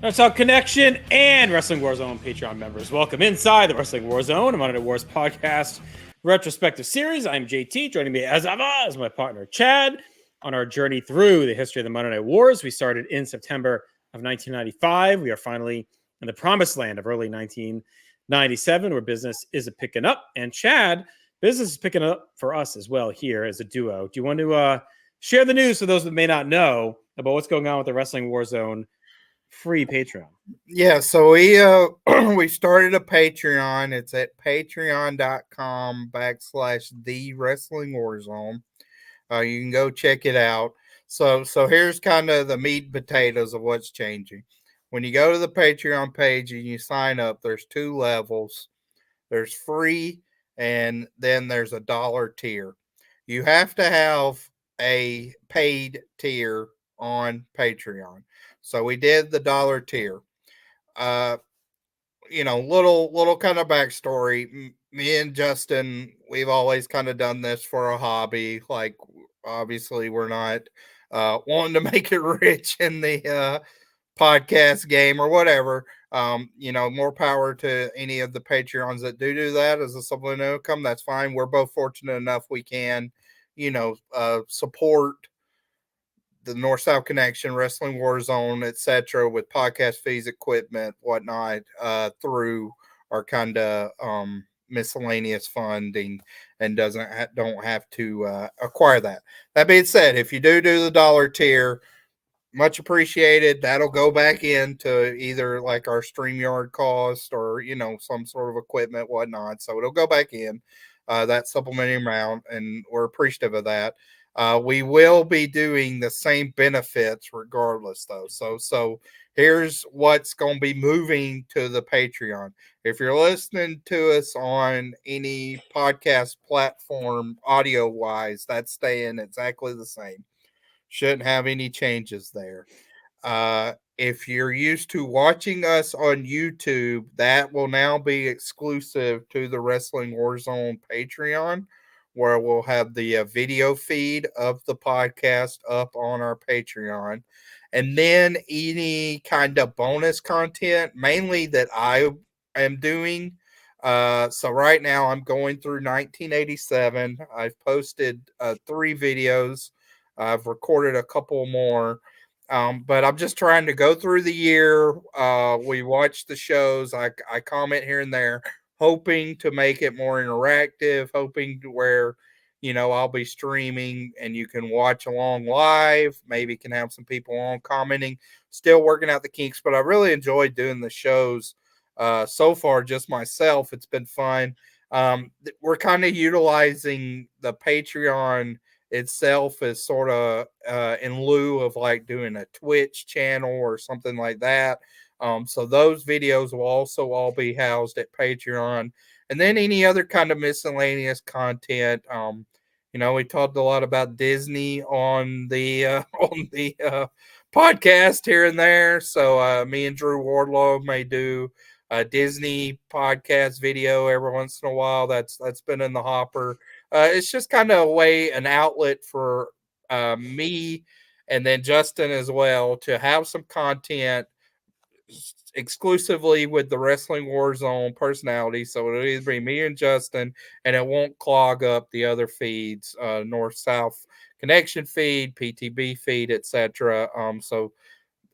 That's our Connection and Wrestling Warzone Patreon members. Welcome inside the Wrestling Warzone, a Monday Night Wars podcast retrospective series. I'm JT. Joining me as ever is my partner Chad on our journey through the history of the Monday Night Wars. We started in September of 1995. We are finally in the promised land of early 1997, where business is picking up. And Chad, business is picking up for us as well here as a duo. Do you want to share the news for those that may not know about what's going on with the Wrestling Warzone free Patreon? Yeah, so we started a Patreon. It's at patreon.com/the Wrestling Warzone. You can go check it out. So here's kind of the meat and potatoes of what's changing. When you go to the Patreon page and you sign up, there's two levels. There's free, and then there's a dollar tier. You have to have a paid tier on Patreon. So we did the dollar tier. Uh, little kind of backstory. Me and Justin, we've always kind of done this for a hobby. Like, obviously, we're not wanting to make it rich in the podcast game or whatever. More power to any of the Patreons that do that as a supplemental income. That's fine. We're both fortunate enough we can, support the North South Connection, Wrestling Warzone, etc., with podcast fees, equipment, whatnot, through our kind of miscellaneous funding, and don't have to acquire that. That being said, if you do the dollar tier, much appreciated. That'll go back into either like our StreamYard cost or some sort of equipment, whatnot. So it'll go back in that supplementary amount, and we're appreciative of that. We will be doing the same benefits regardless, though. So here's what's going to be moving to the Patreon. If you're listening to us on any podcast platform, audio wise, that's staying exactly the same. Shouldn't have any changes there. If you're used to watching us on YouTube, that will now be exclusive to the Wrestling Warzone Patreon, where we'll have the video feed of the podcast up on our Patreon. And then any kind of bonus content, mainly that I am doing. So right now I'm going through 1987. I've posted 3 videos. I've recorded a couple more. But I'm just trying to go through the year. We watch the shows. I comment here and there, hoping to make it more interactive, hoping to where, I'll be streaming and you can watch along live. Maybe can have some people on commenting. Still working out the kinks, but I really enjoyed doing the shows so far, just myself. It's been fun. We're kind of utilizing the Patreon itself is sort of in lieu of like doing a Twitch channel or something like that. So those videos will also all be housed at Patreon, and then any other kind of miscellaneous content. We talked a lot about Disney on the podcast here and there. So me and Drew Wardlow may do a Disney podcast video every once in a while. That's been in the hopper. It's just kind of an outlet for me and then Justin as well to have some content exclusively with the Wrestling Warzone personality. So it'll either be me and Justin, and it won't clog up the other feeds, North South Connection feed, PTB feed, etc.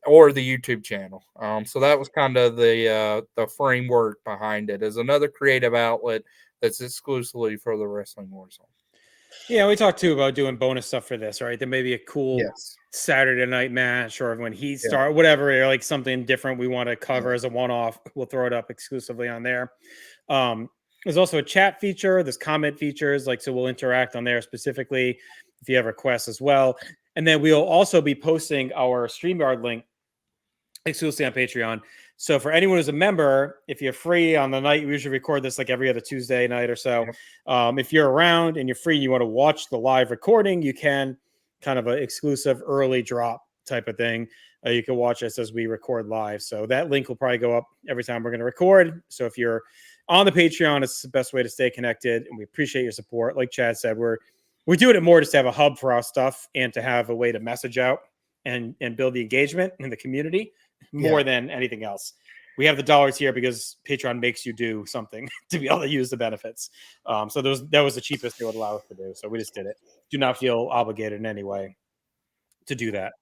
Or the YouTube channel. So that was kind of the framework behind it, as another creative outlet that's exclusively for the Wrestling Warzone. Yeah, we talked too about doing bonus stuff for this, right? There may be a cool Yes. Saturday night match, or when he start, whatever, or like something different we want to cover as a one-off. We'll throw it up exclusively on there. There's also a chat feature. There's comment features, so we'll interact on there specifically if you have requests as well. And then we'll also be posting our StreamYard link exclusively on Patreon. So for anyone who's a member, if you're free on the night, we usually record this like every other Tuesday night or so. If you're around and you're free and you want to watch the live recording, you can, kind of an exclusive early drop type of thing. You can watch us as we record live. So that link will probably go up every time we're going to record. So if you're on the Patreon, it's the best way to stay connected. And we appreciate your support. Like Chad said, we're doing it more just to have a hub for our stuff and to have a way to message out and build the engagement in the community more than anything else. We have the dollars here because Patreon makes you do something to be able to use the benefits. So that was the cheapest they would allow us to do. So we just did it. Do not feel obligated in any way to do that.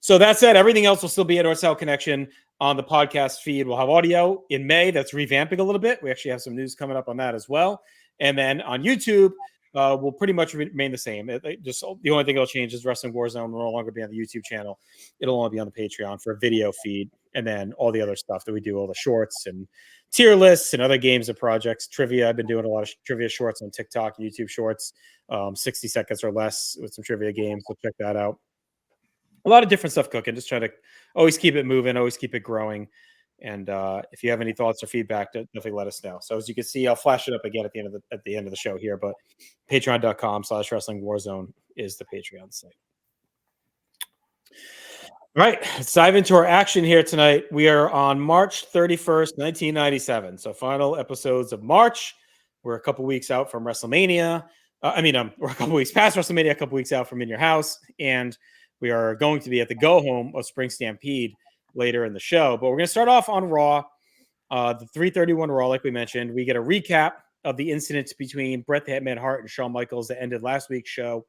So that said, everything else will still be at North South Connection on the podcast feed. We'll have audio in May. That's revamping a little bit. We actually have some news coming up on that as well. And then on YouTube, will pretty much remain the same. Just the only thing that'll change is Wrestling Warzone will no longer be on the YouTube channel. It'll only be on the Patreon for a video feed. And then all the other stuff that we do, all the shorts and tier lists and other games and projects. Trivia, I've been doing a lot of trivia shorts on TikTok, YouTube shorts, 60 seconds or less with some trivia games. So check that out. A lot of different stuff cooking. Just try to always keep it moving, always keep it growing. And if you have any thoughts or feedback, definitely let us know. So as you can see, I'll flash it up again at the end of the show here. But patreon.com/Wrestling Warzone is the Patreon site. All right, let's dive into our action here tonight. We are on March 31st, 1997. So final episodes of March. We're a couple weeks out from WrestleMania. We're a couple weeks past WrestleMania, a couple weeks out from In Your House. And we are going to be at the go-home of Spring Stampede later in the show. But we're going to start off on Raw, the 331 Raw, like we mentioned. We get a recap of the incidents between Bret the Hitman Hart and Shawn Michaels that ended last week's show.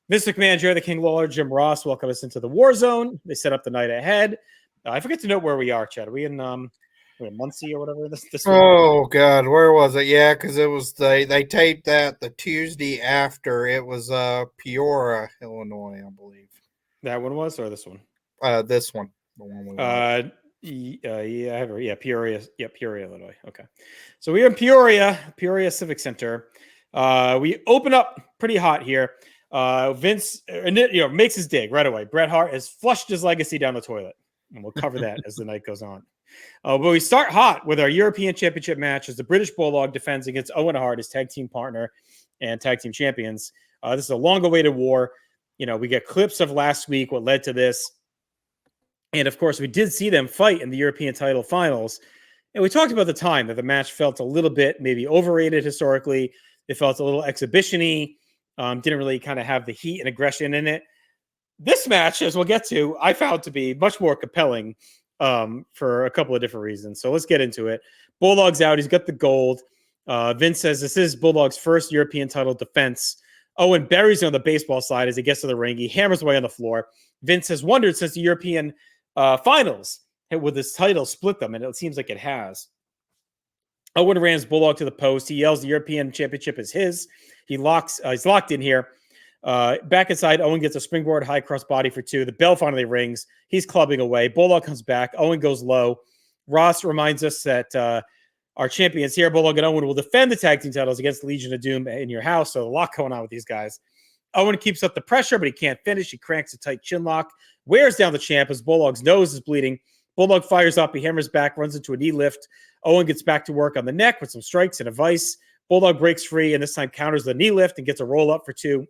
Vince McMahon, Jerry the King Lawler, Jim Ross welcome us into the War Zone. They set up the night ahead. I forget to note where we are, Chad. Are we in Muncie or whatever this week? Oh, God. Where was it? Yeah, because it was they taped that the Tuesday after. It was Peoria, Illinois, I believe. That one was, or this one? This one. The one we Peoria. Yeah, Peoria, Illinois. Okay. So we're in Peoria Civic Center. We open up pretty hot here. Vince makes his dig right away. Bret Hart has flushed his legacy down the toilet. And we'll cover that as the night goes on. But we start hot with our European Championship match as the British Bulldog defends against Owen Hart, his tag team partner and tag team champions. This is a long-awaited war. We get clips of last week, what led to this. And, of course, we did see them fight in the European title finals. And we talked about the time that the match felt a little bit maybe overrated historically. It felt a little exhibition-y. Didn't really kind of have the heat and aggression in it. This match, as we'll get to, I found to be much more compelling for a couple of different reasons. So let's get into it. Bulldog's out. He's got the gold. Vince says this is Bulldog's first European title defense. Owen buries him on the baseball side as he gets to the ring. He hammers away on the floor. Vince has wondered since the European finals with this title split them, and it seems like it has. Owen rams Bulldog to the post. He yells the European Championship is his. He's locked in here. Back inside, Owen gets a springboard high cross body for 2. The bell finally rings. He's clubbing away. Bulldog comes back. Owen goes low. Ross reminds us that our champions here, Bulldog and Owen, will defend the tag team titles against Legion of Doom in Your House. So a lot going on with these guys. Owen keeps up the pressure, but he can't finish. He cranks a tight chin lock, wears down the champ as Bulldog's nose is bleeding. Bulldog fires up. He hammers back, runs into a knee lift. Owen gets back to work on the neck with some strikes and a vice. Bulldog breaks free and this time counters the knee lift and gets a roll up for 2.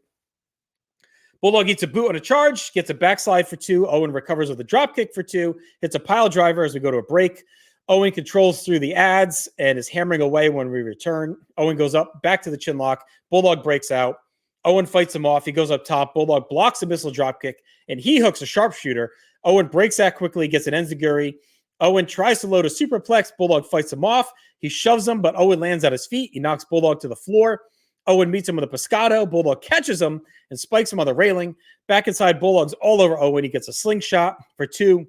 Bulldog eats a boot on a charge, gets a backslide for 2. Owen recovers with a drop kick for 2. Hits a pile driver as we go to a break. Owen controls through the ads and is hammering away when we return. Owen goes up, back to the chin lock. Bulldog breaks out. Owen fights him off. He goes up top. Bulldog blocks a missile drop kick and he hooks a sharpshooter. Owen breaks that quickly, gets an enziguri. Owen tries to load a superplex. Bulldog fights him off. He shoves him, but Owen lands at his feet. He knocks Bulldog to the floor. Owen meets him with a pescado. Bulldog catches him and spikes him on the railing. Back inside, Bulldog's all over Owen. He gets a slingshot for 2.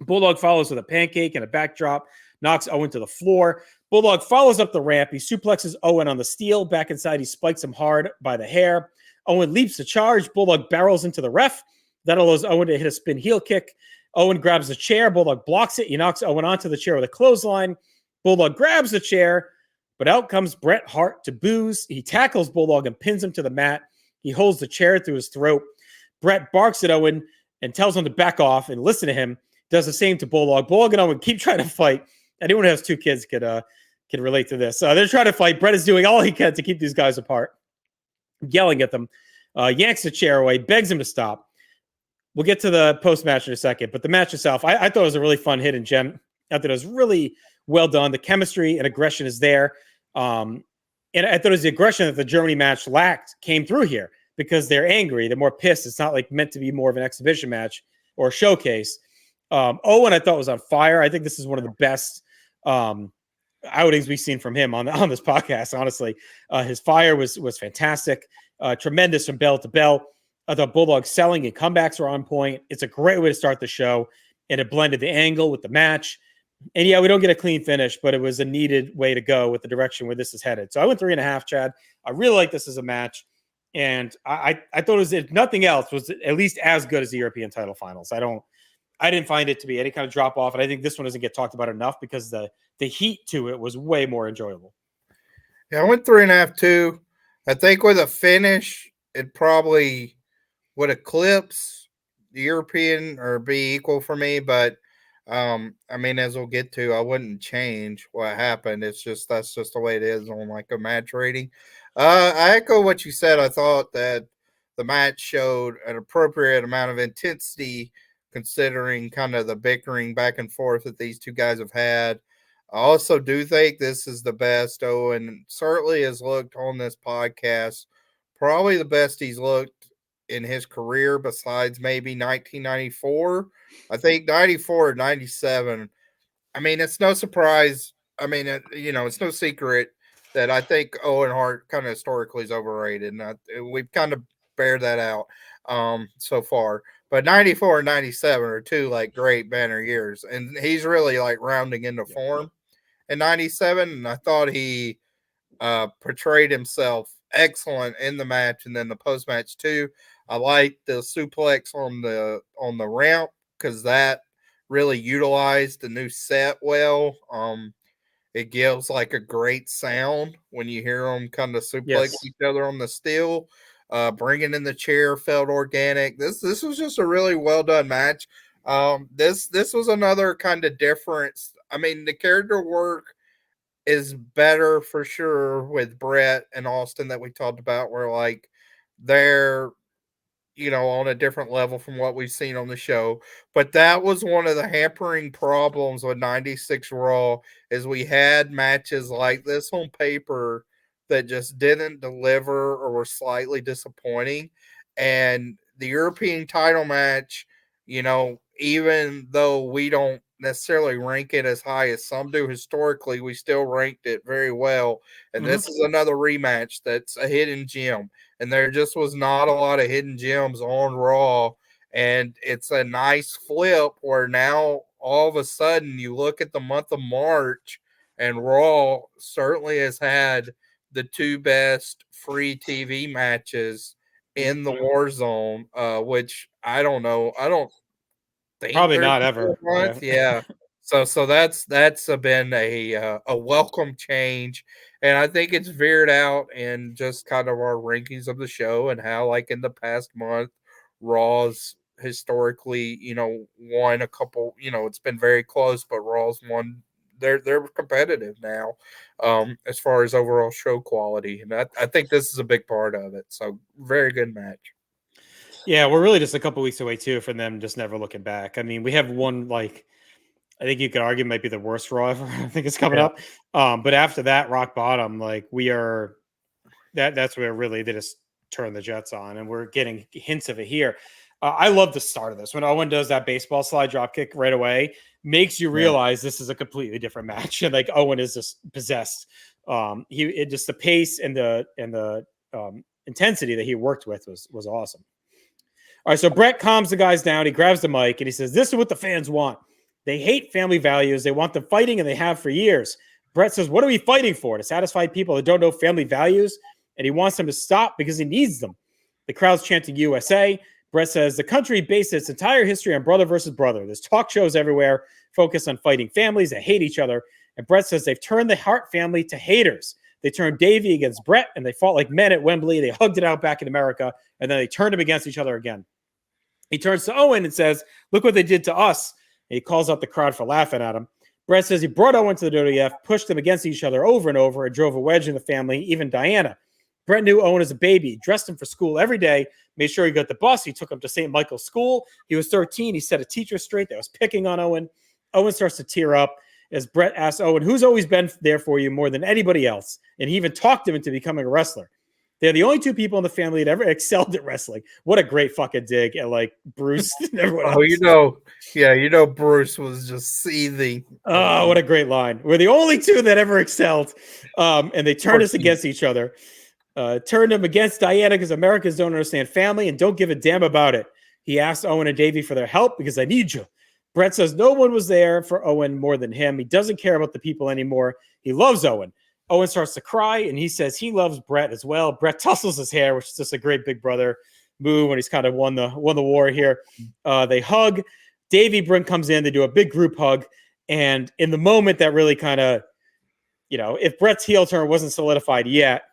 Bulldog follows with a pancake and a backdrop, knocks Owen to the floor. Bulldog follows up the ramp. He suplexes Owen on the steel. Back inside, he spikes him hard by the hair. Owen leaps to charge. Bulldog barrels into the ref. That allows Owen to hit a spin heel kick. Owen grabs a chair. Bulldog blocks it. He knocks Owen onto the chair with a clothesline. Bulldog grabs the chair, but out comes Bret Hart to booze. He tackles Bulldog and pins him to the mat. He holds the chair through his throat. Bret barks at Owen and tells him to back off and listen to him. Does the same to Bulldog. Bulldog and Owen keep trying to fight. Anyone who has 2 kids can relate to this. They're trying to fight. Bret is doing all he can to keep these guys apart, yelling at them. Yanks the chair away, begs him to stop. We'll get to the post-match in a second, but the match itself, I thought it was a really fun hidden gem. I thought it was really well done. The chemistry and aggression is there. And I thought it was the aggression that the Germany match lacked came through here because they're angry. They're more pissed. It's not like meant to be more of an exhibition match or a showcase. Owen, I thought was on fire. I think this is one of the best outings we've seen from him on this podcast. Honestly, his fire was fantastic, tremendous from bell to bell. I thought Bulldog's selling and comebacks were on point. It's a great way to start the show, and it blended the angle with the match. And yeah, we don't get a clean finish, but it was a needed way to go with the direction where this is headed. So I went 3.5, Chad. I really like this as a match. And I thought it was, if nothing else, was at least as good as the European title finals. I didn't find it to be any kind of drop off. And I think this one doesn't get talked about enough because the heat to it was way more enjoyable. Yeah, I went 3.5 too. I think with a finish, it probably would eclipse the European or be equal for me, but I mean, as we'll get to, I wouldn't change what happened. It's just that's just the way it is on like a match rating. I echo what you said. I thought that the match showed an appropriate amount of intensity considering kind of the bickering back and forth that these two guys have had. I also do think this is the best Owen certainly has looked on this podcast. Probably the best he's looked in his career besides maybe 1994. I think 94 or 97. I mean, it's no surprise. I mean, it's no secret that I think Owen Hart kind of historically is overrated. And we've kind of bared that out so far. But 94 and 97 are two like great banner years. And he's really like rounding into form in 97. And I thought he portrayed himself excellent in the match and then the post match too. I like the suplex on the ramp because that really utilized the new set well. It gives like a great sound when you hear them kind of suplex each other on the steel. Bringing in the chair felt organic. This was just a really well done match. This was another kind of difference. I mean, the character work is better for sure with Bret and Austin that we talked about, where like they're on a different level from what we've seen on the show. But that was one of the hampering problems with 96 Raw is we had matches like this on paper that just didn't deliver or were slightly disappointing. And the European title match, even though we don't necessarily rank it as high as some do historically, we still ranked it very well. And this is another rematch that's a hidden gem. And there just was not a lot of hidden gems on Raw. And it's a nice flip where now all of a sudden you look at the month of March and Raw certainly has had the two best free TV matches in the war zone, which I don't know. I don't think probably not ever. Yeah. So that's been a welcome change, and I think it's veered out in just kind of our rankings of the show and how like in the past month, Raw's historically won a couple. It's been very close, but Raw's won. They're competitive now, as far as overall show quality, and I think this is a big part of it. So very good match. Yeah, we're really just a couple weeks away too from them just never looking back. I mean, we have one like I think you could argue might be the worst Raw ever. I think it's coming up. But after that, rock bottom, like we are that's where really they just turn the Jets on, and we're getting hints of it here. I love the start of this when Owen does that baseball slide drop kick right away, makes you realize this is a completely different match, and like Owen is just possessed. Just the pace and the intensity that he worked with was awesome. All right, so Bret calms the guys down. He grabs the mic and he says, "This is what the fans want. They hate family values. They want them fighting, and they have for years." Bret says, "What are we fighting for? To satisfy people that don't know family values?" And he wants them to stop because he needs them. The crowd's chanting USA. Bret says, "The country based its entire history on brother versus brother. There's talk shows everywhere focused on fighting families that hate each other." And Bret says they've turned the Hart family to haters. They turned Davey against Bret, and they fought like men at Wembley. They hugged it out back in America, and then they turned them against each other again. He turns to Owen and says, "Look what they did to us." And he calls out the crowd for laughing at him. Bret says he brought Owen to the WWF, pushed them against each other over and over, and drove a wedge in the family, even Diana. Bret knew Owen as a baby, dressed him for school every day, made sure he got the bus. He took him to St. Michael's School. He was 13. He set a teacher straight that was picking on Owen. Owen starts to tear up as Bret asks Owen, "Who's always been there for you more than anybody else?" And he even talked him into becoming a wrestler. They're the only two people in the family that ever excelled at wrestling. What a great fucking dig at like Bruce and everyone else. Bruce was just seething. Oh, what a great line. We're the only two that ever excelled. And they turned us against each other. Turned them against Diana because Americans don't understand family and don't give a damn about it. He asked Owen and Davey for their help because I need you. Bret says no one was there for Owen more than him. He doesn't care about the people anymore. He loves Owen. Owen starts to cry, and he says he loves Bret as well. Bret tussles his hair, which is just a great big brother move when he's kind of won the war here. They hug. Davey Brink comes in. They do a big group hug. And in the moment that really kind of, if Bret's heel turn wasn't solidified yet,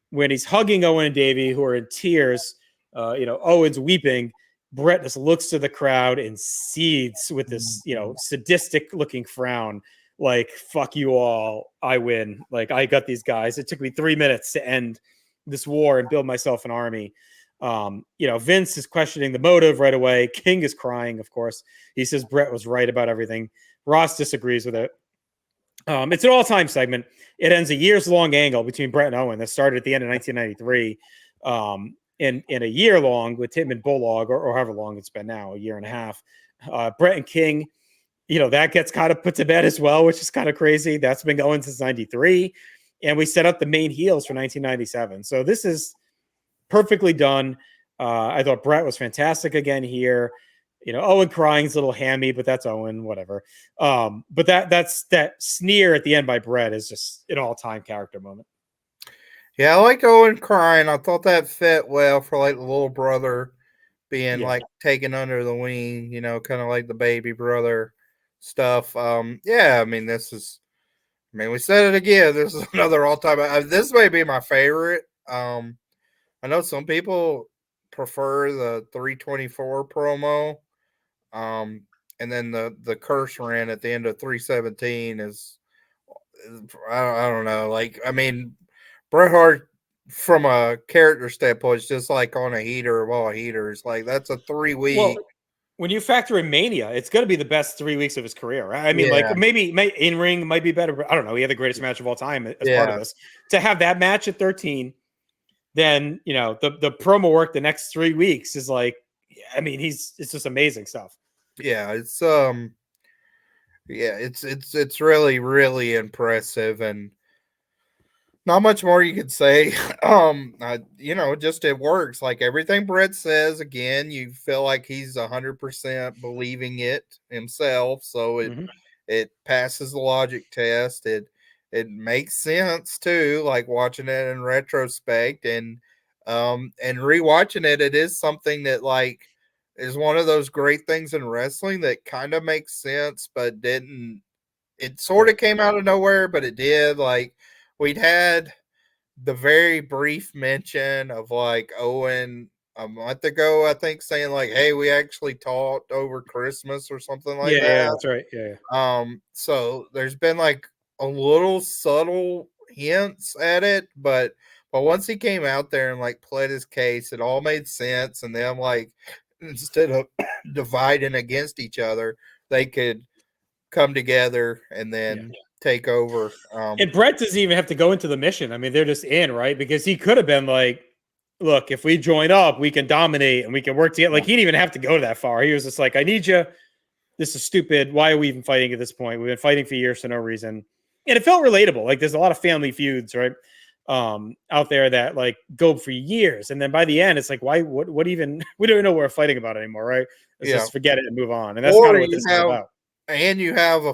when he's hugging Owen and Davey, who are in tears, Owen's weeping, Bret just looks to the crowd and seethes with this, sadistic looking frown. Like, fuck you all. I win. Like, I got these guys. It took me 3 minutes to end this war and build myself an army. Vince is questioning the motive right away. King is crying, of course. He says Bret was right about everything. Ross disagrees with it. It's an all-time segment. It ends a years-long angle between Bret and Owen that started at the end of 1993. In a year long with him and Bulldog, or however long it's been now, a year and a half. Bret and King, that gets kind of put to bed as well, which is kind of crazy. That's been going since 93. And we set up the main heels for 1997. So this is perfectly done. I thought Bret was fantastic again here. Owen crying is a little hammy, but that's Owen, whatever. But that sneer at the end by Bret is just an all-time character moment. Yeah, I like Owen crying. I thought that fit well for like the little brother being like taken under the wing, kind of like the baby brother stuff. We said it again. This is another all-time. This may be my favorite. I know some people prefer the 324 promo. And then the curse rant at the end of 317 is, I don't know. Bret Hart, from a character standpoint, is just like on a heater of all heaters. Like, that's a 3 week. Well, when you factor in Mania, it's going to be the best 3 weeks of his career, right? I mean, maybe in ring might be better, but I don't know. He had the greatest match of all time as part of this. To have that match at 13, then the promo work the next 3 weeks is like, it's just amazing stuff. Yeah, it's really, really impressive, and not much more you could say. Just it works. Like everything Bret says, again, you feel like he's 100% believing it himself. So it passes the logic test. It makes sense too, like watching it in retrospect and rewatching it. It is something that like is one of those great things in wrestling that kind of makes sense, but didn't. It sort of came out of nowhere, but it did. Like, we'd had the very brief mention of like Owen a month ago, I think, saying like, "Hey, we actually talked over Christmas" or something like that. Yeah, that's right. Yeah. So there's been like a little subtle hints at it, but once he came out there and like pled his case, it all made sense. And then like, instead of dividing against each other, they could come together and then take over. And Bret doesn't even have to go into the mission. I mean, they're just in, right? Because he could have been like, look, if we join up, we can dominate and we can work together. Like, he didn't even have to go that far. He was just like, I need you. This is stupid. Why are we even fighting at this point? We've been fighting for years for no reason. And it felt relatable. Like, there's a lot of family feuds, right? Out there that like go for years. And then by the end, it's like, what even, we don't even know what we're fighting about anymore, right? Let's just forget it and move on. And that's kind of what this is about. And you have an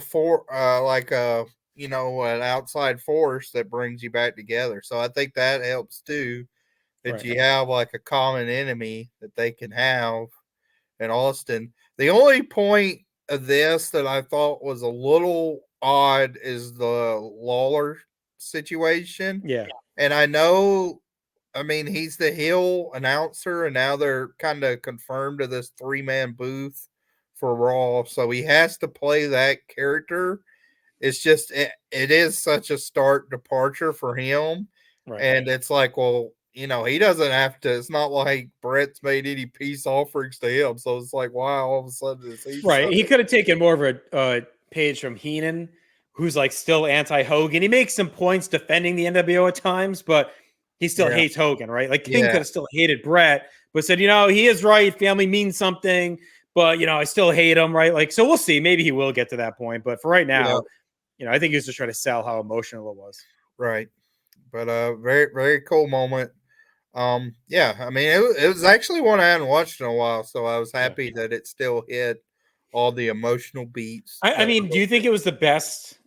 outside force that brings you back together. So I think that helps too, that you have like a common enemy that they can have in Austin. The only point of this that I thought was a little odd is the Lawler situation. Yeah. And I know, he's the heel announcer, and now they're kind of confirmed to this 3-man booth for Raw. So he has to play that character. It's just, it is such a stark departure for him. Right. And it's like, well, he doesn't have to. It's not like Bret's made any peace offerings to him. So it's like, why all of a sudden is he? Right. He could have taken more of a page from Heenan, who's like still anti-Hogan. He makes some points defending the NWO at times, but he still hates Hogan, right? Like King could have still hated Bret, but said, he is right. Family means something, but I still hate him, right? Like, so we'll see. Maybe he will get to that point, but for right now, I think he was just trying to sell how emotional it was. Right. But very, very cool moment. Yeah, I mean, it was actually one I hadn't watched in a while, so I was happy that it still hit all the emotional beats. I mean, do you think it was the best?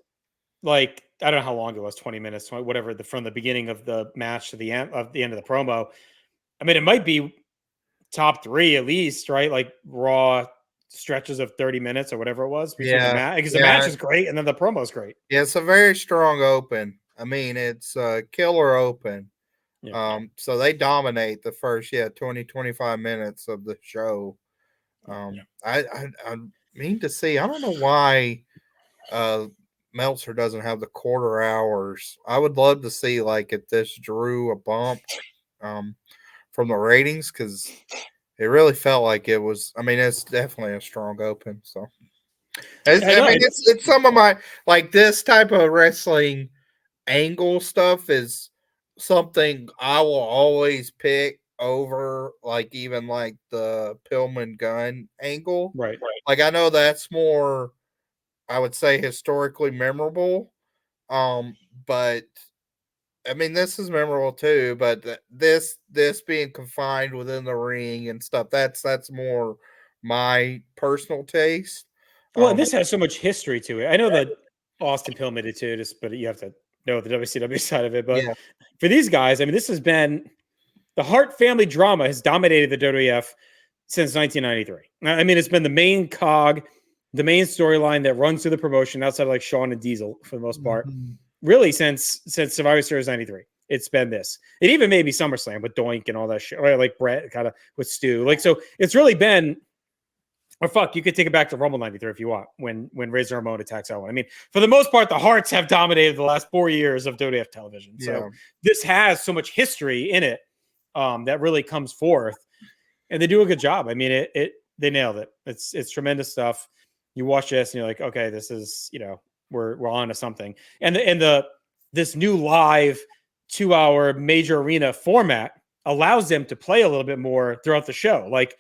Like, I don't know how long it was, 20 minutes, whatever, from the beginning of the match to the end of the promo. I mean, it might be top 3 at least, right? Like Raw stretches of 30 minutes or whatever it was between the match, because the match is great and then the promo is great. Yeah, it's a very strong open. I mean, it's a killer open. So they dominate the first 20 25 minutes of the show. I mean to see, I don't know why Meltzer doesn't have the quarter hours. I would love to see like if this drew a bump from the ratings, because it really felt like it was. I mean, it's definitely a strong open. So it's some of my, like, this type of wrestling angle stuff is something I will always pick over, like, even like the Pillman gun angle. Right. Like, I know that's more, I would say, historically memorable. But I mean, this is memorable too, but this being confined within the ring and stuff, that's more my personal taste. Well, this has so much history to it. I know that Austin Pillman did too, but you have to know the WCW side of it. But for these guys, I mean, this has been the Hart family drama has dominated the WWF since 1993. I mean, it's been the main cog, the main storyline that runs through the promotion outside of like Shawn and Diesel for the most part. Really, since Survivor Series 93, it's been this. It even maybe SummerSlam with Doink and all that shit, or like Bret kind of with Stu. Like, so it's really been, or fuck, you could take it back to Rumble 93 if you want, when Razor Ramon attacks Owen. I mean, for the most part, the Hearts have dominated the last 4 years of WWF television. So this has so much history in it that really comes forth, and they do a good job. I mean, they nailed it. It's tremendous stuff. You watch this and you're like, okay, this is, we're on to something. And this new live 2-hour major arena format allows them to play a little bit more throughout the show. Like,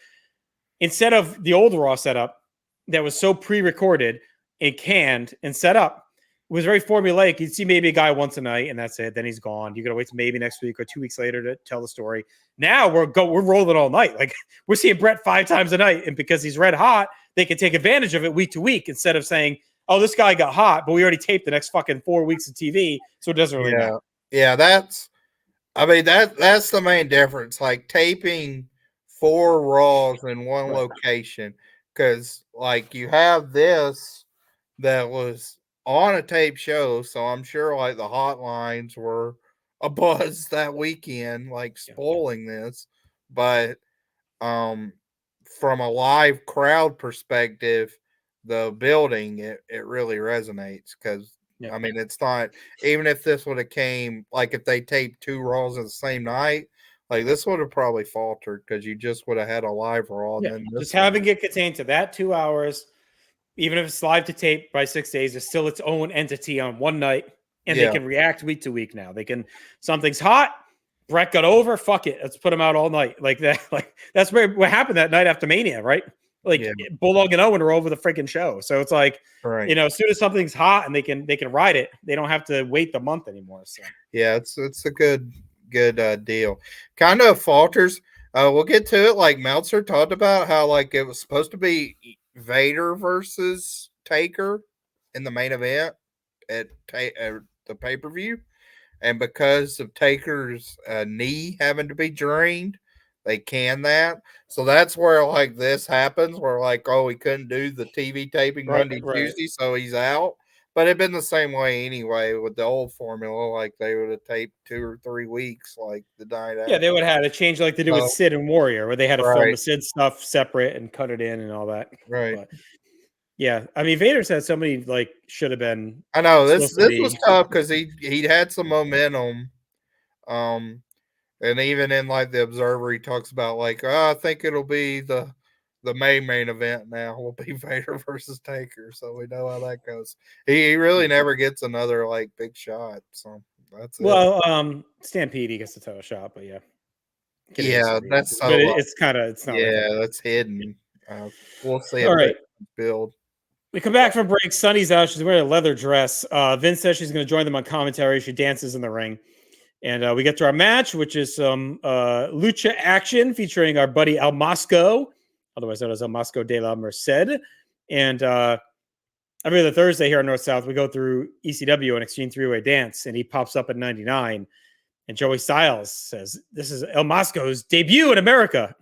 instead of the old Raw setup that was so pre-recorded and canned and set up, it was very formulaic. You'd see maybe a guy once a night and that's it. Then he's gone. You got to wait till maybe next week or 2 weeks later to tell the story. Now we're rolling all night. Like, we're seeing Bret 5 times a night, and because he's red hot, they can take advantage of it week to week instead of saying, "Oh, this guy got hot, but we already taped the next fucking 4 weeks of TV, so it doesn't really matter." Yeah, that's the main difference. Like, taping 4 Raws in one location, because like you have this that was on a tape show, so I'm sure like the hotlines were abuzz that weekend, like spoiling this. But from a live crowd perspective, the building, it really resonates, because I mean, it's not, even if this would have came, like if they taped 2 Raws in the same night, like this would have probably faltered, because you just would have had a live Raw. And then just having it contained to that 2 hours, even if it's live to tape by 6 days, it's still its own entity on one night, and they can react week to week now. They can, something's hot, Bret got over, fuck it, let's put him out all night. Like that, like that's what happened that night after Mania, right? Like Bulldog and Owen are over the freaking show. So it's like, as soon as something's hot and they can ride it, they don't have to wait the month anymore. So it's a good deal. Kind of falters. We'll get to it. Like, Meltzer talked about how like it was supposed to be Vader versus Taker in the main event at the pay-per-view, and because of Taker's knee having to be drained, they can that. So that's where like this happens, where like, oh, he couldn't do the TV taping Monday, Tuesday, so he's out. But it'd been the same way anyway with the old formula. Like, they would have taped 2 or 3 weeks, like the night after. Yeah, they would have had a change like they did with Sid and Warrior, where they had to film the Sid stuff separate and cut it in and all that. Right. But, yeah, I mean, Vader said so many like should have been. I know this was tough because he had some momentum. And even in like the Observer, he talks about like, oh, I think it'll be the main event now will be Vader versus Taker. So we know how that goes. He really never gets another like big shot. So That's it. Well, Stampede, he gets the title shot, but yeah. That's so. But it's kind of, it's not. Yeah, that's hidden. We'll see. All right. Build. We come back from break. Sunny's out. She's wearing a leather dress. Vince says she's going to join them on commentary. She dances in the ring. And we get to our match, which is some lucha action featuring our buddy El Mosco, otherwise known as El Mosco de la Merced. And every other Thursday here in North South, we go through ECW and Extreme Three-Way Dance, and he pops up at 99. And Joey Styles says, "This is El Mosco's debut in America."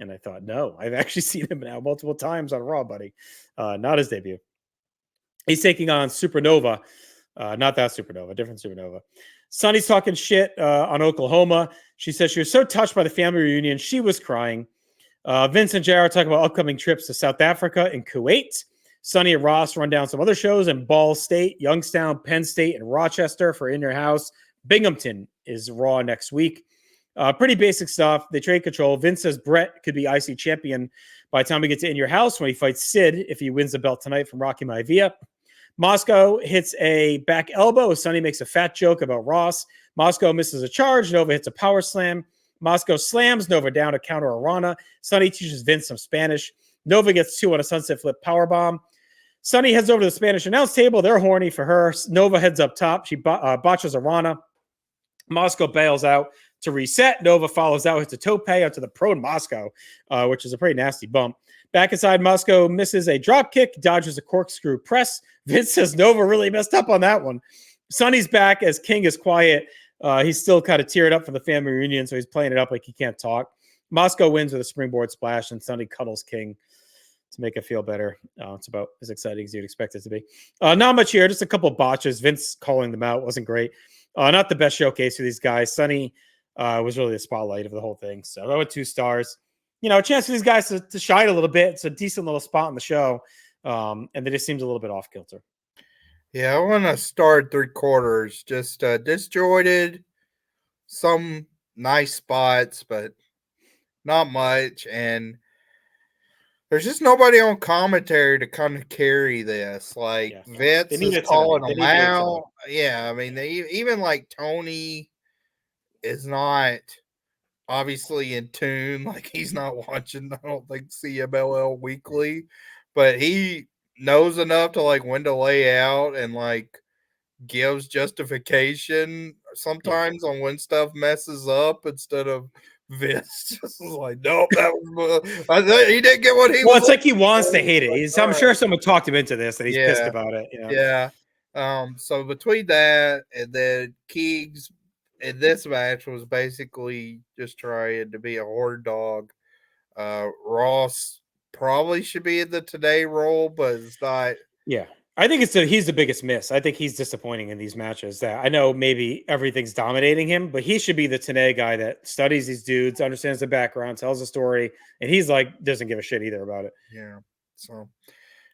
And I thought, no, I've actually seen him now multiple times on Raw, buddy. Not his debut. He's taking on Supernova. Not that Supernova, different Supernova. Sunny's talking shit on Oklahoma. She says she was so touched by the family reunion, she was crying. Vince and JR talk about upcoming trips to South Africa and Kuwait. Sunny and Ross run down some other shows in Ball State, Youngstown, Penn State, and Rochester for In Your House. Binghamton is Raw next week. Pretty basic stuff. They trade control. Vince says Bret could be IC champion by the time we get to In Your House when he fights Sid if he wins the belt tonight from Rocky Maivia. Moscow hits a back elbow. Sonny makes a fat joke about Ross. Moscow misses a charge. Nova hits a power slam. Moscow slams Nova down to counter Arana. Sonny teaches Vince some Spanish. Nova gets 2 on a sunset flip powerbomb. Sonny heads over to the Spanish announce table. They're horny for her. Nova heads up top. She botches Arana. Moscow bails out to reset. Nova follows out, hits a tope out to the prone Moscow, which is a pretty nasty bump. Back inside, Moscow misses a drop kick, dodges a corkscrew press. Vince says Nova really messed up on that one. Sonny's back as King is quiet. He's still kind of teared up for the family reunion, so he's playing it up like he can't talk. Moscow wins with a springboard splash, and Sonny cuddles King to make it feel better. It's about as exciting as you'd expect it to be. Not much here, just a couple botches. Vince calling them out wasn't great. Not the best showcase for these guys. Sonny was really the spotlight of the whole thing. So I went 2 stars. You know, a chance for these guys to shine a little bit. It's a decent little spot in the show. And they just seemed a little bit off kilter. Yeah, I want to start 3/4. Just disjointed, some nice spots, but not much. And there's just nobody on commentary to kind of carry this. Like Vince is calling them out. Yeah, I mean, even like Tony is not obviously in tune. Like he's not watching, I don't think, CMLL weekly, but he knows enough to like when to lay out and like gives justification sometimes on when stuff messes up instead of Vince just was like, nope, that was he didn't get what he was. It's like he wants to hate it. I'm sure someone talked him into this and he's pissed about it. You know? Yeah. So between that and then Keegs in this match was basically just trying to be a horde dog. Ross probably should be in the Today role, but it's not. Yeah. I think he's the biggest miss. I think he's disappointing in these matches. That I know maybe everything's dominating him, but he should be the Today guy that studies these dudes, understands the background, tells a story, and he's like doesn't give a shit either about it. Yeah. So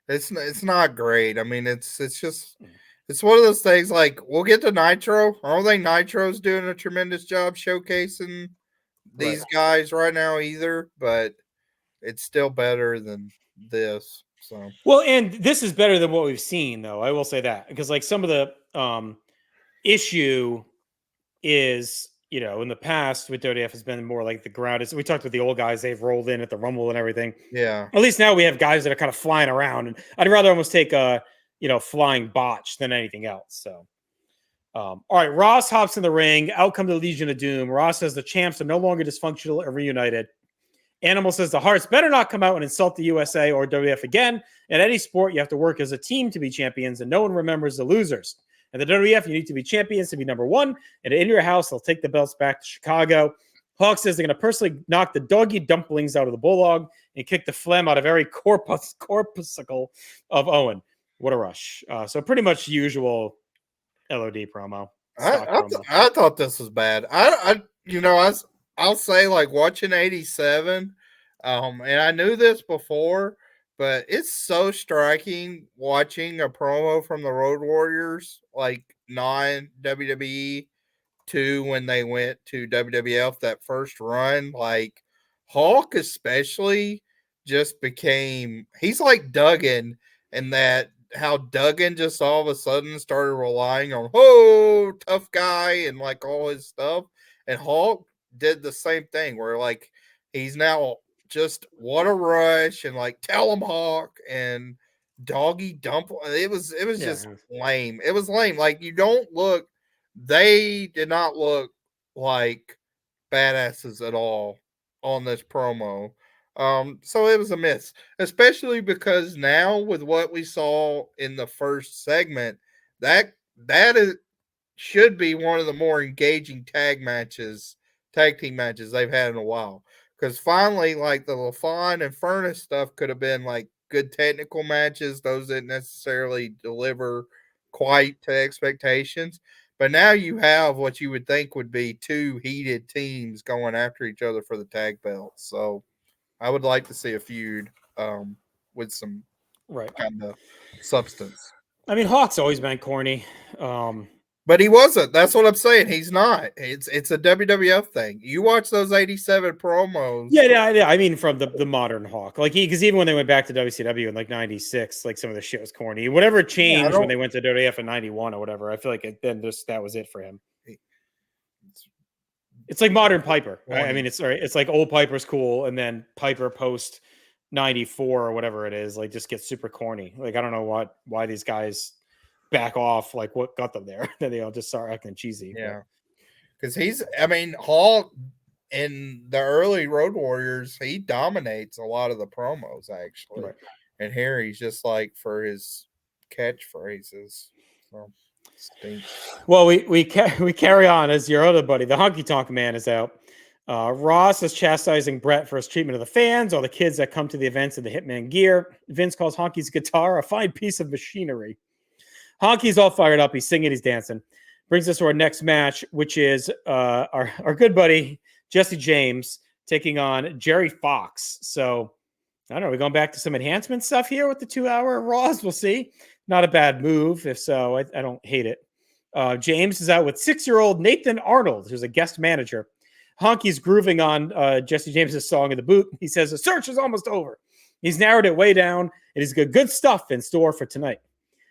it's not great. I mean, it's just it's one of those things. Like we'll get to Nitro. I don't think Nitro's doing a tremendous job showcasing these guys right now either, but it's still better than this. So well, and this is better than what we've seen, though. I will say that because like some of the issue is, you know, in the past with WWF has been more like the ground. We talked with the old guys; they've rolled in at the Rumble and everything. Yeah. At least now we have guys that are kind of flying around, and I'd rather almost take a flying botch than anything else. So, all right, Ross hops in the ring. Out come the Legion of Doom. Ross says the champs are no longer dysfunctional or reunited. Animal says the Hearts better not come out and insult the USA or WWF again. In any sport, you have to work as a team to be champions, and no one remembers the losers. And the WWF, you need to be champions to be number one. And in your house, they'll take the belts back to Chicago. Hawk says they're going to personally knock the doggy dumplings out of the bulldog and kick the phlegm out of every corpuscle of Owen. What a rush. So pretty much usual LOD promo. I thought this was bad. I'll say, like, watching 87, and I knew this before, but it's so striking watching a promo from the Road Warriors, like non-WWE, to when they went to WWF, that first run. Like, Hulk especially just became, he's like Duggan in that how Duggan just all of a sudden started relying on tough guy and like all his stuff, and Hulk did the same thing where like he's now just what a rush and like tell him Hawk and doggy dump. It was just lame. It was lame. Like they did not look like badasses at all on this promo. So it was a miss, especially because now with what we saw in the first segment, that should be one of the more engaging tag team matches they've had in a while. Because finally, like the LaFon and Furnace stuff could have been like good technical matches. Those didn't necessarily deliver quite to expectations. But now you have what you would think would be two heated teams going after each other for the tag belts. So I would like to see a feud with some kind of substance. I mean, Hawk's always been corny. But he wasn't. That's what I'm saying. He's not. It's a WWF thing. You watch those 87 promos. Yeah. I mean, from the modern Hawk, like because even when they went back to WCW in like '96, like some of the shit was corny. Whatever changed when they went to WWF in '91 or whatever, I feel like that was it for him. It's like modern Piper. Right? I mean, it's like old Piper's cool, and then Piper post '94 or whatever it is, like just gets super corny. Like I don't know why these guys back off, like what got them there. Then they all just start acting cheesy. Yeah, because Hall in the early Road Warriors, he dominates a lot of the promos actually, and here he's just like for his catchphrases. So stinks. Well, we carry on as your other buddy, the Honky Tonk Man, is out. Ross is chastising Bret for his treatment of the fans, all the kids that come to the events in the Hitman gear. Vince calls Honky's guitar a fine piece of machinery. Honky's all fired up. He's singing, he's dancing. Brings us to our next match, which is our good buddy, Jesse James, taking on Jerry Fox. So, I don't know. We're going back to some enhancement stuff here with the 2-hour Raws. We'll see. Not a bad move. If so, I don't hate it. James is out with 6-year-old Nathan Arnold, who's a guest manager. Honky's grooving on Jesse James's song in the boot. He says, the search is almost over. He's narrowed it way down, and he's got good stuff in store for tonight.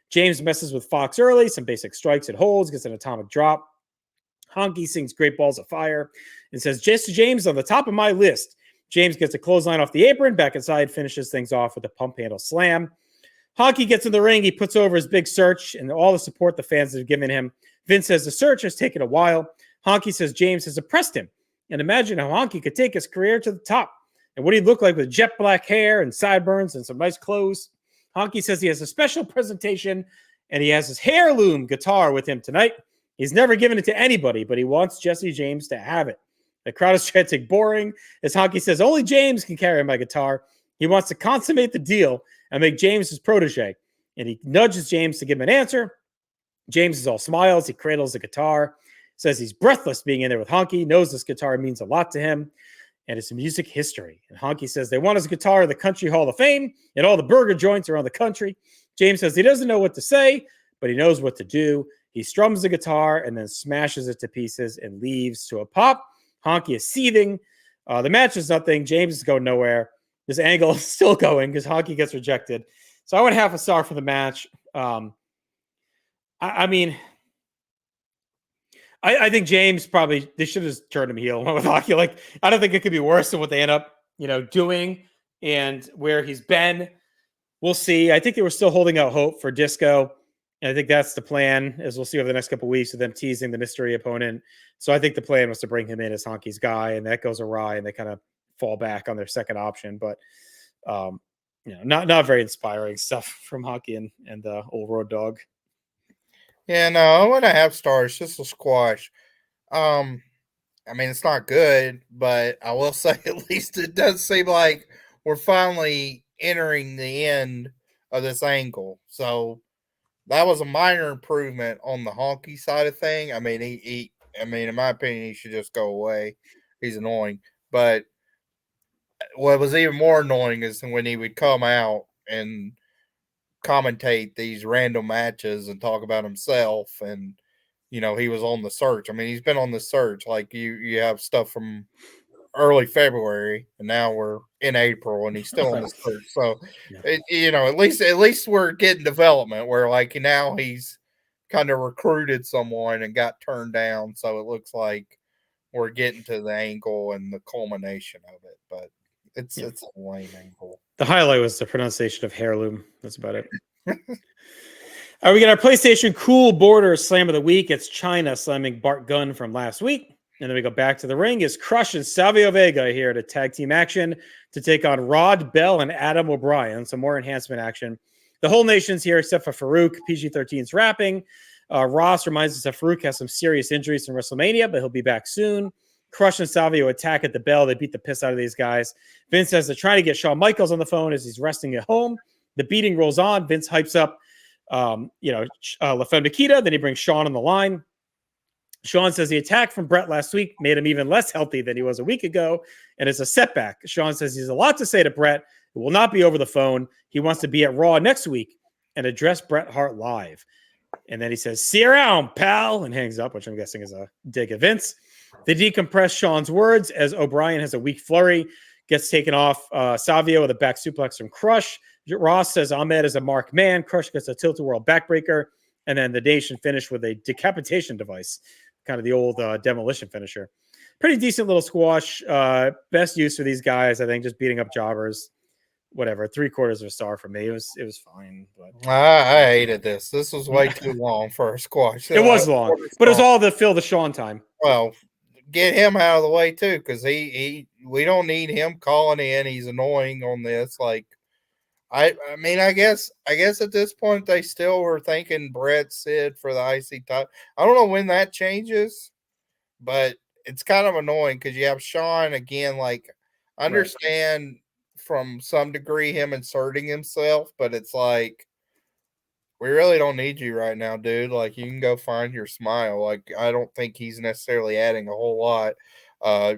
James messes with Fox early, some basic strikes and holds, gets an atomic drop. Honky sings Great Balls of Fire and says, Jesse James on the top of my list. James gets a clothesline off the apron, back inside, finishes things off with a pump handle slam. Honky gets in the ring. He puts over his big search and all the support the fans have given him. Vince says the search has taken a while. Honky says James has oppressed him. And imagine how Honky could take his career to the top. And what he'd look like with jet black hair and sideburns and some nice clothes. Honky says he has a special presentation and he has his heirloom guitar with him tonight. He's never given it to anybody, but he wants Jesse James to have it. The crowd is chanting boring as Honky says only James can carry my guitar. He wants to consummate the deal and make James his protege. And he nudges James to give him an answer. James is all smiles. He cradles the guitar, says he's breathless being in there with Honky, knows this guitar means a lot to him. And it's music history. And Honky says they want his guitar in the Country Hall of Fame and all the burger joints around the country. James says he doesn't know what to say, but he knows what to do. He strums the guitar and then smashes it to pieces and leaves to a pop. Honky is seething. The match is nothing. James is going nowhere. This angle is still going because Honky gets rejected. So I went half a star for the match. I mean, I think James probably, they should have just turned him heel with Honky. Like, I don't think it could be worse than what they end up, doing and where he's been. We'll see. I think they were still holding out hope for Disco. And I think that's the plan, as we'll see over the next couple of weeks, of them teasing the mystery opponent. So I think the plan was to bring him in as Honky's guy, and that goes awry, and they kind of fall back on their second option. But not very inspiring stuff from Honky and the old Road Dogg. Yeah, no, I went a half star. It's just a squash. I mean, it's not good, but I will say at least it does seem like we're finally entering the end of this angle. So that was a minor improvement on the Honky side of thing. I mean, in my opinion, he should just go away. He's annoying. But what was even more annoying is when he would come out and commentate these random matches and talk about himself, and he was on the search. I mean, he's been on the search. Like you have stuff from early February, and now we're in April, and he's still on the search. So, Yeah. at least we're getting development where like now he's kind of recruited someone and got turned down. So it looks like we're getting to the angle and the culmination of it, but it's a lame angle. The highlight was the pronunciation of heirloom. That's about it. All right, we got our PlayStation Cool Border Slam of the Week. It's China slamming Bart Gunn from last week. And then we go back to the ring. Is Crush and Savio Vega here to tag team action to take on Rod Bell and Adam O'Brien. Some more enhancement action. The whole nation's here except for Farouk. PG-13's rapping. Ross reminds us that Farouk has some serious injuries from WrestleMania, but he'll be back soon. Crush and Savio attack at the bell. They beat the piss out of these guys. Vince says they're trying to get Shawn Michaels on the phone as he's resting at home. The beating rolls on. Vince hypes up La Femme Nikita. Then he brings Shawn on the line. Shawn says the attack from Bret last week made him even less healthy than he was a week ago, and it's a setback. Shawn says he's a lot to say to Bret. It will not be over the phone. He wants to be at Raw next week and address Bret Hart live. And then he says, "See you around, pal," and hangs up, which I'm guessing is a dig at Vince. They decompress Shawn's words as O'Brien has a weak flurry, gets taken off Savio with a back suplex from Crush. Ross says Ahmed is a marked man. Crush gets a tilt-a-whirl backbreaker. And then the nation finished with a decapitation device, kind of the old demolition finisher. Pretty decent little squash. Best use for these guys, I think, just beating up jobbers. Whatever, 3/4 of a star for me. It was fine. But I hated this. This was way too long for a squash. It was long, but it was all to fill the Shawn time. Well, get him out of the way too, because we don't need him calling in. He's annoying on this. Like, I mean, I guess at this point they still were thinking Bret Sid for the IC title. I don't know when that changes, but it's kind of annoying because you have Shawn again. Like, I understand from some degree him inserting himself, but it's like, we really don't need you right now, dude. Like, you can go find your smile. Like, I don't think he's necessarily adding a whole lot.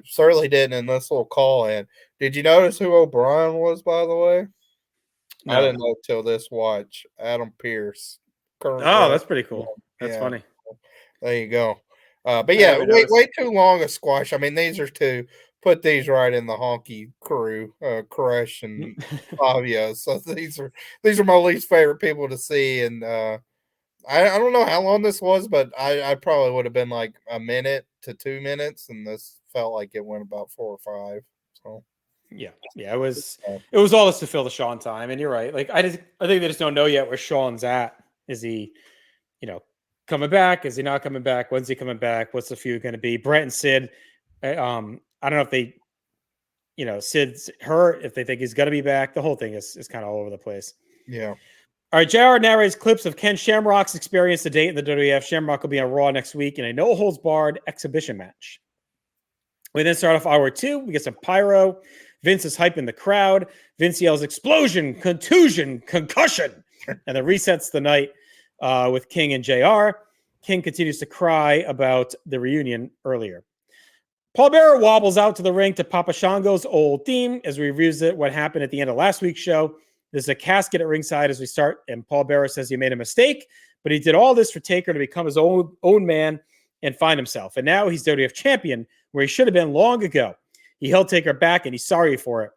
Certainly didn't in this little call in. Did you notice who O'Brien was, by the way? No. I didn't know till this watch. Adam Pearce. That's pretty cool. That's funny. There you go. But yeah, way too long a squash. I mean, these are two. Put these right in the honky crew, Crush and Fabio. So these are my least favorite people to see. And I don't know how long this was, but I probably would have been like a minute to 2 minutes, and this felt like it went about 4 or 5. So yeah, it was all this to fill the Shawn time. And you're right. Like, I think they just don't know yet where Shawn's at. Is he, coming back? Is he not coming back? When's he coming back? What's the feud going to be? Bret and Sid. I don't know if they, Sid's hurt, if they think he's going to be back. The whole thing is kind of all over the place. Yeah. All right, JR narrates clips of Ken Shamrock's experience to date in the WWF. Shamrock will be on Raw next week in a no-holds-barred exhibition match. We then start off hour 2. We get some pyro. Vince is hyping the crowd. Vince yells, "Explosion, contusion, concussion," and then resets the night with King and JR. King continues to cry about the reunion earlier. Paul Bearer wobbles out to the ring to Papa Shango's old theme as we revisit what happened at the end of last week's show. There's a casket at ringside as we start, and Paul Bearer says he made a mistake, but he did all this for Taker to become his own man and find himself. And now he's WWF champion, where he should have been long ago. He held Taker back, and he's sorry for it.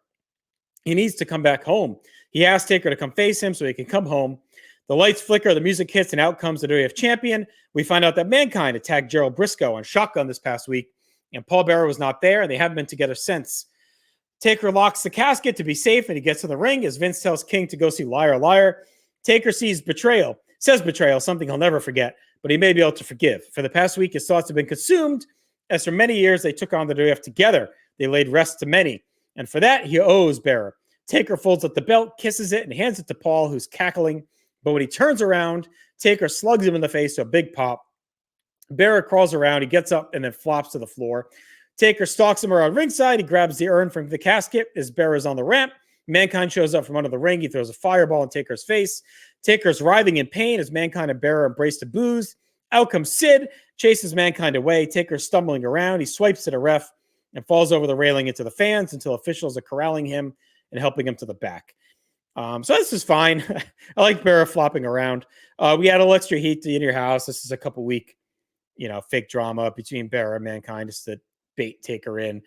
He needs to come back home. He asked Taker to come face him so he can come home. The lights flicker, the music hits, and out comes the WWF champion. We find out that Mankind attacked Gerald Briscoe on Shotgun this past week, and Paul Bearer was not there, and they haven't been together since. Taker locks the casket to be safe, and he gets to the ring as Vince tells King to go see Liar Liar. Taker says betrayal, something he'll never forget, but he may be able to forgive. For the past week, his thoughts have been consumed, as for many years they took on the WWF together. They laid rest to many, and for that, he owes Bearer. Taker folds up the belt, kisses it, and hands it to Paul, who's cackling. But when he turns around, Taker slugs him in the face to a big pop. Bearer crawls around, he gets up and then flops to the floor. Taker stalks him around ringside. He grabs the urn from the casket as Bearer's on the ramp. Mankind shows up from under the ring. He throws a fireball in Taker's face. Taker's writhing in pain as Mankind and Bearer embrace the booze. Out comes Sid, chases Mankind away. Taker's stumbling around. He swipes at a ref and falls over the railing into the fans until officials are corralling him and helping him to the back. So this is fine. I like Bearer flopping around. We had a little extra heat in your house. This is a couple week, fake drama between Bearer and Mankind just to bait Taker in.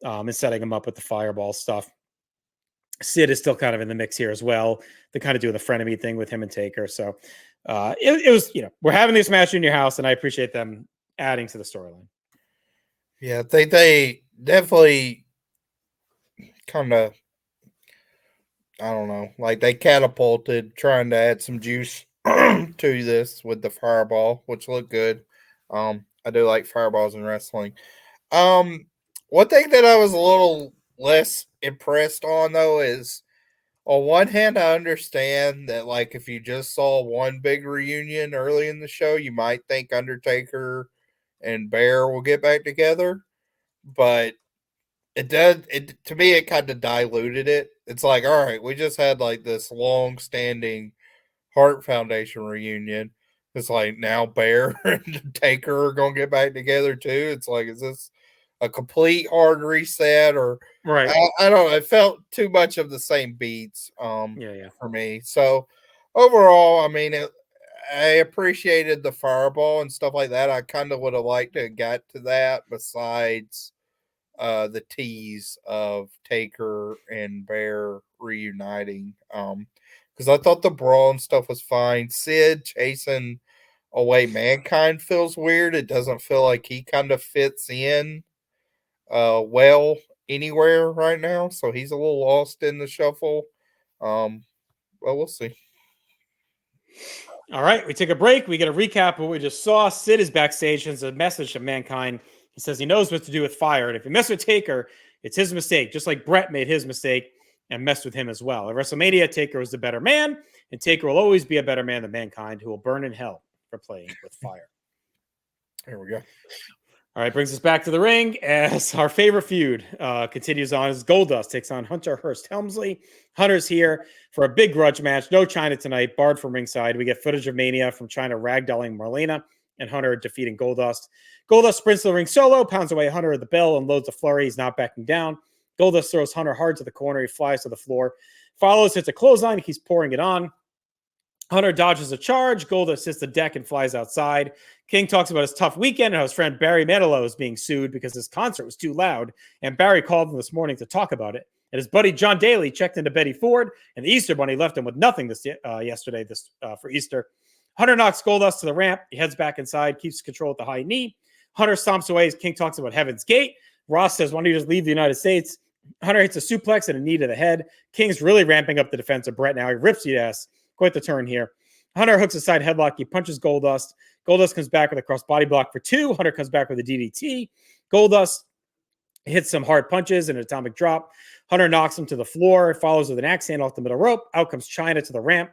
and setting him up with the fireball stuff. Sid is still kind of in the mix here as well. They kind of do the frenemy thing with him and Taker. So it was, we're having this match in your house, and I appreciate them adding to the storyline. Yeah, they definitely kind of, I don't know, like they catapulted trying to add some juice to this with the fireball, which looked good. I do like fireballs in wrestling. One thing that I was a little less impressed on though is, on one hand, I understand that like if you just saw one big reunion early in the show, you might think Undertaker and Bear will get back together, but it to me it kind of diluted it. It's like, all right, we just had like this long standing Hart Foundation reunion. It's like now Bear and Taker are gonna get back together too. It's like, is this a complete hard reset, or Right. I don't know. It felt too much of the same beats Yeah. for me. So overall, I mean, I appreciated the fireball and stuff like that. I kind of would have liked to get to that besides the tease of Taker and Bear reuniting. Because I thought the brawl and stuff was fine. Sid chasing away Mankind feels weird. It doesn't feel like he kind of fits in well anywhere right now. So he's a little lost in the shuffle. Well, we'll see. All right, we take a break. We get a recap of what we just saw. Sid is backstage, sends a message to Mankind. He says he knows what to do with fire. And if you mess with Taker, it's his mistake, just like Bret made his mistake and messed with him as well. At WrestleMania, Taker was the better man, and Taker will always be a better man than Mankind, who will burn in hell for playing with fire. Here we go. All right, brings us back to the ring as our favorite feud continues on as Goldust takes on Hunter Hearst Helmsley. Hunter's here for a big grudge match. No China tonight, barred from ringside. We get footage of Mania from China ragdolling Marlena and Hunter defeating Goldust. Goldust sprints to the ring solo, pounds away Hunter at the bell, and loads a flurry. He's not backing down. Goldust throws Hunter hard to the corner. He flies to the floor, follows, hits a clothesline. He keeps pouring it on. Hunter dodges a charge. Goldust hits the deck and flies outside. King talks about his tough weekend and how his friend Barry Manilow is being sued because his concert was too loud. And Barry called him this morning to talk about it. And his buddy John Daly checked into Betty Ford, and the Easter Bunny left him with nothing yesterday for Easter. Hunter knocks Goldust to the ramp. He heads back inside, keeps control at the high knee. Hunter stomps away as King talks about Heaven's Gate. Ross says, why don't you just leave the United States? Hunter hits a suplex and a knee to the head. King's really ramping up the defense of Bret now. He rips the ass. Quite the turn here. Hunter hooks a side headlock. He punches Goldust. Goldust comes back with a cross body block for 2. Hunter comes back with a DDT. Goldust hits some hard punches and an atomic drop. Hunter knocks him to the floor, follows with an axe hand off the middle rope. Out comes China to the ramp.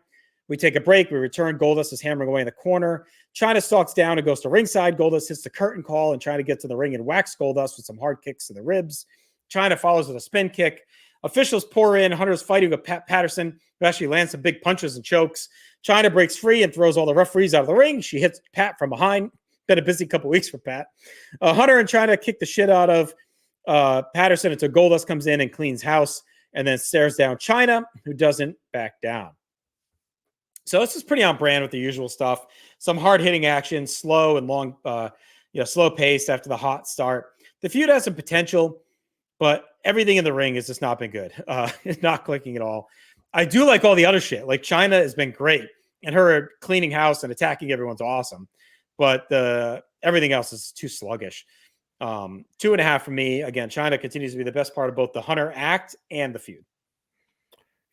We take a break. We return. Goldust is hammering away in the corner. China stalks down and goes to ringside. Goldust hits the curtain call and trying to get to the ring and whacks Goldust with some hard kicks to the ribs. China follows with a spin kick. Officials pour in. Hunter's fighting with Pat Patterson, who actually lands some big punches and chokes. China breaks free and throws all the referees out of the ring. She hits Pat from behind. Been a busy couple weeks for Pat. Hunter and China kick the shit out of Patterson until Goldust comes in and cleans house and then stares down China, who doesn't back down. So this is pretty on brand with the usual stuff. Some hard-hitting action, slow and long, slow paced after the hot start. The feud has some potential, but everything in the ring has just not been good. It's not clicking at all. I do like all the other shit. Like China has been great, and her cleaning house and attacking everyone's awesome. But everything else is too sluggish. 2.5 for me. Again, China continues to be the best part of both the Hunter act and the feud.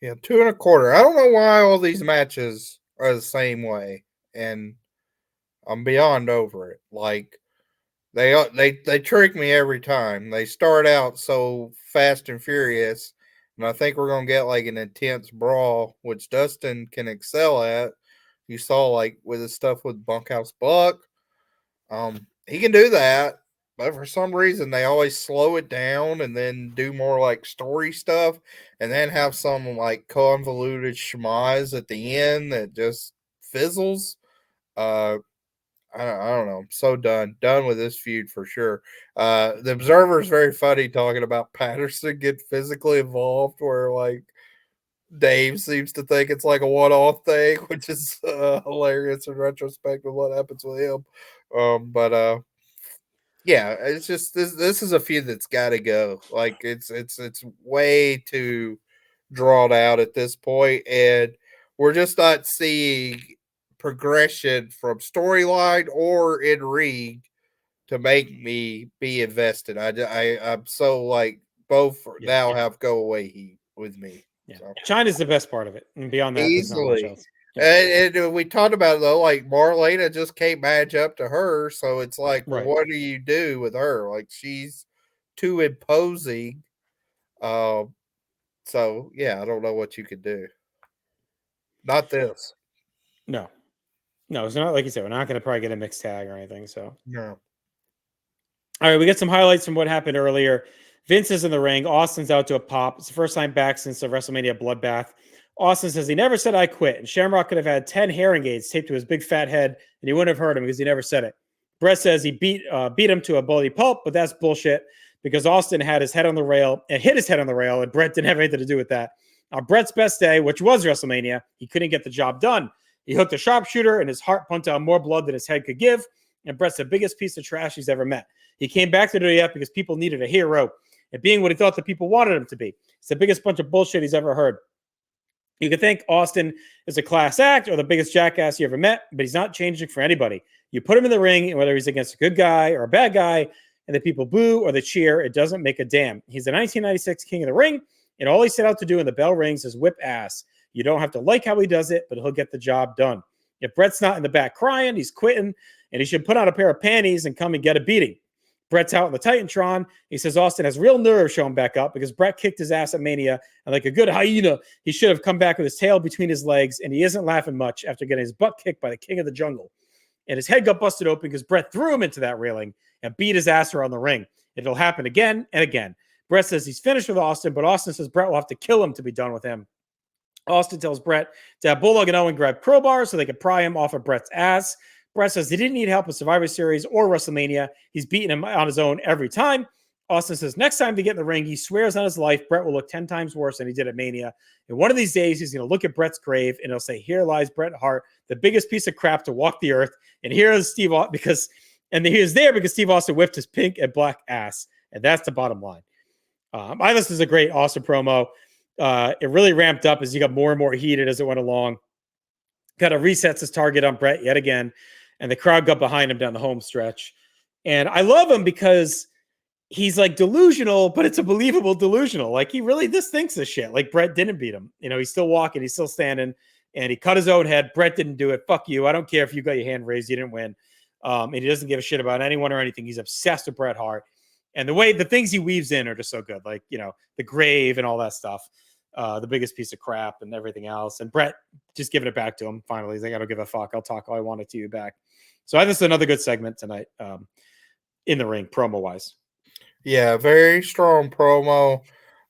Yeah, 2.25. I don't know why all these matches are the same way, and I'm beyond over it. Like they trick me every time. They start out so fast and furious, and I think we're gonna get like an intense brawl, which Dustin can excel at. You saw like with his stuff with Bunkhouse Buck, he can do that. But for some reason, they always slow it down and then do more like story stuff, and then have some like convoluted schmaz at the end that just fizzles. I don't know. I'm so done with this feud for sure. The Observer is very funny talking about Patterson get physically involved, where like Dave seems to think it's like a one-off thing, which is hilarious in retrospect of what happens with him. But Yeah, it's just this is a feud that's got to go. Like it's way too drawn out at this point, and we're just not seeing progression from storyline or in ring to make me be invested. I'm so like both now have go away heat with me. Yeah, So. China's the best part of it, and beyond that, there's not much Easily. else. Yeah. And we talked about it though, like Marlena just can't match up to her, so it's like, well, Right. what do you do with her? Like she's too imposing. So yeah, I don't know what you could do. Not this. No, it's not like you said. We're not going to probably get a mixed tag or anything. So, No. all right, we get some highlights from what happened earlier. Vince is in the ring. Austin's out to a pop. It's the first time back since the WrestleMania bloodbath. Austin says he never said I quit, and Shamrock could have had 10 hearing aids taped to his big fat head, and he wouldn't have heard him because he never said it. Bret says he beat him to a bloody pulp, but that's bullshit because Austin had his head on the rail and hit his head on the rail, and Bret didn't have anything to do with that. On Bret's best day, which was WrestleMania, he couldn't get the job done. He hooked a sharpshooter, and his heart pumped out more blood than his head could give, and Bret's the biggest piece of trash he's ever met. He came back to the WWF because people needed a hero, and being what he thought the people wanted him to be. It's the biggest bunch of bullshit he's ever heard. You could think Austin is a class act or the biggest jackass you ever met, but he's not changing for anybody. You put him in the ring, and whether he's against a good guy or a bad guy, and the people boo or they cheer, it doesn't make a damn. He's the 1996 King of the Ring, and all he set out to do when the bell rings is whip ass. You don't have to like how he does it, but he'll get the job done. If Bret's not in the back crying, he's quitting, and he should put on a pair of panties and come and get a beating. Bret's out in the Titantron. He says Austin has real nerve showing back up because Bret kicked his ass at Mania, and like a good hyena, he should have come back with his tail between his legs, and he isn't laughing much after getting his butt kicked by the king of the jungle. And his head got busted open because Bret threw him into that railing and beat his ass around the ring. It'll happen again and again. Bret says he's finished with Austin, but Austin says Bret will have to kill him to be done with him. Austin tells Bret to have Bulldog and Owen grab crowbars so they could pry him off of Bret's ass. Bret says he didn't need help with Survivor Series or WrestleMania. He's beaten him on his own every time. Austin says next time they get in the ring, he swears on his life Bret will look 10 times worse than he did at Mania. And one of these days, he's going to look at Bret's grave and he'll say, here lies Bret Hart, the biggest piece of crap to walk the earth. And here is Steve Austin because Steve Austin whipped his pink and black ass. And that's the bottom line. I thought this is a great Austin promo. It really ramped up as he got more and more heated as it went along. Kind of resets his target on Bret yet again. And the crowd got behind him down the home stretch. And I love him because he's like delusional, but it's a believable delusional. Like he really just thinks this shit. Like Bret didn't beat him. You know, he's still walking. He's still standing. And he cut his own head. Bret didn't do it. Fuck you. I don't care if you got your hand raised. You didn't win. And he doesn't give a shit about anyone or anything. He's obsessed with Bret Hart. And the things he weaves in are just so good. Like, you know, the grave and all that stuff. The biggest piece of crap and everything else. And Bret just giving it back to him. Finally, he's like, I don't give a fuck. I'll talk all I wanted to you back. So I think it's another good segment tonight in the ring, promo-wise. Yeah, very strong promo.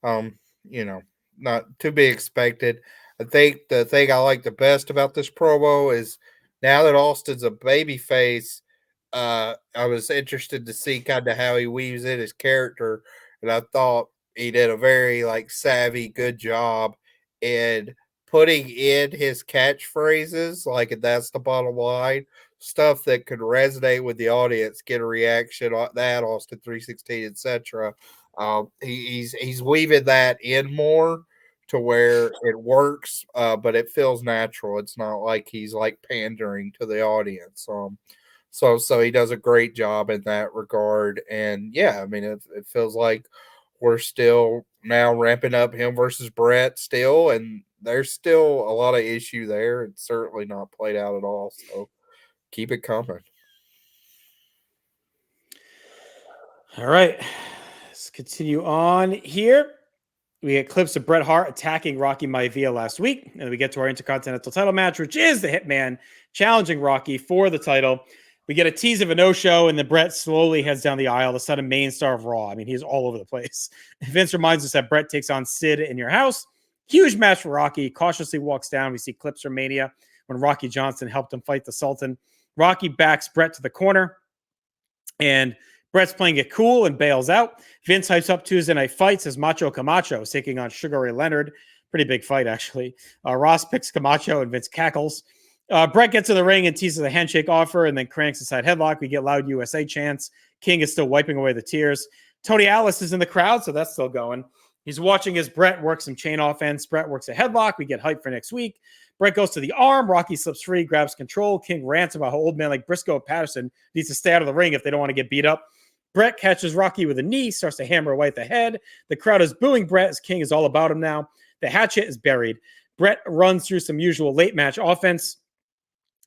You know, not to be expected. I think the thing I like the best about this promo is now that Austin's a babyface, I was interested to see kind of how he weaves in his character, and I thought he did a very like savvy, good job in putting in his catchphrases. Like, that's the bottom line. Stuff that could resonate with the audience, get a reaction on that, Austin 316, etc. He's weaving that in more to where it works, but it feels natural. It's not like he's like pandering to the audience. So he does a great job in that regard. And yeah, I mean, it feels like we're still now ramping up him versus Bret still, and there's still a lot of issue there. It's certainly not played out at all. So keep it coming. All right. Let's continue on here. We get clips of Bret Hart attacking Rocky Maivia last week. And we get to our Intercontinental title match, which is the Hitman challenging Rocky for the title. We get a tease of a no-show, and then Bret slowly heads down the aisle, the sudden main star of Raw. I mean, he's all over the place. Vince reminds us that Bret takes on Sid in your house. Huge match for Rocky. Cautiously walks down. We see clips from Mania when Rocky Johnson helped him fight the Sultan. Rocky backs Bret to the corner, and Bret's playing it cool and bails out. Vince hypes up Tuesday Night Fights as Macho Camacho is taking on Sugar Ray Leonard. Pretty big fight, actually. Ross picks Camacho and Vince cackles. Bret gets in the ring and teases a handshake offer and then cranks a side headlock. We get loud USA chants. King is still wiping away the tears. Tony Atlas is in the crowd, so that's still going. He's watching as Bret works some chain offense. Bret works a headlock. We get hyped for next week. Bret goes to the arm. Rocky slips free, grabs control. King rants about how old men like Briscoe and Patterson needs to stay out of the ring if they don't want to get beat up. Bret catches Rocky with a knee, starts to hammer away at the head. The crowd is booing Bret as King is all about him now. The hatchet is buried. Bret runs through some usual late match offense.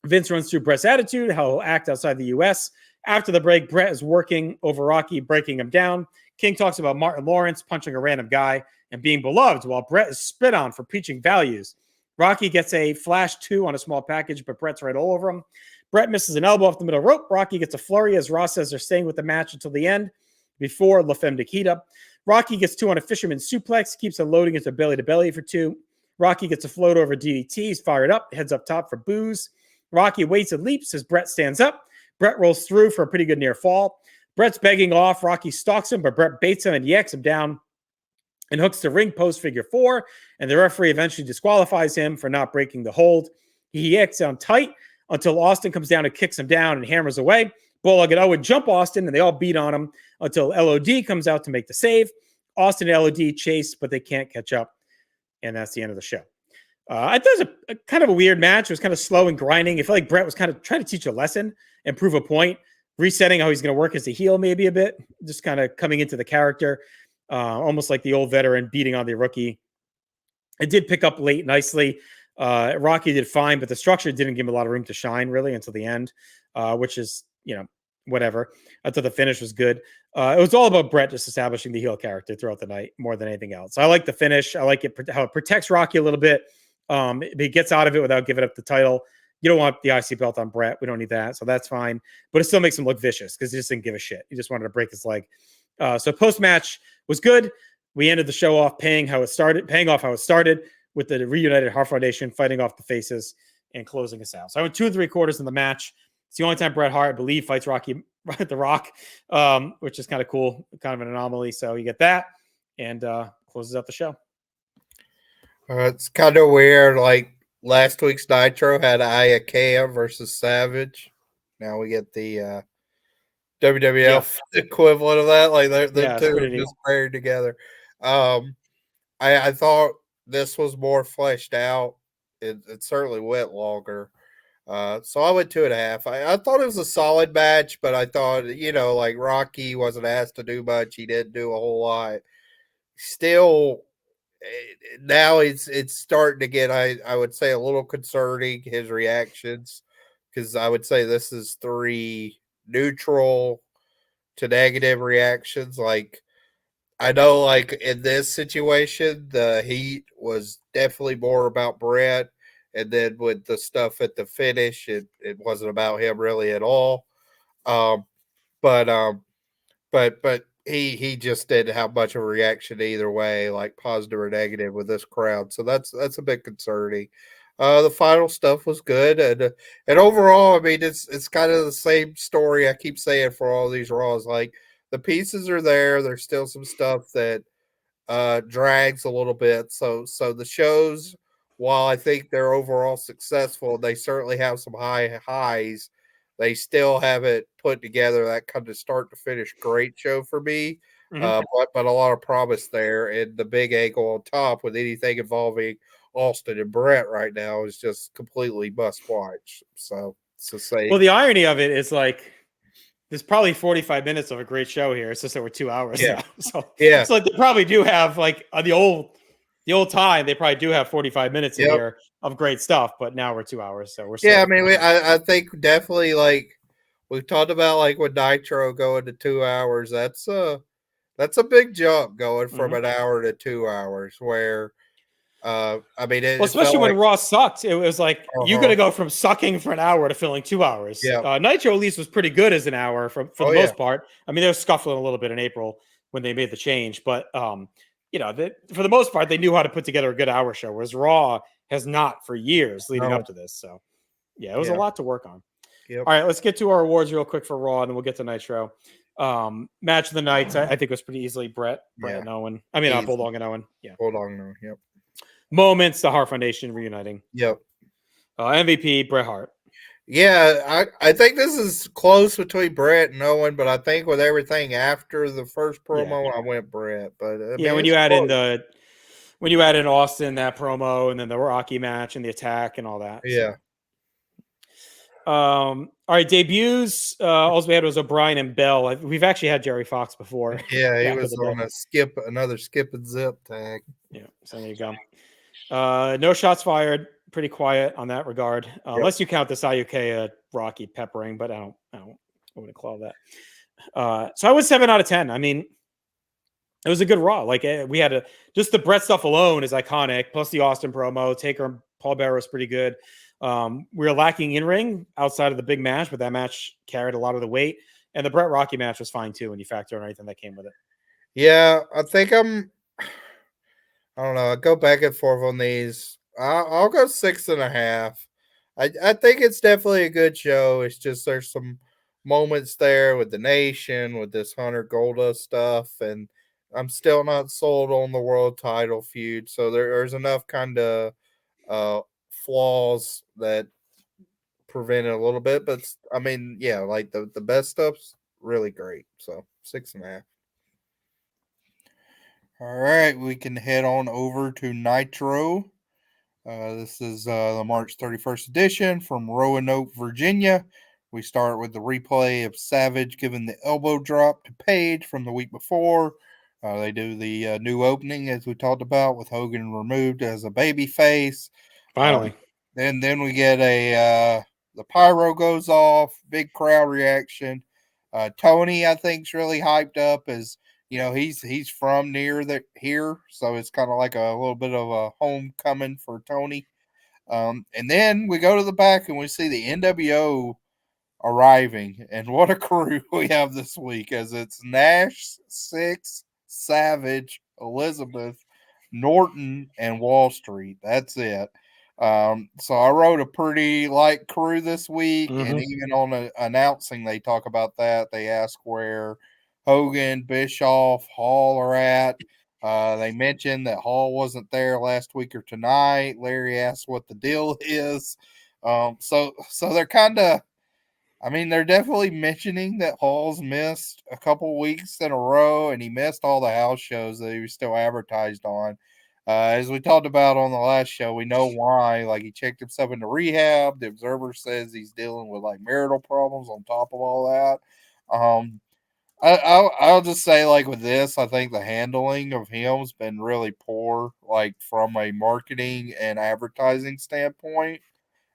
Vince runs through Bret's attitude, how he'll act outside the U.S. After the break, Bret is working over Rocky, breaking him down. King talks about Martin Lawrence punching a random guy and being beloved while Bret is spit on for preaching values. Rocky gets a flash 2 on a small package, but Bret's right all over him. Bret misses an elbow off the middle rope. Rocky gets a flurry as Ross says they're staying with the match until the end before La Femme Nikita. Rocky gets 2 on a fisherman suplex, keeps it loading into belly-to-belly for 2. Rocky gets a float over DDT. He's fired up, heads up top for boos. Rocky waits and leaps as Bret stands up. Bret rolls through for a pretty good near fall. Bret's begging off. Rocky stalks him, but Bret baits him and yaks him down and hooks the ring post figure 4. And the referee eventually disqualifies him for not breaking the hold. He yaks down tight until Austin comes down and kicks him down and hammers away. Bulldog and Owen jump Austin, and they all beat on him until LOD comes out to make the save. Austin and LOD chase, but they can't catch up. And that's the end of the show. I thought it was a kind of a weird match. It was kind of slow and grinding. I feel like Bret was kind of trying to teach a lesson and prove a point, resetting how he's going to work as a heel maybe a bit, just kind of coming into the character, almost like the old veteran beating on the rookie. It did pick up late nicely. Rocky did fine, but the structure didn't give him a lot of room to shine really until the end, which is, whatever. I thought the finish was good. It was all about Bret just establishing the heel character throughout the night more than anything else. I like the finish. I like it, how it protects Rocky a little bit. He gets out of it without giving up the title. You don't want the IC belt on Bret. We don't need that. So that's fine. But it still makes him look vicious because he just didn't give a shit. He just wanted to break his leg. So post-match was good. We ended the show off paying off how it started with the reunited Hart Foundation fighting off the faces and closing us out. So I went 2 3/4 in the match. It's the only time Bret Hart, I believe, fights Rocky the Rock, which is kind of cool, kind of an anomaly. So you get that and closes out the show. It's kind of weird. Like last week's Nitro had Ayakea versus Savage. Now we get the WWF equivalent of that. Like they're two just paired together. I thought this was more fleshed out. It certainly went longer. So I went 2.5. I thought it was a solid match, but I thought, like Rocky wasn't asked to do much. He didn't do a whole lot. Still, now it's starting to get, I would say, a little concerning, his reactions, because I would say this is 3 neutral to negative reactions. Like, I know, like, in this situation, the heat was definitely more about Bret, and then with the stuff at the finish, it wasn't about him really at all. But he just didn't have much of a reaction either way, like positive or negative with this crowd. So that's a bit concerning. The final stuff was good, and overall, I mean, it's kind of the same story I keep saying for all these Raws. Like the pieces are there. There's still some stuff that drags a little bit. So the shows, while I think they're overall successful, they certainly have some highs. They still haven't put together that kind of start to finish great show for me. Mm-hmm. But a lot of promise there, and the big angle on top with anything involving Austin and Bret right now is just completely must watch. So it's the same. Well, the irony of it is like there's probably 45 minutes of a great show here. It's just that we're 2 hours now. So it's like they probably do have like the old time. They probably do have 45 minutes in here of great stuff, but now we're 2 hours. So we're I mean, I think definitely like we've talked about like with Nitro going to 2 hours. That's a big jump going from an hour to 2 hours. Where I mean, especially when Raw sucked, it was like you're gonna go from sucking for an hour to filling 2 hours. Nitro at least was pretty good as an hour for the most part. I mean, they were scuffling a little bit in April when they made the change, but for the most part, they knew how to put together a good hour show, whereas Raw has not for years leading up to this. So it was a lot to work on. All right, let's get to our awards real quick for Raw, and then we'll get to Nitro. Match of the night, I think was pretty easily Bret and Owen. I mean, Bulldog and Owen. Bulldog and Owen. Yep. Moments, the Hart Foundation reuniting. Yep. MVP, Bret Hart. Yeah, I think this is close between Bret and Owen, but I think with everything after the first Yeah. promo, I went Bret. But I Yeah, mean, it's close. when you add in Austin, that promo, and then the Rocky match and the attack and all that. Yeah. All right, debuts. All we had was O'Brien and Bell. We've actually had Jerry Fox before. Yeah, he Back in was the day. on another skip and zip tag. Yeah, so there you go. No shots fired. Pretty quiet on that regard, unless you count the Sayuke Rocky peppering, but I wouldn't call that. So I was 7 out of 10. I mean, it was a good Raw. Like we had just the Brett stuff alone is iconic. Plus the Austin promo, Taker and Paul Bearer was pretty good. We were lacking in ring outside of the big match, but that match carried a lot of the weight. And the Brett Rocky match was fine too when you factor in everything that came with it. Yeah, I think I don't know. I go back and forth on these. I'll go 6.5. I think it's definitely a good show. It's just there's some moments there with the nation, with this Hunter Golda stuff, and I'm still not sold on the world title feud. So there's enough kind of flaws that prevent it a little bit. But I mean, yeah, like the best stuff's really great. So 6.5. All right, we can head on over to Nitro. This is the March 31st edition from Roanoke, Virginia. We start with the replay of Savage giving the elbow drop to Page from the week before. They do the new opening, as we talked about, with Hogan removed as a baby face. Finally. Then we get the pyro goes off, big crowd reaction. Tony, I think, is really hyped up as he's from near here, so it's kind of like a little bit of a homecoming for Tony. And then we go to the back and we see the NWO arriving, and what a crew we have this week! As it's Nash, Six, Savage, Elizabeth, Norton, and Wall Street. That's it. So I wrote a pretty light crew this week, and even on announcing, they talk about that. They ask where Hogan, Bischoff, Hall are at. They mentioned that Hall wasn't there last week or tonight. Larry asks what the deal is. So they're kind of, I mean, they're definitely mentioning that Hall's missed a couple weeks in a row, and he missed all the house shows that he was still advertised on. As we talked about on the last show, we know why. Like, he checked himself into rehab. The Observer says he's dealing with like marital problems on top of all that. I'll just say, like, with this, I think the handling of him's been really poor, like from a marketing and advertising standpoint.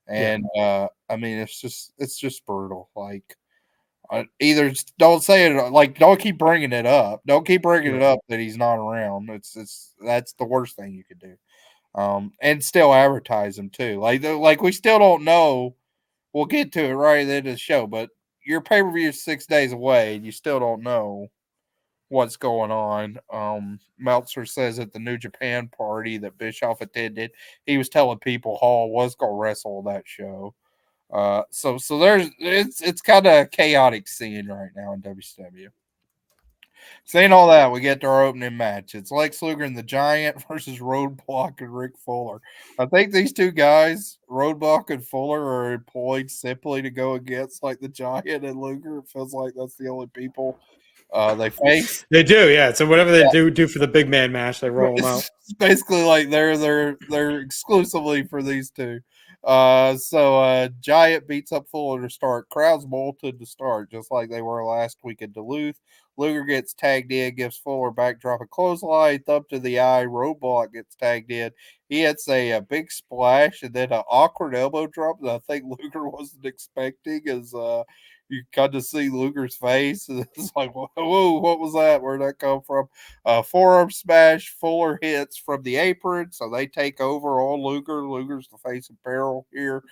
And I mean, it's just brutal. Like, either don't say it, like, don't keep bringing it up. Don't keep bringing it up that he's not around. It's that's the worst thing you could do. And still advertise him too. Like we still don't know. We'll get to it right at the end of the show, but your pay per view is 6 days away, and you still don't know what's going on. Meltzer says at the New Japan party that Bischoff attended, he was telling people Hall was going to wrestle that show. So there's it's kind of a chaotic scene right now in WCW. Saying all that, we get to our opening match. It's Lex Luger and the Giant versus Roadblock and Rick Fuller. I think these two guys, Roadblock and Fuller, are employed simply to go against like the Giant and Luger. It feels like that's the only people they face. They do, yeah. So whatever they do for the big man match, they roll them out. It's basically like they're exclusively for these two. Giant beats up Fuller to start. Crowds bolted to start, just like they were last week in Duluth. Luger gets tagged in, gives Fuller backdrop a clothesline, thumb to the eye. Roadblock gets tagged in. He hits a big splash and then an awkward elbow drop that I think Luger wasn't expecting. As you kind of see Luger's face, and it's like, whoa, what was that? Where'd that come from? Forearm smash. Fuller hits from the apron, so they take over on Luger. Luger's the face of peril here.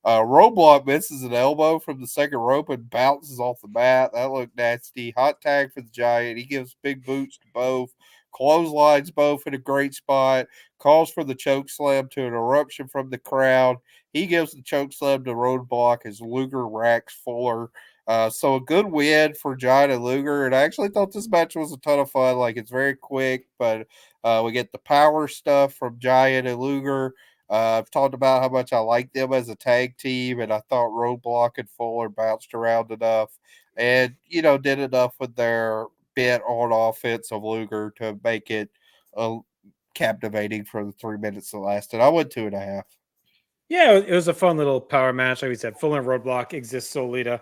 Roadblock misses an elbow from the second rope and bounces off the mat. That looked nasty. Hot tag for the Giant. He gives big boots to both. Clotheslines both in a great spot. Calls for the choke slam to an eruption from the crowd. He gives the choke slam to Roadblock as Luger racks Fuller. So a good win for Giant and Luger. And I actually thought this match was a ton of fun. Like, it's very quick, but we get the power stuff from Giant and Luger. I've talked about how much I like them as a tag team, and I thought Roadblock and Fuller bounced around enough and, did enough with their bit on offense of Luger to make it captivating for the 3 minutes that lasted. I went 2.5. Yeah, it was a fun little power match. Like we said, Fuller and Roadblock exists solely to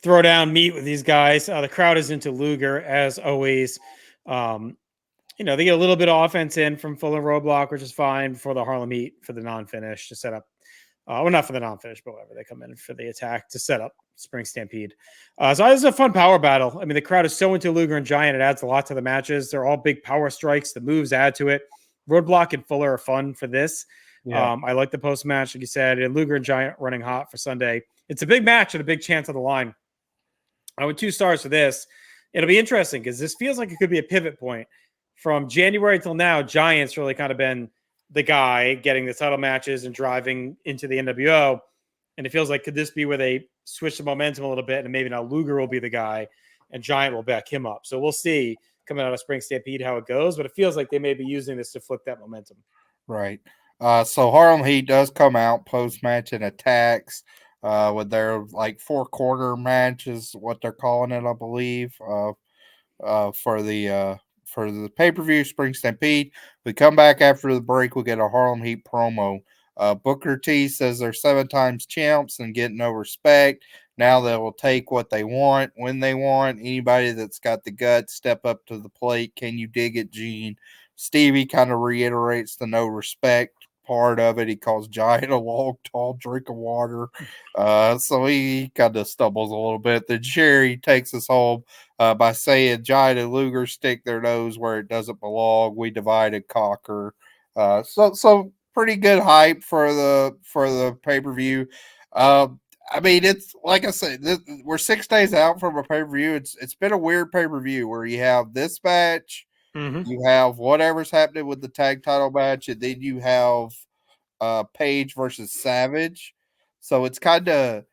throw down meat with these guys. The crowd is into Luger as always. They get a little bit of offense in from Fuller and Roadblock, which is fine for the Harlem Heat for the non-finish to set up. Well, not for the non-finish, but whatever. They come in for the attack to set up Spring Stampede. So this is a fun power battle. I mean, the crowd is so into Luger and Giant. It adds a lot to the matches. They're all big power strikes. The moves add to it. Roadblock and Fuller are fun for this. Yeah. I like the post match, like you said, and Luger and Giant running hot for Sunday. It's a big match and a big chance on the line. I went 2 stars for this. It'll be interesting because this feels like it could be a pivot point. From January till now, Giant's really kind of been the guy getting the title matches and driving into the NWO. And it feels like, could this be where they switch the momentum a little bit and maybe now Luger will be the guy and Giant will back him up. So we'll see coming out of Spring Stampede how it goes, but it feels like they may be using this to flip that momentum. Right. So Harlem Heat does come out post-match and attacks with their 4-quarter match is what they're calling it, I believe, for the pay-per-view Spring Stampede. We come back after the break. We get a Harlem Heat promo. Booker T says they're 7 times champs and get no respect. Now they will take what they want when they want. Anybody that's got the guts, step up to the plate. Can you dig it, Gene? Stevie kind of reiterates the no respect part of it. He calls Giant a long, tall drink of water. So he kind of stumbles a little bit. Then Jerry takes us home by saying Giant and Luger stick their nose where it doesn't belong. We divide and conquer. So pretty good hype for the pay-per-view. I mean, it's like I said, we're 6 days out from a pay-per-view. It's been a weird pay-per-view where you have this match, you have whatever's happening with the tag title match, and then you have Page versus Savage. So it's kind of,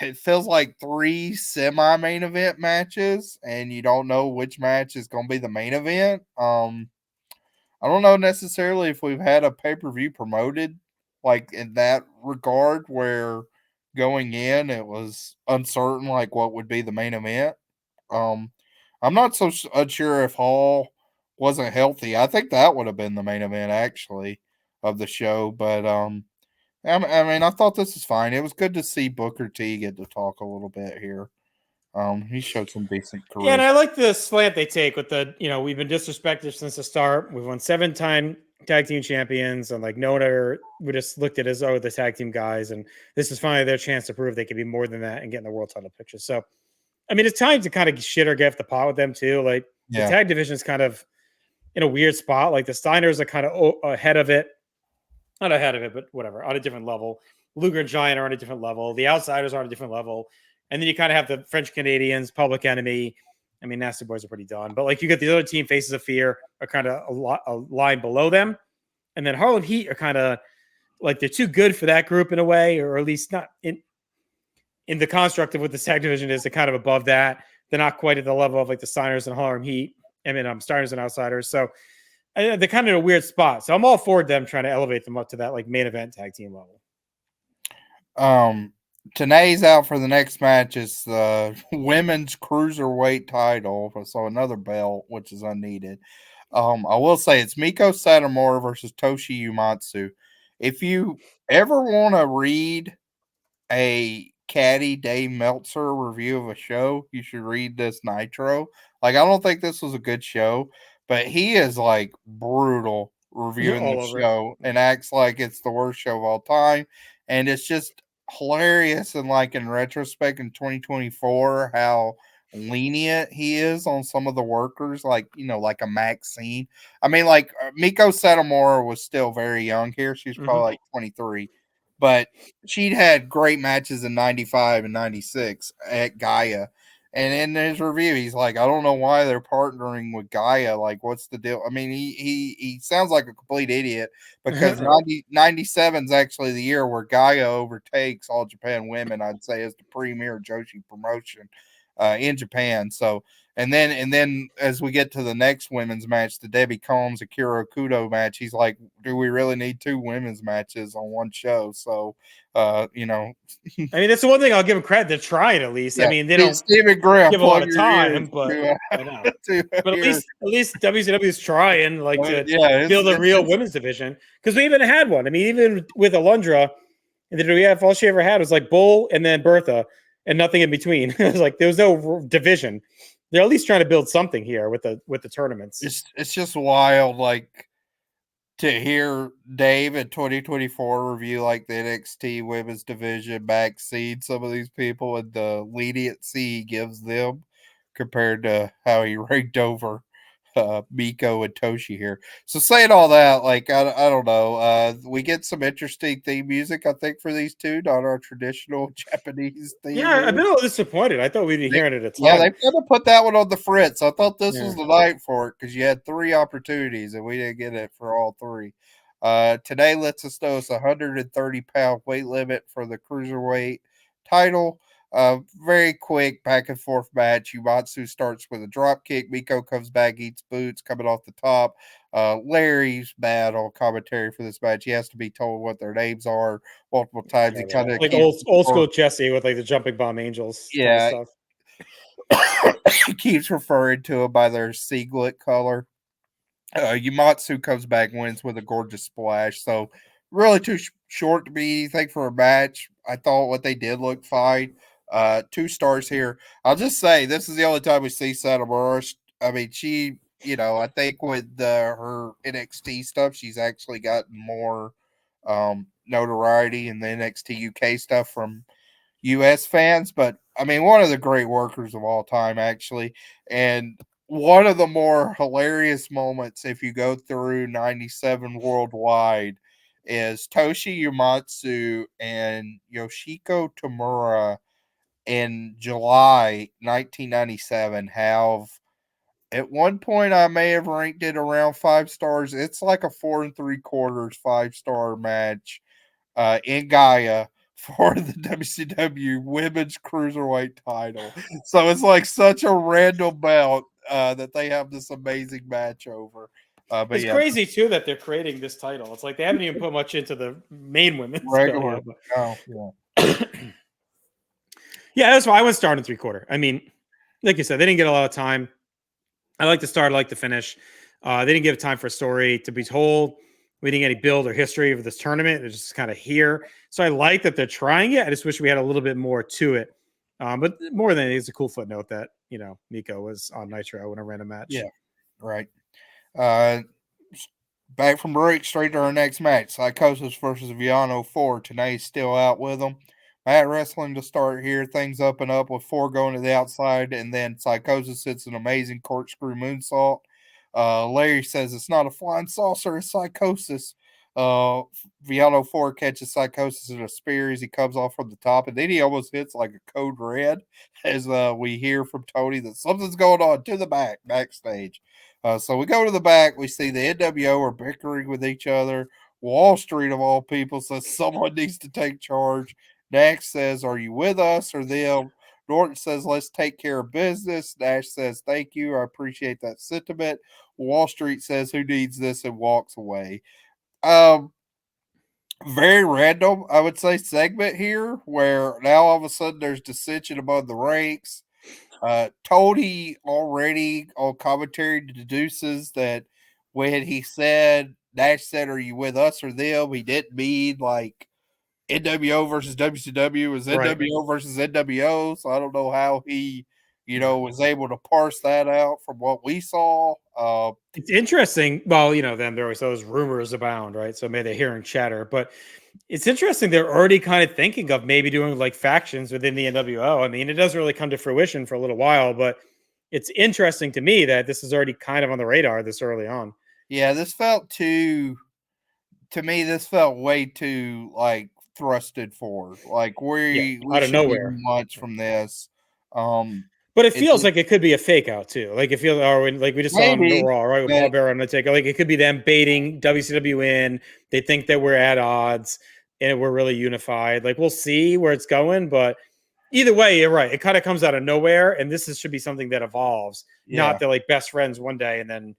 it feels like 3 semi-main event matches, and you don't know which match is going to be the main event. I don't know necessarily if we've had a pay-per-view promoted in that regard where going in it was uncertain what would be the main event. I'm not so unsure if Hall wasn't healthy. I think that would have been the main event actually of the show, but I mean, I thought this was fine. It was good to see Booker T get to talk a little bit here. He showed some decent charisma. Yeah, and I like the slant they take with the, we've been disrespected since the start. We've won 7-time tag team champions, and no one ever, we just looked at it as, the tag team guys, and this is finally their chance to prove they could be more than that and get in the world title picture. So, I mean, it's time to kind of shit or get off the pot with them too. The tag division is kind of in a weird spot. The Steiners are kind of ahead of it. Not ahead of it, but whatever, on a different level. Luger and Giant are on a different level. The Outsiders are on a different level. And then you kind of have the French Canadians, Public Enemy. I mean, Nasty Boys are pretty done. But you get the other team, Faces of Fear, are kind of a line below them. And then Harlem Heat are kind of they're too good for that group in a way, or at least not in the construct of what the tag division is. They're kind of above that. They're not quite at the level of the Steiners and Harlem Heat. I mean, Steiners and Outsiders. So they're kind of in a weird spot. So I'm all for them trying to elevate them up to that main event tag team level. Tanae's out for the next match. It's the women's cruiserweight title. So another belt, which is unneeded. I will say it's Miko Satomura versus Toshi Uematsu. If you ever want to read a Caddy Dave Meltzer review of a show, you should read this Nitro. I don't think this was a good show, but he is brutal reviewing the show and acts like it's the worst show of all time. And it's just hilarious. And in retrospect in 2024, how lenient he is on some of the workers, like a Maxine. I mean, Miko Satomura was still very young here. She's probably 23. But she'd had great matches in 95 and 96 at Gaia. And in his review, he's like, I don't know why they're partnering with Gaia. What's the deal? I mean, he sounds like a complete idiot because 97 is actually the year where Gaia overtakes All Japan Women, I'd say, as the premier Joshi promotion. in Japan. So and then as we get to the next women's match, the Debbie Combs Akira Kudo match, he's like, do we really need 2 women's matches on one show? So you know, I mean, that's the one thing I'll give them credit. They're trying at least. yeah. I mean, they don't Stephen Graham give a lot of time, but I know. But at least WCW is trying like to build a real women's division, because we even had one. I mean, even with Alundra, all she ever had was like Bull and then Bertha and nothing in between. It was like there was no division. They're at least trying to build something here with the tournaments. It's just wild, like, to hear Dave in 2024 review like the NXT women's division, backseat some of these people, and the leniency he gives them compared to how he ranked over Miko and Toshi here. So saying all that, like, I don't know. We get some interesting theme music, I think, for these two, not our traditional Japanese theme. Yeah, I've been a little disappointed. I thought we'd be hearing it a ton. Yeah, they kind of put that one on the fritz. I thought this was the night for it, because you had 3 opportunities and we didn't get it for all 3. Today lets us know it's a 130-pound weight limit for the cruiserweight title. Very quick back and forth match. Umatsu starts with a drop kick. Miko comes back, eats boots coming off the top. Larry's bad on commentary for this match. He has to be told what their names are multiple times. He kind of like old school Jesse with like the jumping bomb angels. Yeah, kind of stuff. He keeps referring to them by their singlet color. Umatsu comes back, wins with a gorgeous splash. So really too short to be anything for a match. I thought what they did looked fine. 2 stars here. I'll just say this is the only time we see Satomura. I mean, she, I think with her NXT stuff, she's actually gotten more notoriety in the NXT UK stuff from US fans. But I mean, one of the great workers of all time, actually. And one of the more hilarious moments, if you go through 97 worldwide, is Toshi Umatsu and Yoshiko Tamura in July 1997 have, at one point I may have ranked it around 5 stars. It's like a 4 3/4 5-star match in Gaia for the WCW Women's Cruiserweight title. So it's like such a random bout that they have this amazing match over. But it's crazy too that they're creating this title. It's like they haven't even put much into the main women's regular. Yeah, that's why I went start and 3/4. I mean, like you said, they didn't get a lot of time. I like the start, I like the finish. They didn't give time for a story to be told. We didn't get any build or history of this tournament. It's just kind of here. So I like that they're trying it. I just wish we had a little bit more to it. But more than it's a cool footnote that, Miko was on Nitro in a random match. Yeah, right. Back from break, straight to our next match. Psychosis versus Viano 4. Tanae's still out with them. Matt Wrestling to start here. Things up and up with 4 going to the outside, and then Psychosis hits an amazing corkscrew moonsault. Larry says it's not a flying saucer, it's Psychosis. Viano 4 catches Psychosis in a spear as he comes off from the top, and then he almost hits like a code red as we hear from Tony that something's going on to the backstage. So we go to the back. We see the NWO are bickering with each other. Wall Street, of all people, says someone needs to take charge. Nash says, are you with us or them? Norton says, let's take care of business. Nash says, thank you. I appreciate that sentiment. Wall Street says, who needs this, and walks away. Very random, I would say, segment here where now all of a sudden there's dissension among the ranks. Tony already on commentary deduces that when he said, Nash said, are you with us or them, he didn't mean like NWO versus WCW. It was NWO versus NWO. So I don't know how he, was able to parse that out from what we saw. It's interesting. Well, then there always those rumors abound, right? So maybe they're hearing chatter, but it's interesting. They're already kind of thinking of maybe doing like factions within the NWO. I mean, it doesn't really come to fruition for a little while, but it's interesting to me that this is already kind of on the radar this early on. Yeah, this felt this felt way too like thrusted forward. Like we out of nowhere much from this. But it feels like it could be a fake out too. Like it feels, or like we just saw on Raw, right? With Paul Bearer and Undertaker. Like it could be them baiting WCW in. They think that we're at odds and we're really unified. Like we'll see where it's going, but either way, you're right. It kind of comes out of nowhere, and should be something that evolves, Yeah. not that like best friends one day and then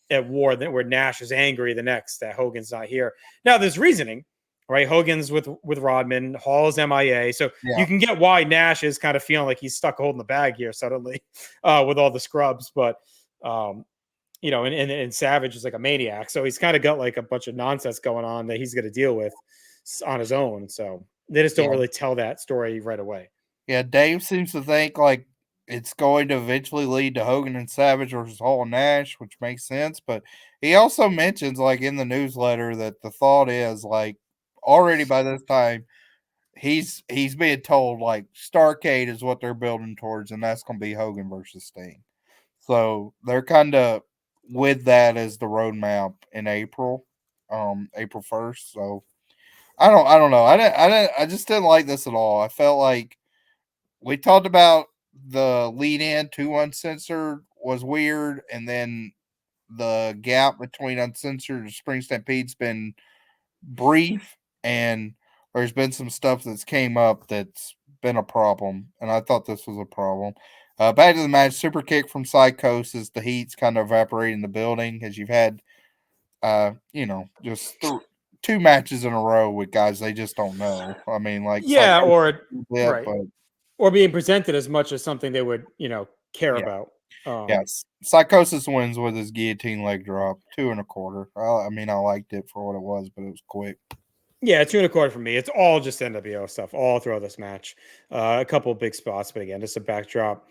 at war where Nash is angry the next that Hogan's not here. Now there's reasoning, right? Hogan's with Rodman, Hall's MIA, so Yeah. you can get why Nash is kind of feeling like he's stuck holding the bag here suddenly with all the scrubs, but and Savage is like a maniac, so he's kind of got like a bunch of nonsense going on that he's going to deal with on his own. So they just don't Yeah. really tell that story right away. Yeah. Dave seems to think like it's going to eventually lead to Hogan and Savage versus Hall and Nash, which makes sense. But he also mentions, like in the newsletter, that the thought is like already by this time he's being told like Starcade is what they're building towards, and that's going to be Hogan versus Sting. So they're kind of with that as the roadmap in April, April 1st. So I don't know. I just didn't like this at all. I felt like we talked about the lead in to Uncensored was weird, and then the gap between Uncensored and Spring Stampede's been brief, and there's been some stuff that's came up that's been a problem, and I thought this was a problem. Back to the match, super kick from Psychosis. The heat's kind of evaporating the building as you've had, just two matches in a row with guys they just don't know. I mean, like Yeah, Psychosis or a bit, right, but or being presented as much as something they would care yeah, about. yes. Psychosis wins with his guillotine leg drop, 2.25. I mean, I liked it for what it was, but it was quick. Yeah, 2.25 for me. It's all just NWO stuff all throughout this match. A couple of big spots, but again, just a backdrop.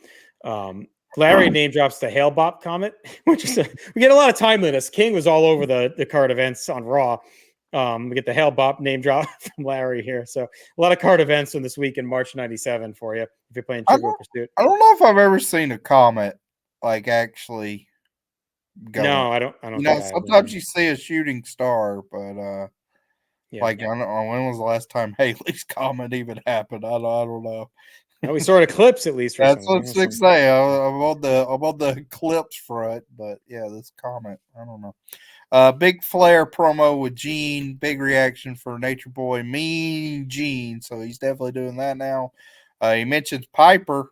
Larry name drops the Hail Bop comment, which is we get a lot of timeliness. King was all over the card events on Raw. We get the Hail Bop name drop from Larry here. So a lot of card events in this week in March '97 for you if you're playing I Trivial don't, Pursuit. I don't know if I've ever seen a comet like actually going. No, I don't think I have Sometimes either. you see a shooting star, but Yeah. like I don't know when was the last time Haley's comet even happened. I don't know. No, we saw an eclipse at least That's recently. what six say. I'm on the Eclipse front, but yeah, this comment, I don't know. Big Flair promo with Gene. Big reaction for Nature Boy, Mean Gene. So he's definitely doing that now. He mentions Piper,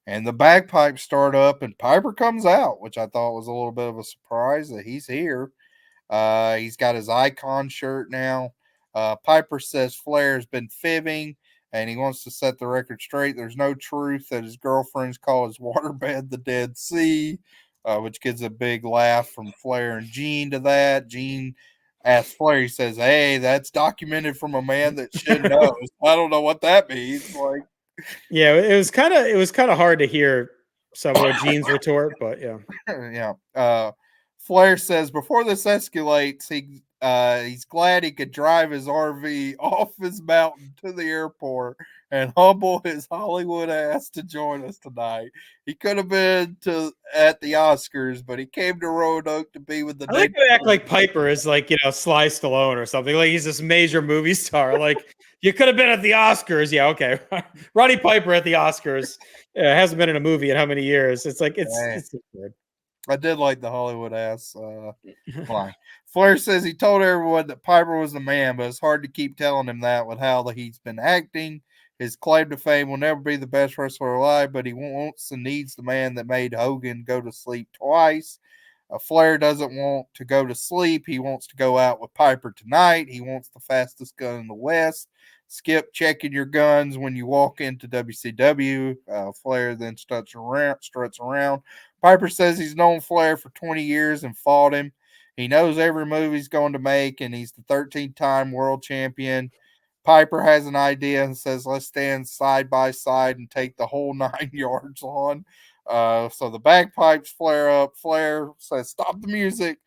and the bagpipes start up, and Piper comes out, which I thought was a little bit of a surprise that he's here. He's got his icon shirt now. Piper says Flair's been fibbing and he wants to set the record straight. There's no truth that his girlfriends call his waterbed the Dead Sea, which gets a big laugh from Flair and Gene to that. Gene asks Flair, he says, "Hey, that's documented from a man that should know." I don't know what that means. Like, Yeah, it was kind of hard to hear some more Gene's retort, but yeah. yeah. Flair says before this escalates, he's glad he could drive his RV off his mountain to the airport and humble his Hollywood ass to join us tonight. He could have been at the Oscars, but he came to Roanoke to be with the I like Nature to act Boy. like Piper is like, Sly Stallone or something. Like he's this major movie star. Like you could have been at the Oscars. Yeah, okay. Roddy Piper at the Oscars. Hasn't been in a movie in how many years? It's like Eh, it's weird. I did like the Hollywood ass line. Flair says he told everyone that Piper was the man, but it's hard to keep telling him that with how he's been acting. His claim to fame will never be the best wrestler alive, but he wants and needs the man that made Hogan go to sleep twice. Flair doesn't want to go to sleep. He wants to go out with Piper tonight. He wants the fastest gun in the West. Skip checking your guns when you walk into WCW. Flair then struts around. Piper says he's known Flair for 20 years and fought him. He knows every move he's going to make, and he's the 13th time world champion. Piper has an idea and says, let's stand side by side and take the whole 9 yards on. So the bagpipes flare up. Flair says, stop the music.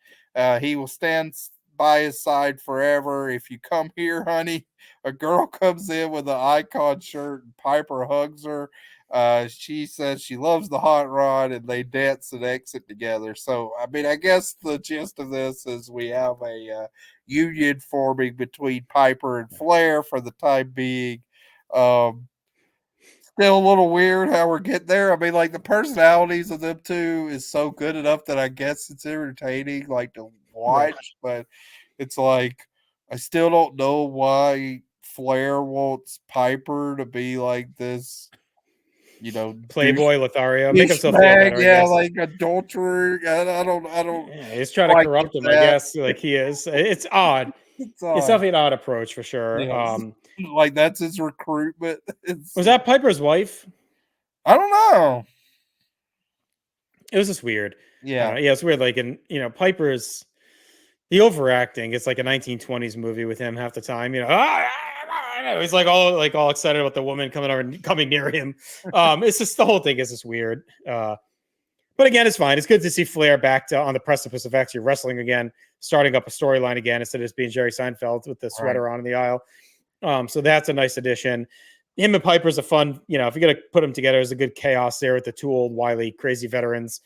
He will stand by his side forever. If you come here, honey, a girl comes in with an icon shirt and Piper hugs her. She says she loves the hot rod and they dance and exit together. So, I mean, I guess the gist of this is we have a union forming between Piper and Flair for the time being. Um, Still a little weird how we're getting there. I mean, like the personalities of them two is so good enough that I guess it's entertaining, like to Right. watch. But it's like I still don't know why Flair wants Piper to be like this Playboy Lothario, make himself feel better, I guess. like adulterer. I don't. Yeah, he's trying to corrupt him, I guess. Like he is. It's odd. It's definitely an odd approach for sure. Yes. Like that's his recruitment. Was that Piper's wife? I don't know. It was just weird. Yeah, it's weird. Like, Piper's the overacting. It's like a 1920s movie with him half the time. He's like all excited about the woman coming near him. It's just the whole thing is just weird. But again, it's fine. It's good to see Flair back on the precipice of actually wrestling again, starting up a storyline again instead of just being Jerry Seinfeld with the sweater on in the aisle. So that's a nice addition. Him and Piper's a fun, if you're going to put them together, there's a good chaos there with the two old, wily, crazy veterans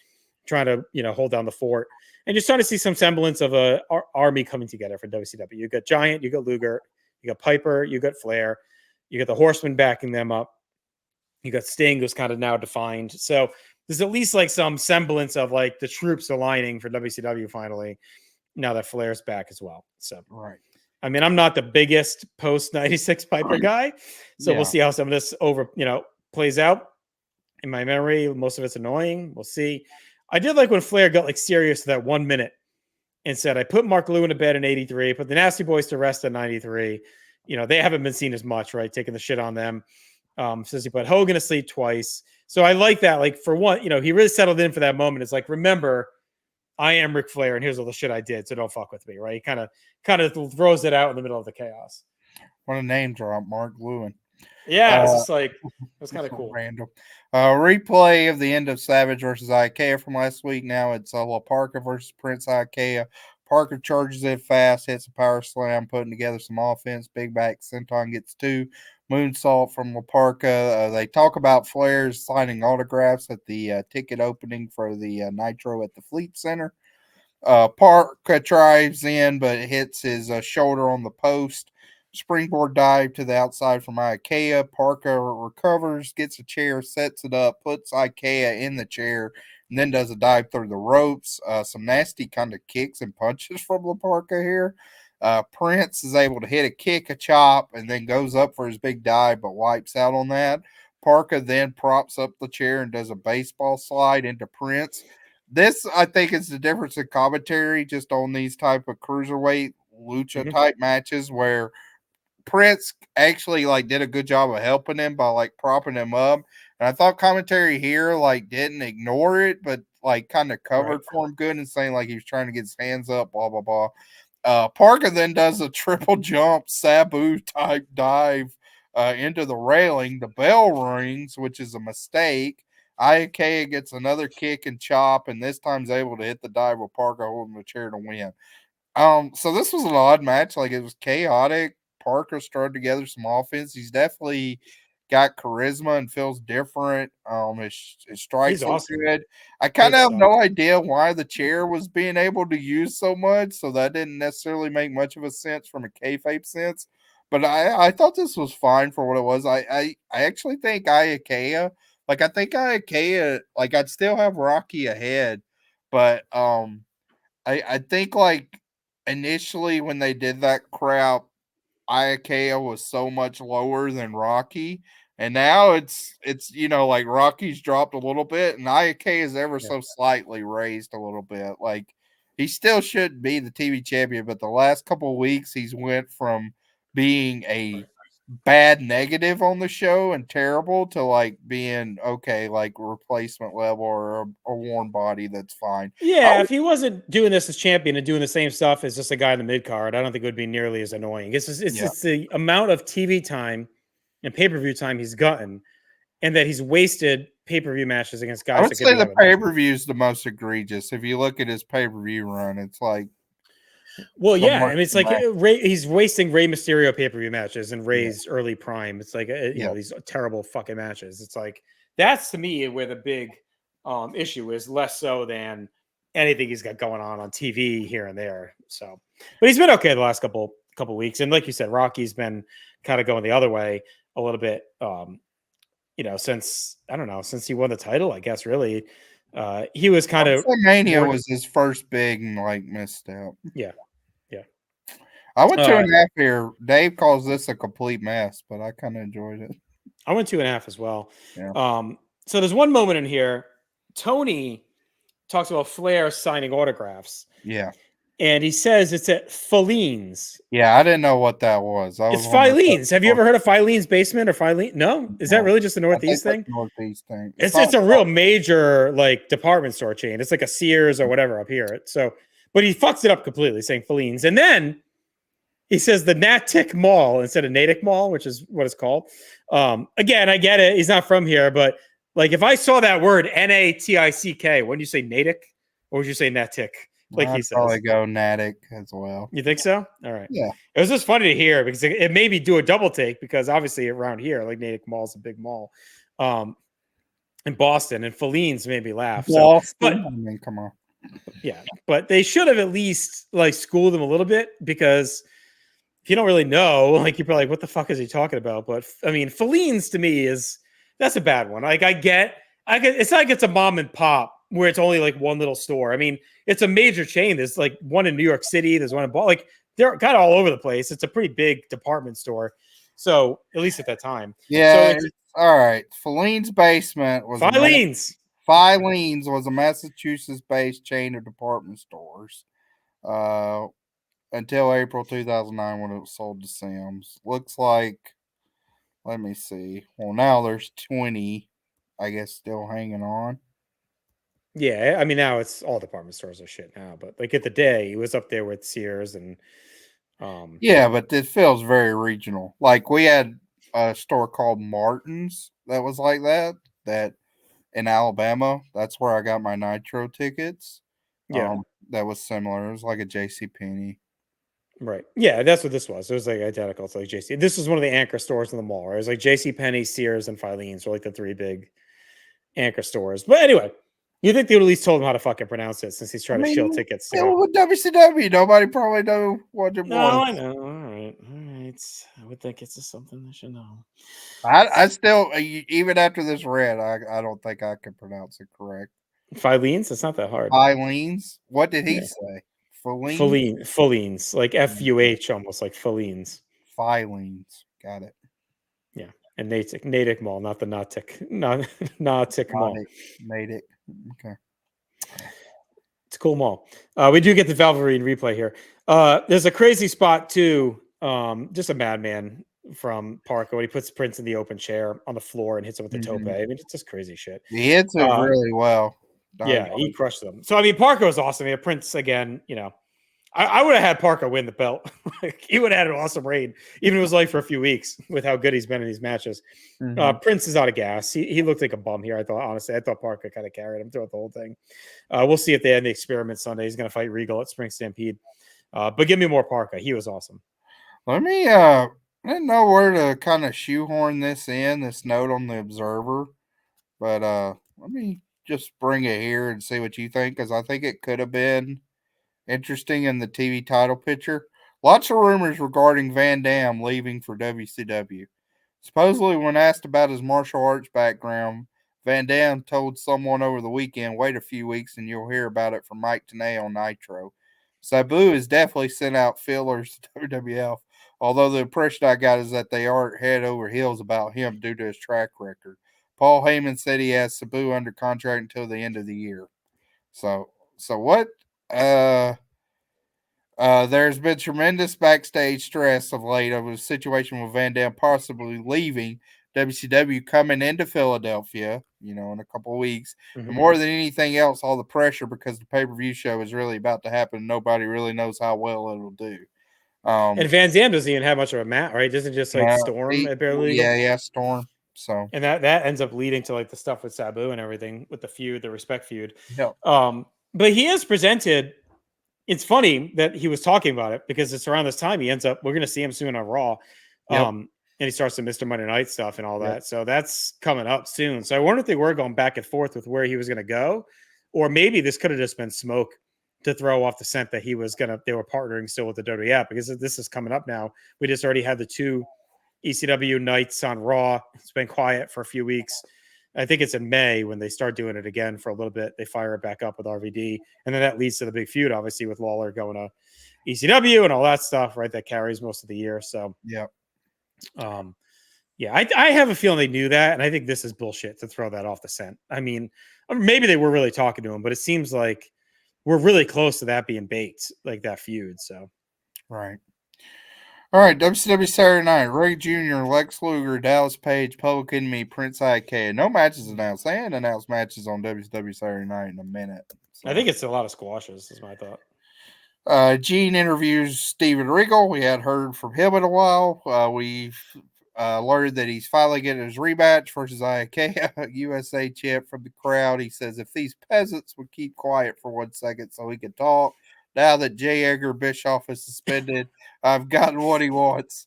trying to, hold down the fort. And you're starting to see some semblance of a army coming together for WCW. You got Giant, you got Luger, you got Piper, you got Flair, you got the Horsemen backing them up. You got Sting, who's kind of now defined. So there's at least like some semblance of like the troops aligning for WCW finally, now that Flair's back as well. So, right. I mean, I'm not the biggest post 96 Piper guy, so we'll see how some of this plays out. In my memory, most of it's annoying. We'll see. I did like when Flair got like serious to that 1 minute and said, I put Mark Lewin to bed in 83, put the Nasty Boys to rest in 93. They haven't been seen as much, right? Taking the shit on them. Says he put Hogan to sleep twice. So I like that. Like for one, he really settled in for that moment. It's like, remember, I am Ric Flair, and here's all the shit I did, so don't fuck with me, right? He kind of throws it out in the middle of the chaos. What a name drop, Mark Lewin. Yeah, it's just like, that's kind of cool. Random. Replay of the end of Savage versus Ikea from last week. Now it's La Parka versus Prince Ikea. Parker charges it fast, hits a power slam, putting together some offense. Big back senton gets 2. Moonsault from La Parka. They talk about Flair's signing autographs at the ticket opening for the Nitro at the Fleet Center. Parker drives in, but hits his shoulder on the post. Springboard dive to the outside from Ikea. Parker recovers, gets a chair, sets it up, puts Ikea in the chair, and then does a dive through the ropes. Some nasty kind of kicks and punches from La Parka here. Prince is able to hit a kick, a chop, and then goes up for his big dive, but wipes out on that. Parker then props up the chair and does a baseball slide into Prince. This, I think, is the difference in commentary just on these type of cruiserweight lucha type matches where Prince actually did a good job of helping him by propping him up. And I thought commentary here didn't ignore it, but kind of covered for him good and saying he was trying to get his hands up, blah, blah, blah. Parker then does a triple jump Sabu type dive into the railing. The bell rings, which is a mistake. Ikea gets another kick and chop, and this time's able to hit the dive with Parker holding the chair to win. So this was an odd match. It was chaotic. Parker started together some offense. He's definitely got charisma and feels different. His strikes look good. I kind of have no idea why the chair was being able to use so much, so that didn't necessarily make much of a sense from a kayfabe sense. But I thought this was fine for what it was. I actually think Ikea, I think Ikea, I'd still have Rocky ahead, but I think initially when they did that crap, Ikea was so much lower than Rocky, and now it's Rocky's dropped a little bit, and Ikea is ever so slightly raised a little bit. He still should be the TV champion, but the last couple of weeks he's went from being a bad negative on the show and terrible to being okay, replacement level or a worn body that's fine. Yeah, if he wasn't doing this as champion and doing the same stuff as just a guy in the mid card, I don't think it would be nearly as annoying. It's just the amount of TV time and pay-per-view time he's gotten, and that he's wasted pay-per-view matches against guys. I would say the pay-per-view is the most egregious. If you look at his pay-per-view run, it's well, yeah, I mean, it's he's wasting Rey Mysterio pay-per-view matches and Rey's early prime. It's these terrible fucking matches. It's that's to me where the big issue is, less so than anything he's got going on TV here and there. So, but he's been okay the last couple weeks, and like you said, Rocky's been kind of going the other way a little bit. Since he won the title, I guess really, he was kind of Mania was his first big misstep. Yeah. I went 2.5 here. Dave calls this a complete mess, but I kind of enjoyed it. I went 2.5 as well. Yeah. So there's one moment in here. Tony talks about Flair signing autographs. Yeah. And he says it's at Filene's. Yeah, I didn't know what that was. I was It's wondering if Filene's. Have you ever heard of Filene's Basement or Filene? No? Is that no. really just a I think Northeast that's thing? a Northeast thing. It's a real major like department store chain. It's like a Sears or whatever up here. So, but he fucks it up completely, saying Filene's. And then he says the Natick Mall instead of Natick Mall, which is what it's called. Again, I get it. He's not from here, but like if I saw that word Natick, wouldn't you say Natick or would you say Natick? Like I'd he says. probably go Natick as well. You think so? All right. Yeah. It was just funny to hear because it made me do a double take because obviously around here, like Natick Mall is a big mall. In Boston, and Filene's made me laugh. So, but I mean, come on. Yeah, but they should have at least like schooled him a little bit because if you don't really know, like you're probably like, what the fuck is he talking about? But I mean, Filene's to me that's a bad one. Like I get, it's not like it's a mom and pop where it's only like one little store. I mean, it's a major chain. There's like one in New York City. There's one in Boston. Like they're kind of all over the place. It's a pretty big department store. So at least at that time. Yeah. So all right. Filene's Basement was Filene's. Filene's was a Massachusetts-based chain of department stores until April 2009 when it was sold to Sam's. Looks like, let me see. Well, now there's 20, I guess, still hanging on. Yeah, I mean now it's all department stores are shit now, but like at the day, it was up there with Sears and yeah, but it feels very regional. Like we had a store called Martin's that was like that in Alabama. That's where I got my Nitro tickets. yeah. That was similar. It was like a JC Penney. Right. Yeah, that's what this was. It was like identical to like JC. This was one of the anchor stores in the mall, right? It was like JC Penney, Sears, and Filene's were like the three big anchor stores. But anyway, you think they would at least told him how to fucking pronounce it since he's trying to shill tickets. It was WCW. Nobody probably know what it was. No, I know. All right. I would think it's just something they should know. I still, even after this read, I don't think I can pronounce it correct. Filene's? It's not that hard. Filene's? What did he say? Filene's, like FUH, almost like Filene's. Filene's. Got it. Yeah. And Natick Mall, not the Natick Mall. Natick. Okay. It's a cool mall. We do get the Valvoline replay here. There's a crazy spot too. Just a madman from Parker when he puts Prince in the open chair on the floor and hits him with the tope. I mean, it's just crazy shit. He hits it really well. Yeah, he crushed them. So I mean, Parker was awesome. I mean, Prince again. You know, I would have had Parker win the belt. He would have had an awesome reign, even if it was like for a few weeks with how good he's been in these matches. Prince is out of gas. He looked like a bum here. I thought Parker kind of carried him throughout the whole thing. We'll see if they end the experiment Sunday. He's going to fight Regal at Spring Stampede. But give me more Parker. He was awesome. Let me I didn't know where to kind of shoehorn this note on the Observer, but let me just bring it here and see what you think, because I think it could have been interesting in the TV title picture. Lots of rumors regarding Van Dam leaving for WCW. Supposedly, when asked about his martial arts background, Van Dam told someone over the weekend, wait a few weeks and you'll hear about it from Mike Tenay on Nitro. Sabu has definitely sent out feelers to WWF, although the impression I got is that they aren't head over heels about him due to his track record. Paul Heyman said he has Sabu under contract until the end of the year. So what? There's been tremendous backstage stress of late over the situation with Van Dam possibly leaving WCW, coming into Philadelphia, in a couple of weeks. And more than anything else, all the pressure because the pay-per-view show is really about to happen. Nobody really knows how well it'll do. And Van Dam doesn't even have much of a mat, right? Doesn't just like Storm at Barely Legal? Yeah, Storm. So and that ends up leading to like the stuff with Sabu and everything with the feud, the respect feud. Yeah. But he has presented. It's funny that he was talking about it because it's around this time he ends up. We're going to see him soon on Raw, and he starts the Mr. Monday Night stuff and all that. So that's coming up soon. So I wonder if they were going back and forth with where he was going to go, or maybe this could have just been smoke to throw off the scent that he was gonna. They were partnering still with the WWF because this is coming up now. We just already had the 2 ECW nights on Raw. It's been quiet for a few weeks. I think it's in May when they start doing it again for a little bit. They fire it back up with RVD. And then that leads to the big feud, obviously, with Lawler going to ECW and all that stuff, right? That carries most of the year. So, Yeah, I have a feeling they knew that, and I think this is bullshit to throw that off the scent. I mean, maybe they were really talking to him, but it seems like we're really close to that being baked, like that feud. So, Right. All right, WCW Saturday Night. Ray Jr., Lex Luger, Dallas Page, Public Enemy, Prince IK. No matches announced. They hadn't announced matches on WCW Saturday Night in a minute. So. I think it's a lot of squashes, is my thought. Gene interviews Steven Regal. We hadn't heard from him in a while. We've learned that he's finally getting his rematch versus IK USA champ from the crowd. He says, if these peasants would keep quiet for 1 second so he can talk, now that J. Edgar Bischoff is suspended, I've gotten what he wants.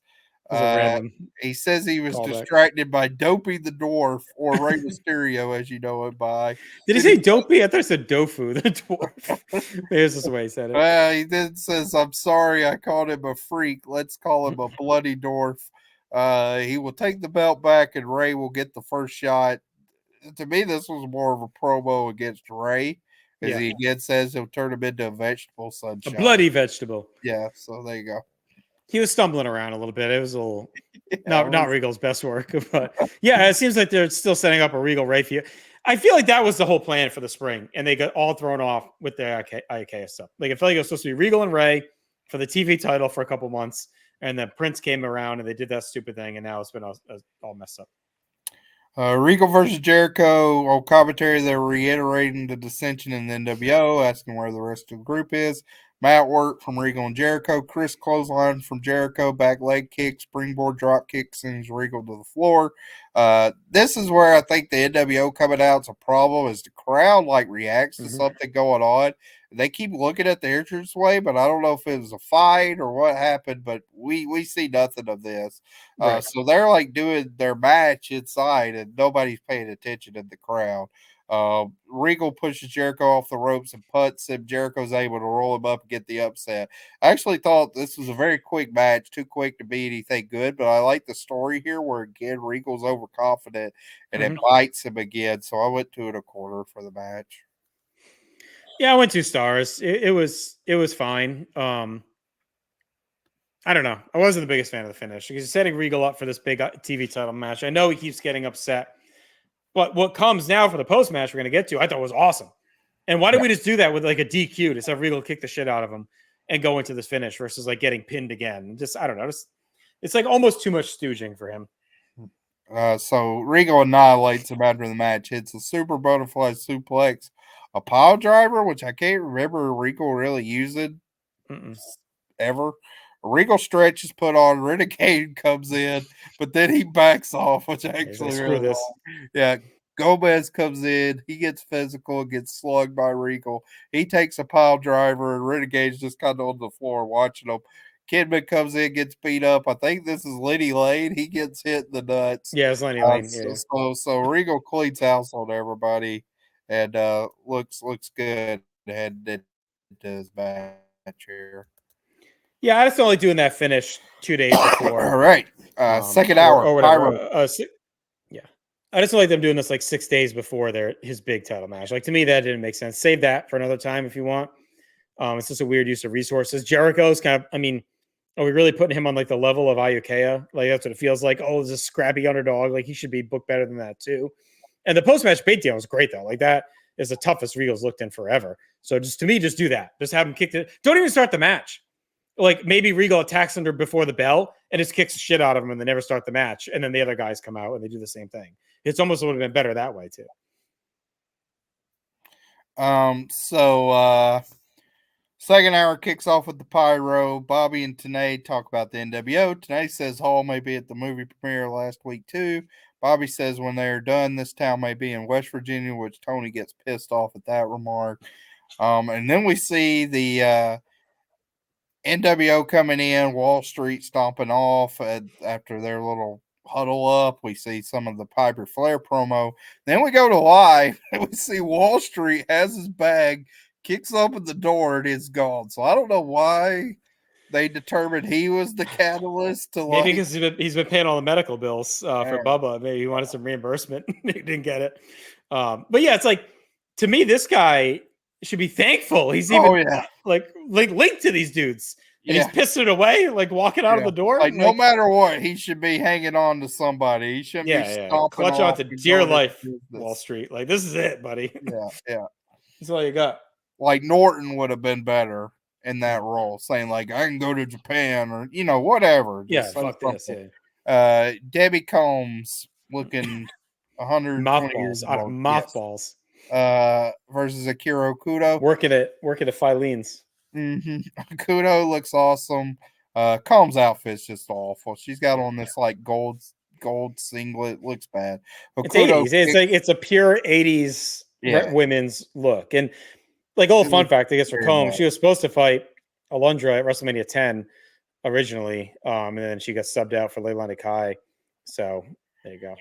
He says he was distracted by Dopey the Dwarf, or Rey Mysterio, as you know it by. Did he say Dopey? I thought he said Dofu, the dwarf. There's just the way he said it. Well, he then says, I'm sorry I called him a freak. Let's call him a bloody dwarf. He will take the belt back, and Ray will get the first shot. To me, this was more of a promo against Ray. As he again says he'll turn him into a vegetable sunshine. A bloody vegetable. Yeah, so there you go. He was stumbling around a little bit. It was a little not Regal's best work, but yeah, it seems like they're still setting up a Regal Ray feud. I feel like that was the whole plan for the spring, and they got all thrown off with the IK stuff. Like I feel like it was supposed to be Regal and Ray for the TV title for a couple months, and then Prince came around and they did that stupid thing, and now it's been all messed up. Regal versus Jericho on commentary. They're reiterating the dissension in the NWO, asking where the rest of the group is. Matt work from Regal and Jericho. Chris clothesline from Jericho. Back leg kick, springboard drop kick sends Regal to the floor. This is where I think the NWO coming out is a problem. Is the crowd reacts to something going on? They keep looking at the entrance way, but I don't know if it was a fight or what happened. But we see nothing of this. Right. So they're doing their match inside, and nobody's paying attention in the crowd. Regal pushes Jericho off the ropes and puts him. Jericho's able to roll him up and get the upset. I actually thought this was a very quick match, too quick to be anything good, but I like the story here where, again, Regal's overconfident and it bites him again, so I went 2 1/4 for the match. Yeah, I went 2 stars. It was fine. I don't know. I wasn't the biggest fan of the finish because he's setting Regal up for this big TV title match. I know he keeps getting upset. But what comes now for the post match we're going to get to, I thought was awesome. And why did we just do that with a DQ to have Regal kick the shit out of him and go into this finish versus getting pinned again? Just, I don't know. It's almost too much stooging for him. So Regal annihilates him after the match, hits a super butterfly suplex, a pile driver, which I can't remember Regal really using ever. A Regal stretch is put on, Renegade comes in, but then he backs off, which actually screw this. Yeah, Gomez comes in, he gets physical, gets slugged by Regal. He takes a pile driver, and Renegade's just kind of on the floor watching him. Kidman comes in, gets beat up. I think this is Lenny Lane. He gets hit in the nuts. Yeah, it's Lenny Lane. So Regal cleans house on everybody and looks good heading into his match here. Yeah, I just only doing that finish 2 days before. All right. Second hour. Or whatever. Yeah. I just don't like them doing this 6 days before his big title match. To me, that didn't make sense. Save that for another time if you want. It's just a weird use of resources. Jericho's kind of, are we really putting him on the level of Ayukea? That's what it feels like. Oh, this scrappy underdog. He should be booked better than that too. And the post-match beatdown was great though. That is the toughest Regal's looked in forever. So just to me, just do that. Just have him kick it. Don't even start the match. Maybe Regal attacks under before the bell and just kicks the shit out of him and they never start the match. And then the other guys come out and they do the same thing. It's almost would have been better that way too. Second hour kicks off with the pyro. Bobby and Tenay talk about the NWO. Tenay says Hall may be at the movie premiere last week too. Bobby says when they're done, this town may be in West Virginia, which Tony gets pissed off at that remark. And then we see the NWO coming in, Wall Street stomping off after their little huddle up. We see some of the Piper Flair promo. Then we go to live and we see Wall Street has his bag, kicks open the door, and it's gone. So I don't know why they determined he was the catalyst to maybe because he's been paying all the medical bills for Bubba. Maybe he wanted some reimbursement. He didn't get it. But yeah, it's to me, this guy should be thankful. He's even linked to these dudes. and he's pissing it away, like walking out of the door. Like no matter what, he should be hanging on to somebody. He shouldn't be stomping clutch off on to dear life, Wall Street. Like this is it, buddy. Yeah. That's all you got. Like Norton would have been better in that role, saying like I can go to Japan or whatever. Just fuck this. Debbie Combs looking 120 years out of mothballs. Versus Akira Kudo. Working at Filene's. Kudo looks awesome. Combs' outfit's just awful. She's got on this like gold singlet. Looks bad. But It's 80s. It's a pure 80s women's look. And like fun fact, I guess, for Combs, she was supposed to fight Alundra at WrestleMania 10 originally. And then she got subbed out for Leilani Kai. So there you go.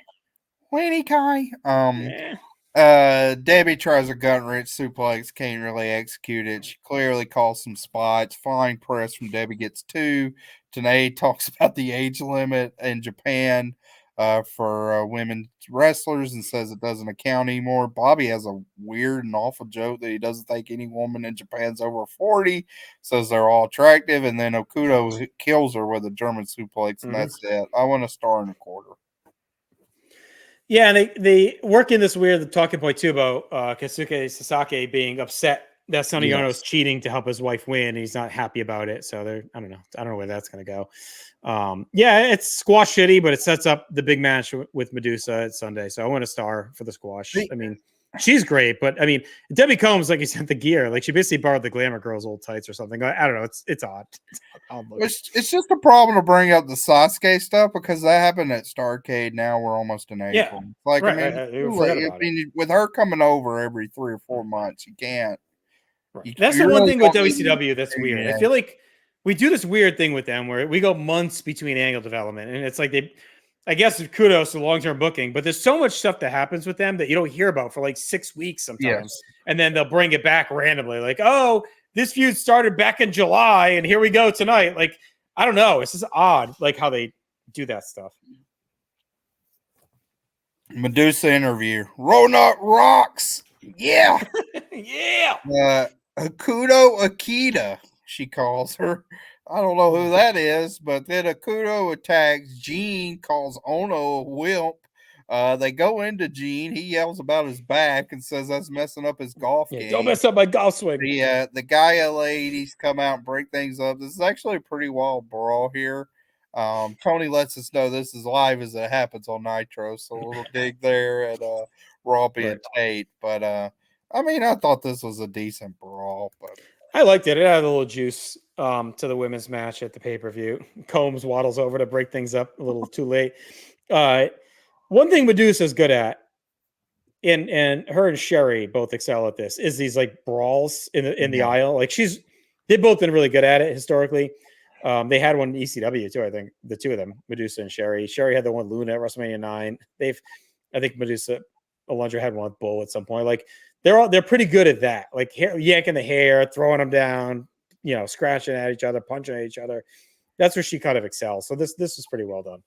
Leilani Kai. Debbie tries a gut wrench suplex, can't really execute it. She clearly calls some spots. Flying press from Debbie gets 2. Tenay talks about the age limit in Japan for women wrestlers and says it doesn't account anymore. Bobby has a weird and awful joke that he doesn't think any woman in Japan's over 40, says they're all attractive, and then Okudo kills her with a German suplex, and that's it. I want a star and a quarter. Yeah, and they work in this weird talking point too about Keisuke Sasaki being upset that Sonny Yono's cheating to help his wife win, and he's not happy about it. So I don't know where that's going to go. It's squash shitty, but it sets up the big match with Medusa at Sunday. So I want a star for the squash. I mean, she's great, but I mean, Debbie Combs, like you said, the gear, like she basically borrowed the Glamour Girls' old tights or something. I don't know. It's odd. It's just a problem to bring up the Sasuke stuff because that happened at Starrcade. Now we're almost in April. With her coming over every 3 or 4 months, you can't. Right. That's the one thing with WCW that's weird. I feel like we do this weird thing with them where we go months between angle development, and it's like I guess kudos to long-term booking, but there's so much stuff that happens with them that you don't hear about for like 6 weeks sometimes. And then they'll bring it back randomly. Like, oh, this feud started back in July and here we go tonight. Like, I don't know. It's just odd, like how they do that stuff. Medusa interview. Ronut rocks. Yeah. Yeah. Akudo Akita, she calls her. I don't know who that is, but then Akudo attacks Gene, calls Ono a wimp. They go into Gene. He yells about his back and says that's messing up his golf game. Don't mess up my golf swing. The Gaia ladies come out and break things up. This is actually a pretty wild brawl here. Tony lets us know this is live as it happens on Nitro, so a little dig there at Raw being Tate. But I mean, I thought this was a decent brawl, but I liked it. It had a little juice to the women's match at the pay-per-view. Combs waddles over to break things up a little too late. One thing Medusa's good at, and her and Sherry both excel at this, is these like brawls in the aisle. Like they've both been really good at it historically. They had one in ECW too, I think. The two of them, Medusa and Sherry. Sherry had the one Luna at WrestleMania 9. I think Medusa, Alundra had one with Bull at some point. Like they're pretty good at that. Like yanking the hair, throwing them down, scratching at each other, punching at each other. That's where she kind of excels. So this is pretty well done.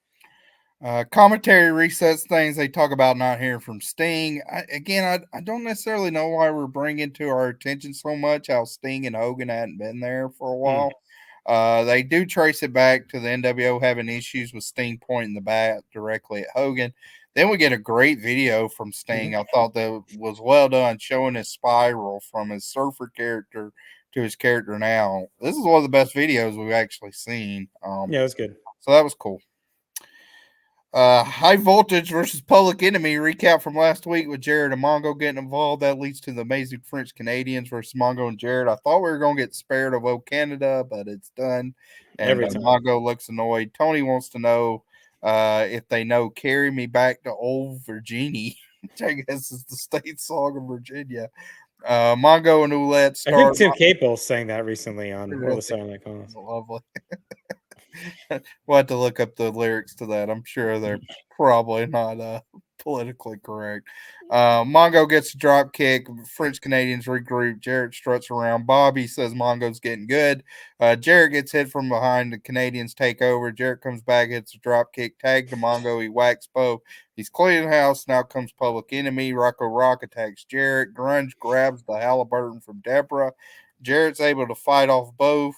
Commentary resets things. They talk about not hearing from Sting. I don't necessarily know why we're bringing to our attention so much how Sting and Hogan hadn't been there for a while. They do trace it back to the NWO having issues with Sting pointing the bat directly at Hogan. Then we get a great video from Sting. I thought that was well done, showing his spiral from his surfer character to his character now. This is one of the best videos we've actually seen. It was good. So that was cool. High Voltage versus Public Enemy recap from last week with Jared and Mongo getting involved. That leads to the Amazing French Canadians versus Mongo and Jared. I thought we were going to get spared of O Canada, but it's done. And Mongo looks annoyed. Tony wants to know if they know Carry Me Back to Old Virginia, which I guess is the state song of Virginia. Mongo and Ouellette start. I think Tim Capel sang that recently on World of Silent Calls. Lovely. We'll have to look up the lyrics to that. I'm sure they're probably not politically correct. Mongo gets a drop kick. French Canadians regroup. Jarrett struts around. Bobby says Mongo's getting good. Jarrett gets hit from behind. The Canadians take over. Jarrett comes back, hits a drop kick. Tag to Mongo. He whacks Bo. He's cleaning house. Now comes Public Enemy. Rocco Rock attacks Jarrett. Grunge grabs the Halliburton from Deborah. Jarrett's able to fight off both.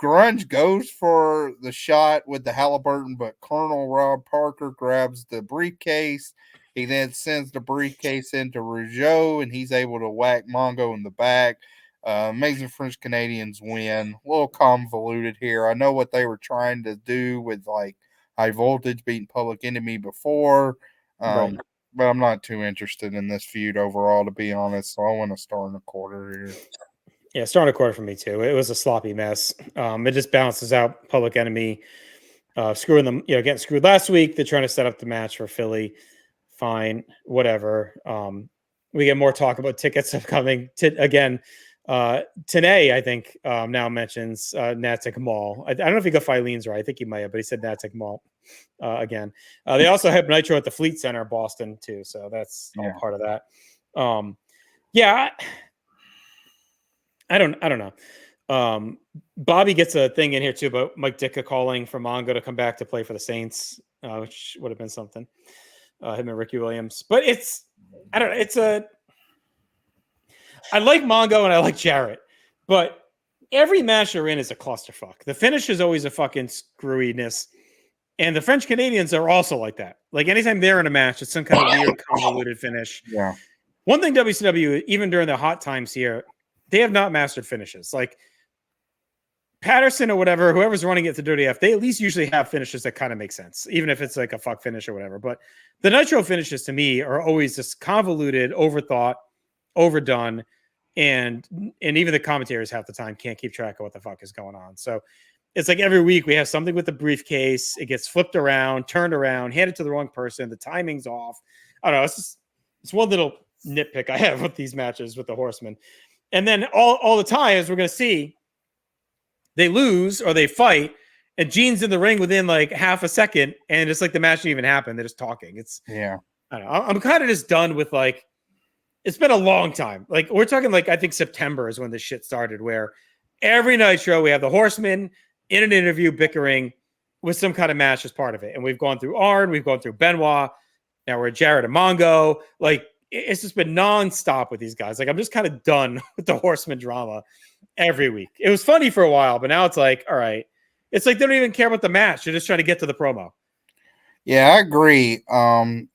Grunge goes for the shot with the Halliburton, but Colonel Rob Parker grabs the briefcase. He then sends the briefcase into Rougeau, and he's able to whack Mongo in the back. Amazing French Canadians win. A little convoluted here. I know what they were trying to do with like High Voltage beating Public Enemy before, Right. but I'm not too interested in this feud overall, to be honest. So I want to start in a quarter here. Yeah, starting a quarter for me too. It was a sloppy mess. It just balances out Public Enemy, screwing them, getting screwed last week. They're trying to set up the match for Philly. Fine, whatever. We get more talk about tickets upcoming. Again, Tanay, I think, now mentions Natick Mall. I don't know if he got Filene's right. I think he might have, but he said Natick Mall again. They also have Nitro at the Fleet Center, Boston, too. So that's all part of that. I don't know. Bobby gets a thing in here too about Mike Ditka calling for Mongo to come back to play for the Saints, which would have been something. Him and Ricky Williams, but I don't know. I like Mongo and I like Jarrett, but every match they're in is a clusterfuck. The finish is always a fucking screwiness, and the French Canadians are also like that. Like anytime they're in a match, it's some kind of weird convoluted finish. Yeah. One thing WCW, even during the hot times here, they have not mastered finishes. Like Patterson or whatever, whoever's running it to Dirty F, they at least usually have finishes that kind of make sense, even if it's like a fuck finish or whatever. But the Nitro finishes to me are always just convoluted, overthought, overdone, and even the commentators half the time can't keep track of what the fuck is going on. So it's like every week we have something with the briefcase, it gets flipped around, turned around, handed to the wrong person, the timing's off. I don't know. It's one little nitpick I have with these matches with the Horsemen. And then all the times we're going to see they lose or they fight, and Gene's in the ring within like half a second, and it's like the match didn't even happen. They're just talking. I don't know. I'm kind of just done with like, it's been a long time. Like we're talking like, I think September is when this shit started, where every Nitro we have the Horsemen in an interview bickering with some kind of match as part of it. And we've gone through Arn, we've gone through Benoit, now we're at Jarrett and Mongo. Like it's just been nonstop with these guys. Like I'm just kind of done with the Horseman drama every week. It was funny for a while, but now it's like, all right. It's like they don't even care about the match. They're just trying to get to the promo. Yeah, I agree.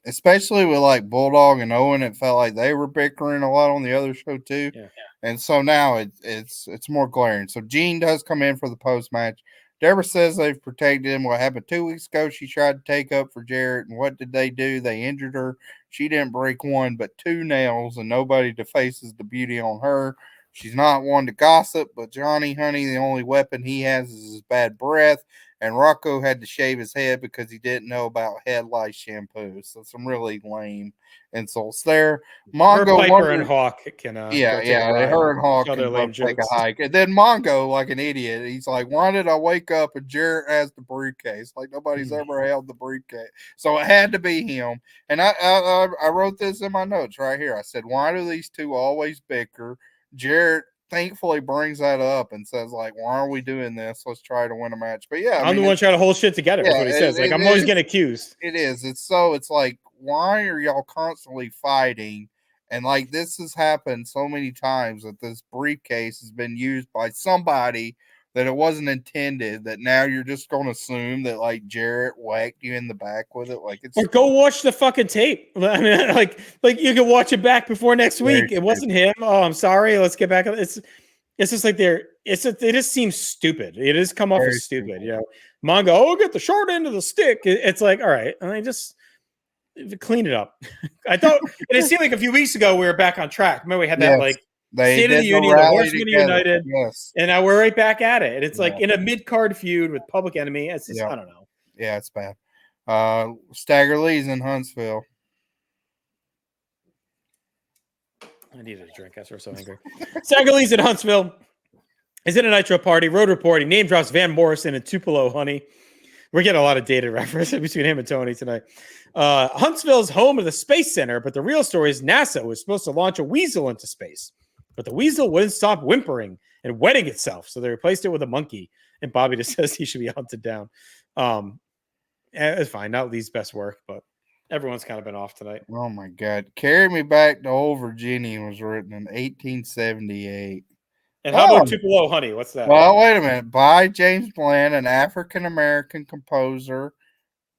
Especially with like Bulldog and Owen, it felt like they were bickering a lot on the other show too. Yeah. And so now it's more glaring. So Gene does come in for the post match. Deborah says they've protected him. What happened 2 weeks ago? She tried to take up for Jarrett, and what did they do? They injured her. She didn't break one but two nails, and nobody defaces the beauty on her. She's not one to gossip, but Johnny, honey, the only weapon he has is his bad breath. And Rocco had to shave his head because he didn't know about head lice shampoo. So some really lame insults there. Mongo, Piper and Hawk can her and Hawk can both take a hike. And then Mongo, like an idiot, he's like, "Why did I wake up and Jarrett has the briefcase? Like nobody's ever held the briefcase." So it had to be him. And I wrote this in my notes right here. I said, "Why do these two always bicker?" Jarrett thankfully brings that up and says, like, "Why are we doing this? Let's try to win a match." But yeah, I'm the one trying to hold shit together. That's what he says. Like, I'm always getting accused. It is. It's like, why are y'all constantly fighting? And like, this has happened so many times that this briefcase has been used by somebody that it wasn't intended, that now you're just going to assume that like Jarrett whacked you in the back with it. Like it's, or go watch the fucking tape. I mean, like you can watch it back before next week. It wasn't him. Oh, I'm sorry. Let's get back. It's just like it just seems stupid. It has come off as stupid. You know, Mongo, get the short end of the stick. It's like, all right. I mean, just clean it up. I thought it seemed like a few weeks ago we were back on track. Remember we had that like State of the Union, the Horsemen United, and now we're right back at it. And it's like in a mid-card feud with Public Enemy. It's just, I don't know. Yeah, it's bad. Stagger Lee's in Huntsville. I needed a drink. I was so angry. Stagger Lee's in Huntsville. Is in a Nitro party. Road Report. He name drops Van Morrison and Tupelo Honey. We're getting a lot of dated references between him and Tony tonight. Huntsville's home of the Space Center, but the real story is NASA was supposed to launch a weasel into space, but the weasel wouldn't stop whimpering and wetting itself, so they replaced it with a monkey, and Bobby just says he should be hunted down. It's fine. Not Lee's best work, but everyone's kind of been off tonight. Oh, my God. Carry Me Back to Old Virginia was written in 1878. And how about Tupelo Honey? What's that? Well, wait a minute. By James Bland, an African-American composer.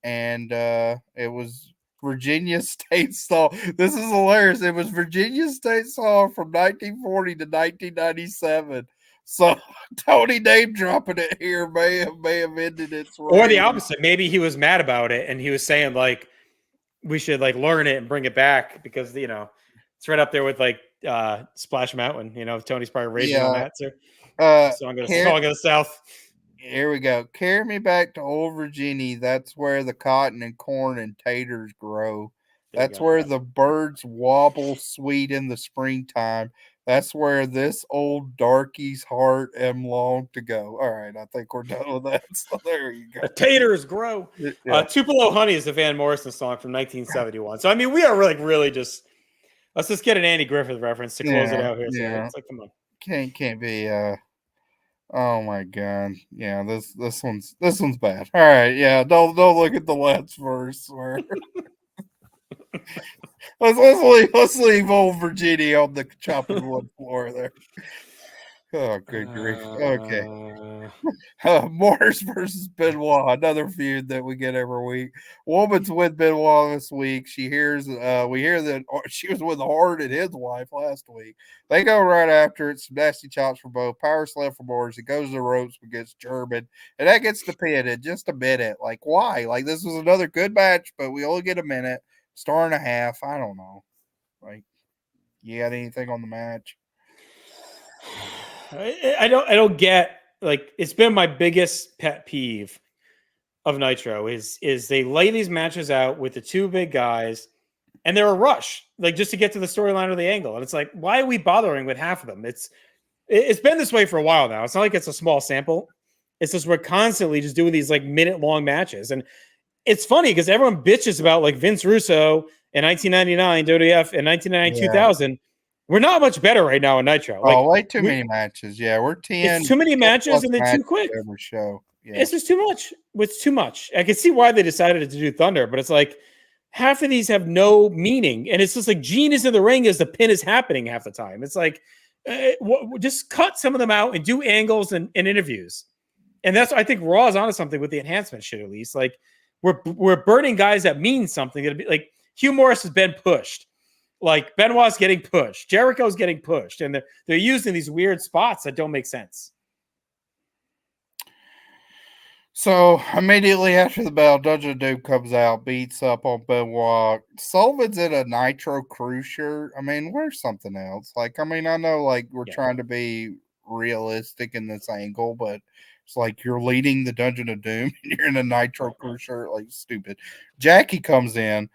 And it was Virginia State song. This is hilarious. It was Virginia State song from 1940 to 1997. So Tony name dropping it here may have ended its reign. Or the opposite. Maybe he was mad about it and he was saying like we should like learn it and bring it back because it's right up there with like Splash Mountain. Tony's probably raging on that too. Song of the South. Here we go. Carry me back to old Virginia. That's where the cotton and corn and taters grow. That's where the birds wobble sweet in the springtime. That's where this old darkie's heart am long to go. All right, I think we're done with that. So there you go. The taters grow. Yeah. Tupelo Honey is a Van Morrison song from 1971. So I mean, we are really just let's just get an Andy Griffith reference to close it out here. So it's like, come on, can't be. Oh my god, yeah. This one's bad. All right, yeah. Don't look at the last verse. Where let's leave old Virginia on the chopping wood floor there. Oh, good grief. Okay. Morris versus Benoit, another feud that we get every week. Woman's with Benoit this week. We hear that she was with Hart and his wife last week. They go right after it. Some nasty chops for both. Power slam for Morris. It goes to the ropes against German. And that gets the pin in just a minute. Like, why? Like, this was another good match, but we only get a minute. Star and a half. I don't know. Like, you got anything on the match? I don't get, like, it's been my biggest pet peeve of Nitro is they lay these matches out with the two big guys and they're a rush, like just to get to the storyline or the angle. And it's like, why are we bothering with half of them? It's been this way for a while now. It's not like it's a small sample. It's just we're constantly just doing these like minute long matches. And it's funny because everyone bitches about like Vince Russo in 1999, WWF in 1999, 2000. We're not much better right now in Nitro. Like, way too many matches. Yeah, we're 10. It's too many matches and they're too quick. Every show. Yeah. It's just too much. It's too much. I can see why they decided to do Thunder, but it's like half of these have no meaning. And it's just like Gene is in the ring as the pin is happening half the time. It's like, just cut some of them out and do angles and interviews. And that's, I think Raw is onto something with the enhancement shit, at least. Like, we're burning guys that mean something. That'd be like Hugh Morris has been pushed. Like Benoit's getting pushed, Jericho's getting pushed, and they're using these weird spots that don't make sense. So immediately after the bell, Dungeon of Doom comes out, beats up on Benoit. Sullivan's in a Nitro crew shirt. I mean, where's something else? Like, I mean, I know like we're trying to be realistic in this angle, but it's like you're leading the Dungeon of Doom and you're in a Nitro crew shirt, like stupid. Jackie comes in.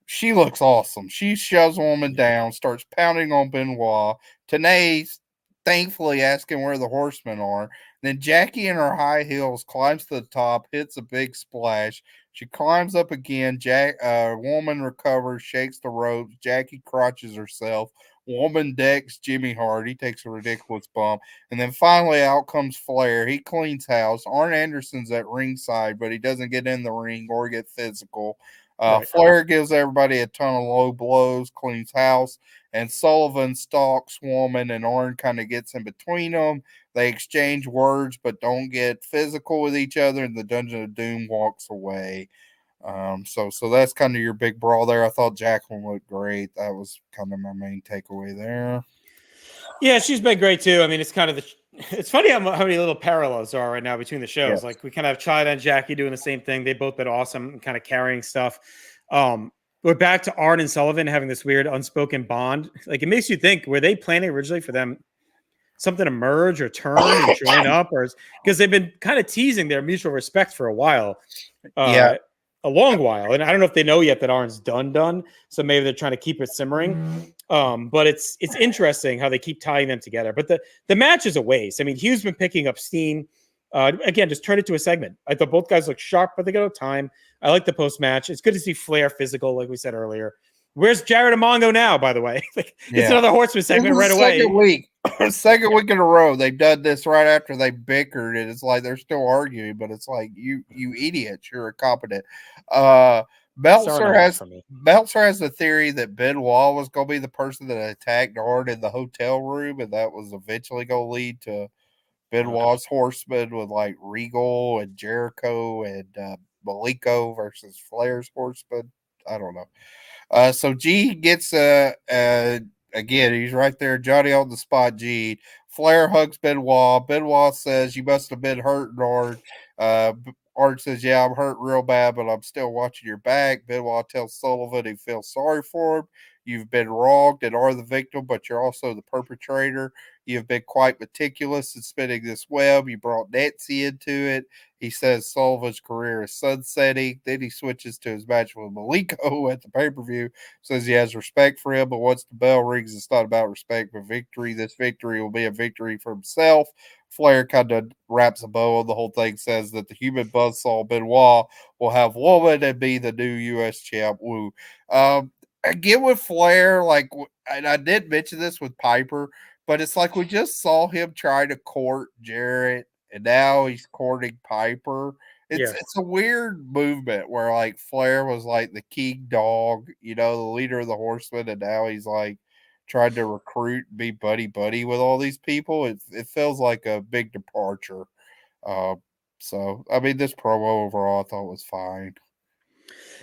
She looks awesome. She shoves a woman down, starts pounding on Benoit. Tenay's thankfully asking where the horsemen are. Then Jackie in her high heels climbs to the top, hits a big splash. She climbs up again. Woman recovers, shakes the ropes. Jackie crotches herself. Woman decks Jimmy Hart. He takes a ridiculous bump. And then finally out comes Flair. He cleans house. Arn Anderson's at ringside, but he doesn't get in the ring or get physical. Flair gives everybody a ton of low blows, cleans house, and Sullivan stalks Woman, and Arn kind of gets in between them. They exchange words, but don't get physical with each other, and the Dungeon of Doom walks away. So that's kind of your big brawl there. I thought Jacqueline looked great. That was kind of my main takeaway there. Yeah, she's been great too. I mean, it's kind of it's funny how many little parallels there are right now between the shows. Yes. Like we kind of have Chad and Jackie doing the same thing. They've both been awesome and kind of carrying stuff. We're back to Arn and Sullivan having this weird unspoken bond. Like it makes you think, were they planning originally for them something to merge or turn and join up, or because they've been kind of teasing their mutual respect for a while. A long while. And I don't know if they know yet that Arn's done. So maybe they're trying to keep it simmering. But it's interesting how they keep tying them together. But the match is a waste. I mean, Hugh's been picking up steam. Again, just turn it to a segment. I thought both guys look sharp, but they got no time. I like the post-match. It's good to see Flair physical, like we said earlier. Where's Jared Amongo now, by the way? It's another Horseman segment right away. Second week in a row, they've done this right after they bickered. It's like they're still arguing, but it's like, you idiots, you're incompetent. Starting to work for me. Meltzer has the theory that Benoit was going to be the person that attacked Arn in the hotel room, and that was eventually going to lead to Benoit's Horsemen with like Regal and Jericho and Malenko versus Flair's Horsemen. I don't know. So G gets again, he's right there, Johnny on the spot. G. Flair hugs Benoit. Benoit says, "You must have been hurting, Art." Art says, "Yeah, I'm hurt real bad, but I'm still watching your back." Benoit tells Sullivan he feels sorry for him. "You've been wronged and are the victim, but you're also the perpetrator. You've been quite meticulous in spinning this web. You brought Nancy into it." He says Sullivan's career is sunsetting. Then he switches to his match with Malenko at the pay-per-view. Says he has respect for him, but once the bell rings, it's not about respect but victory. This victory will be a victory for himself. Flair kind of wraps a bow on the whole thing, says that the human buzzsaw Benoit will have woman and be the new U.S. champ. Woo. Again with Flair, like, and I did mention this with Piper, but it's like we just saw him try to court Jarrett, and now he's courting Piper. It's a weird movement where like Flair was like the king dog, the leader of the Horsemen, and now he's like trying to recruit and be buddy with all these people. It feels like a big departure. So I mean, this promo overall I thought was fine.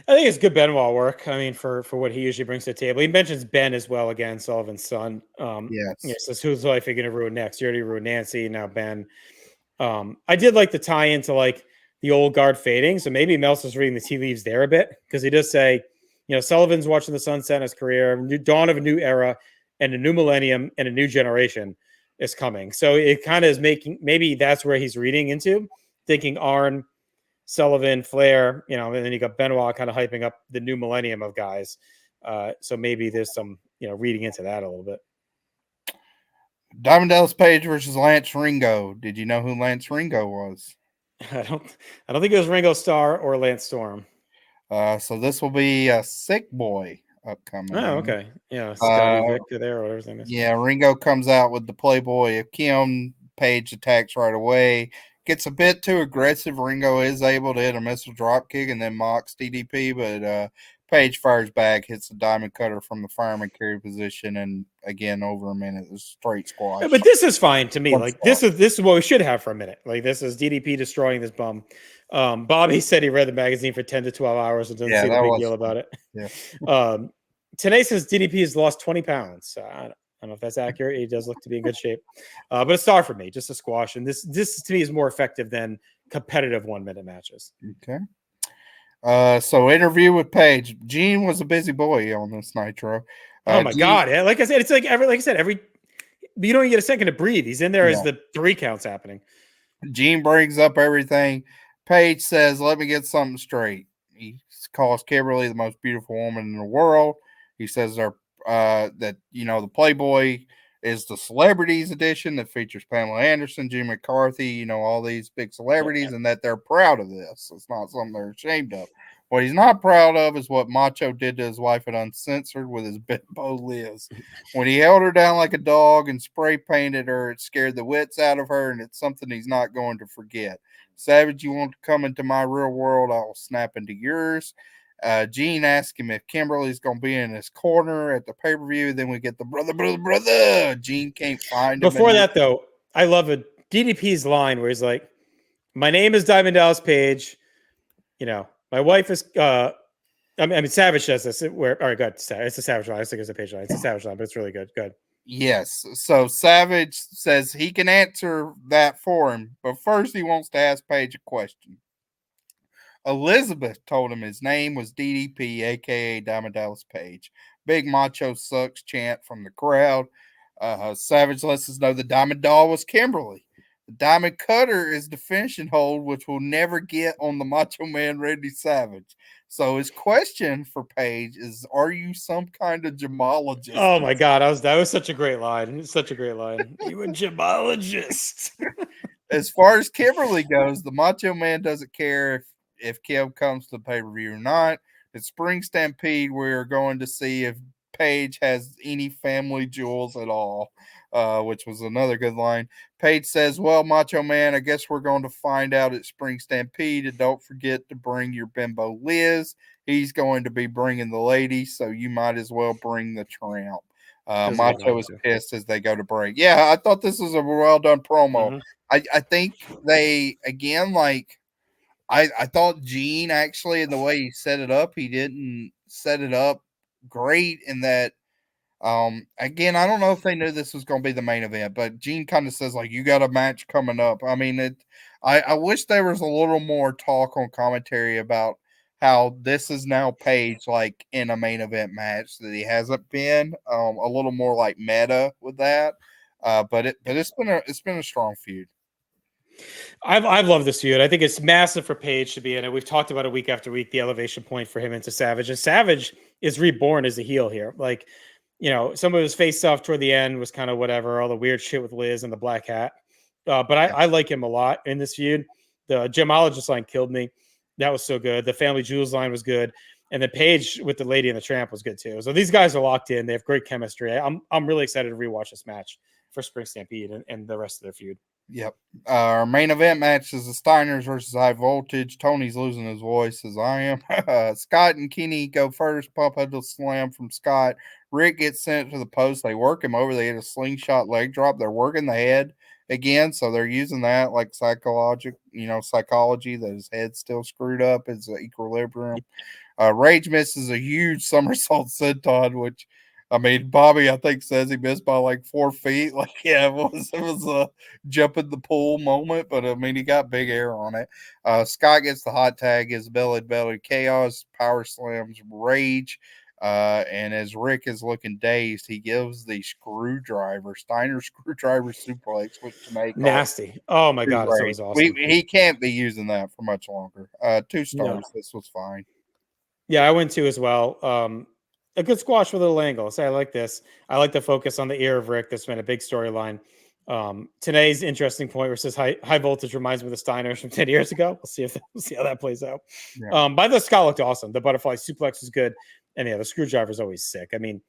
I think it's good Benoit work. I mean, for what he usually brings to the table. He mentions Ben as well again, Sullivan's son. Yes. Says whose life are you going to ruin next? You already ruined Nancy, now Ben. I did like the tie into like the old guard fading, so maybe Meltzer's reading the tea leaves there a bit because he does say, Sullivan's watching the sunset in his career, new dawn of a new era, and a new millennium and a new generation is coming. So it kind of is making maybe that's where he's reading into, thinking Arn, Sullivan, Flair, and then you got Benoit kind of hyping up the new millennium of guys. So maybe there's some, reading into that a little bit. Diamond Dallas Page versus Lance Ringo. Did you know who Lance Ringo was? I don't think it was Ringo Starr or Lance Storm. So this will be a Sick Boy upcoming. Oh, okay. Yeah, Scotty Victor there, or whatever his name is. Yeah, Ringo comes out with the Playboy of Kim. Page attacks right away. Gets a bit too aggressive. Ringo is able to hit a missile drop kick and then mocks DDP, but Page fires back, hits a diamond cutter from the fireman carry position, and again over a minute, it was straight squash. Yeah, but this is fine to me. Like this is what we should have for a minute. Like this is DDP destroying this bum. Bobby said he read the magazine for 10 to 12 hours and doesn't see the big deal about it. Yeah. Today says DDP has lost 20 pounds. I don't know if that's accurate. He does look to be in good shape. But a star for me, just a squash. And this to me is more effective than competitive 1 minute matches. Okay. So interview with Page. Gene was a busy boy on this Nitro. Oh my God. Yeah, like I said, it's like every you don't even get a second to breathe. He's in there as the 3 counts happening. Gene brings up everything. Page says, "Let me get something straight." He calls Kimberly the most beautiful woman in the world. He says that the Playboy is the celebrities edition that features Pamela Anderson, Jim McCarthy, all these big celebrities, and that they're proud of this. It's not something they're ashamed of. What he's not proud of is what Macho did to his wife at Uncensored with his bimbo Liz. When he held her down like a dog and spray painted her, it scared the wits out of her, and it's something he's not going to forget. Savage, you want to come into my real world, I will snap into yours. Gene asked him if Kimberly's going to be in his corner at the pay-per-view. Then we get the brother. Gene can't find him. Before that, though, I love DDP's line where he's like, "My name is Diamond Dallas Page. My wife is I mean Savage says this. All right, good. It's a Savage line. I think it's a Page line. It's a Savage line, but it's really good. Good. Yes. So Savage says he can answer that for him, but first he wants to ask Page a question. Elizabeth told him his name was DDP, aka Diamond Dallas Page. Big Macho Sucks chant from the crowd. Savage lets us know the Diamond Doll was Kimberly. The Diamond Cutter is the finishing hold, which will never get on the Macho Man Randy Savage. So his question for Page is, are you some kind of gemologist? Oh my God, that was such a great line. Such a great line. You a gemologist. As far as Kimberly goes, the Macho Man doesn't care if Kim comes to the pay-per-view or not. At Spring Stampede, we're going to see if Page has any family jewels at all, which was another good line. Page says, "Well, Macho Man, I guess we're going to find out at Spring Stampede, and don't forget to bring your bimbo Liz." he's going to be bringing the ladies, so you might as well bring the tramp. Macho is pissed as they go to break. Yeah, I thought this was a well done promo. I think they, again, like, I thought Gene actually, in the way he set it up, he didn't set it up great in that. Again, I don't know if they knew this was going to be the main event, but Gene kind of says, like, you got a match coming up. I mean, I wish there was a little more talk on commentary about how this is now Page, like, in a main event match that he hasn't been. A little more like meta with that. But it's been a strong feud. I've loved this feud. I think it's massive for Page to be in it. We've talked about it week after week, the elevation point for him into Savage. And Savage is reborn as a heel here. Like, some of his face stuff toward the end was kind of whatever, all the weird shit with Liz and the black hat. But I like him a lot in this feud. The gemologist line killed me. That was so good. The Family Jewels line was good. And the Page with the Lady and the Tramp was good too. So these guys are locked in. They have great chemistry. I'm really excited to rewatch this match for Spring Stampede and the rest of their feud. Yep. Our main event match is the Steiners versus High Voltage. Tony's losing his voice as I am. Scott and Kenny go first. Pump headless slam from Scott. Rick gets sent to the post. They work him over. They hit a slingshot leg drop. They're working the head again, so they're using that like psychology that his head's still screwed up. It's equilibrium. Rage misses a huge somersault senton, which, I mean, Bobby, I think, says he missed by like 4 feet. Like, yeah, it was a jump in the pool moment, but I mean, he got big air on it. Scott gets the hot tag, his belly chaos, power slams, Rage. And as Rick is looking dazed, he gives the Steiner screwdriver suplex, which to make nasty. Oh my God, it's always awesome. He can't be using that for much longer. 2 stars. No. This was fine. Yeah, I went 2 as well. A good squash with a little angle. So I like this. I like the focus on the ear of Rick. That's been a big storyline. Today's interesting point where it says high voltage reminds me of the Steiners from 10 years ago. We'll see how that plays out. Yeah. By the Scott looked awesome. The butterfly suplex was good. And yeah, the screwdriver is always sick. I mean,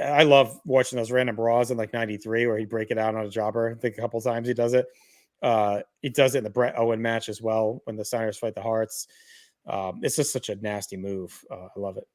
I love watching those random bras in like 93 where he'd break it out on a jobber. I think a couple times he does it. He does it in the Bret Owen match as well when the Steiners fight the Harts. It's just such a nasty move. I love it.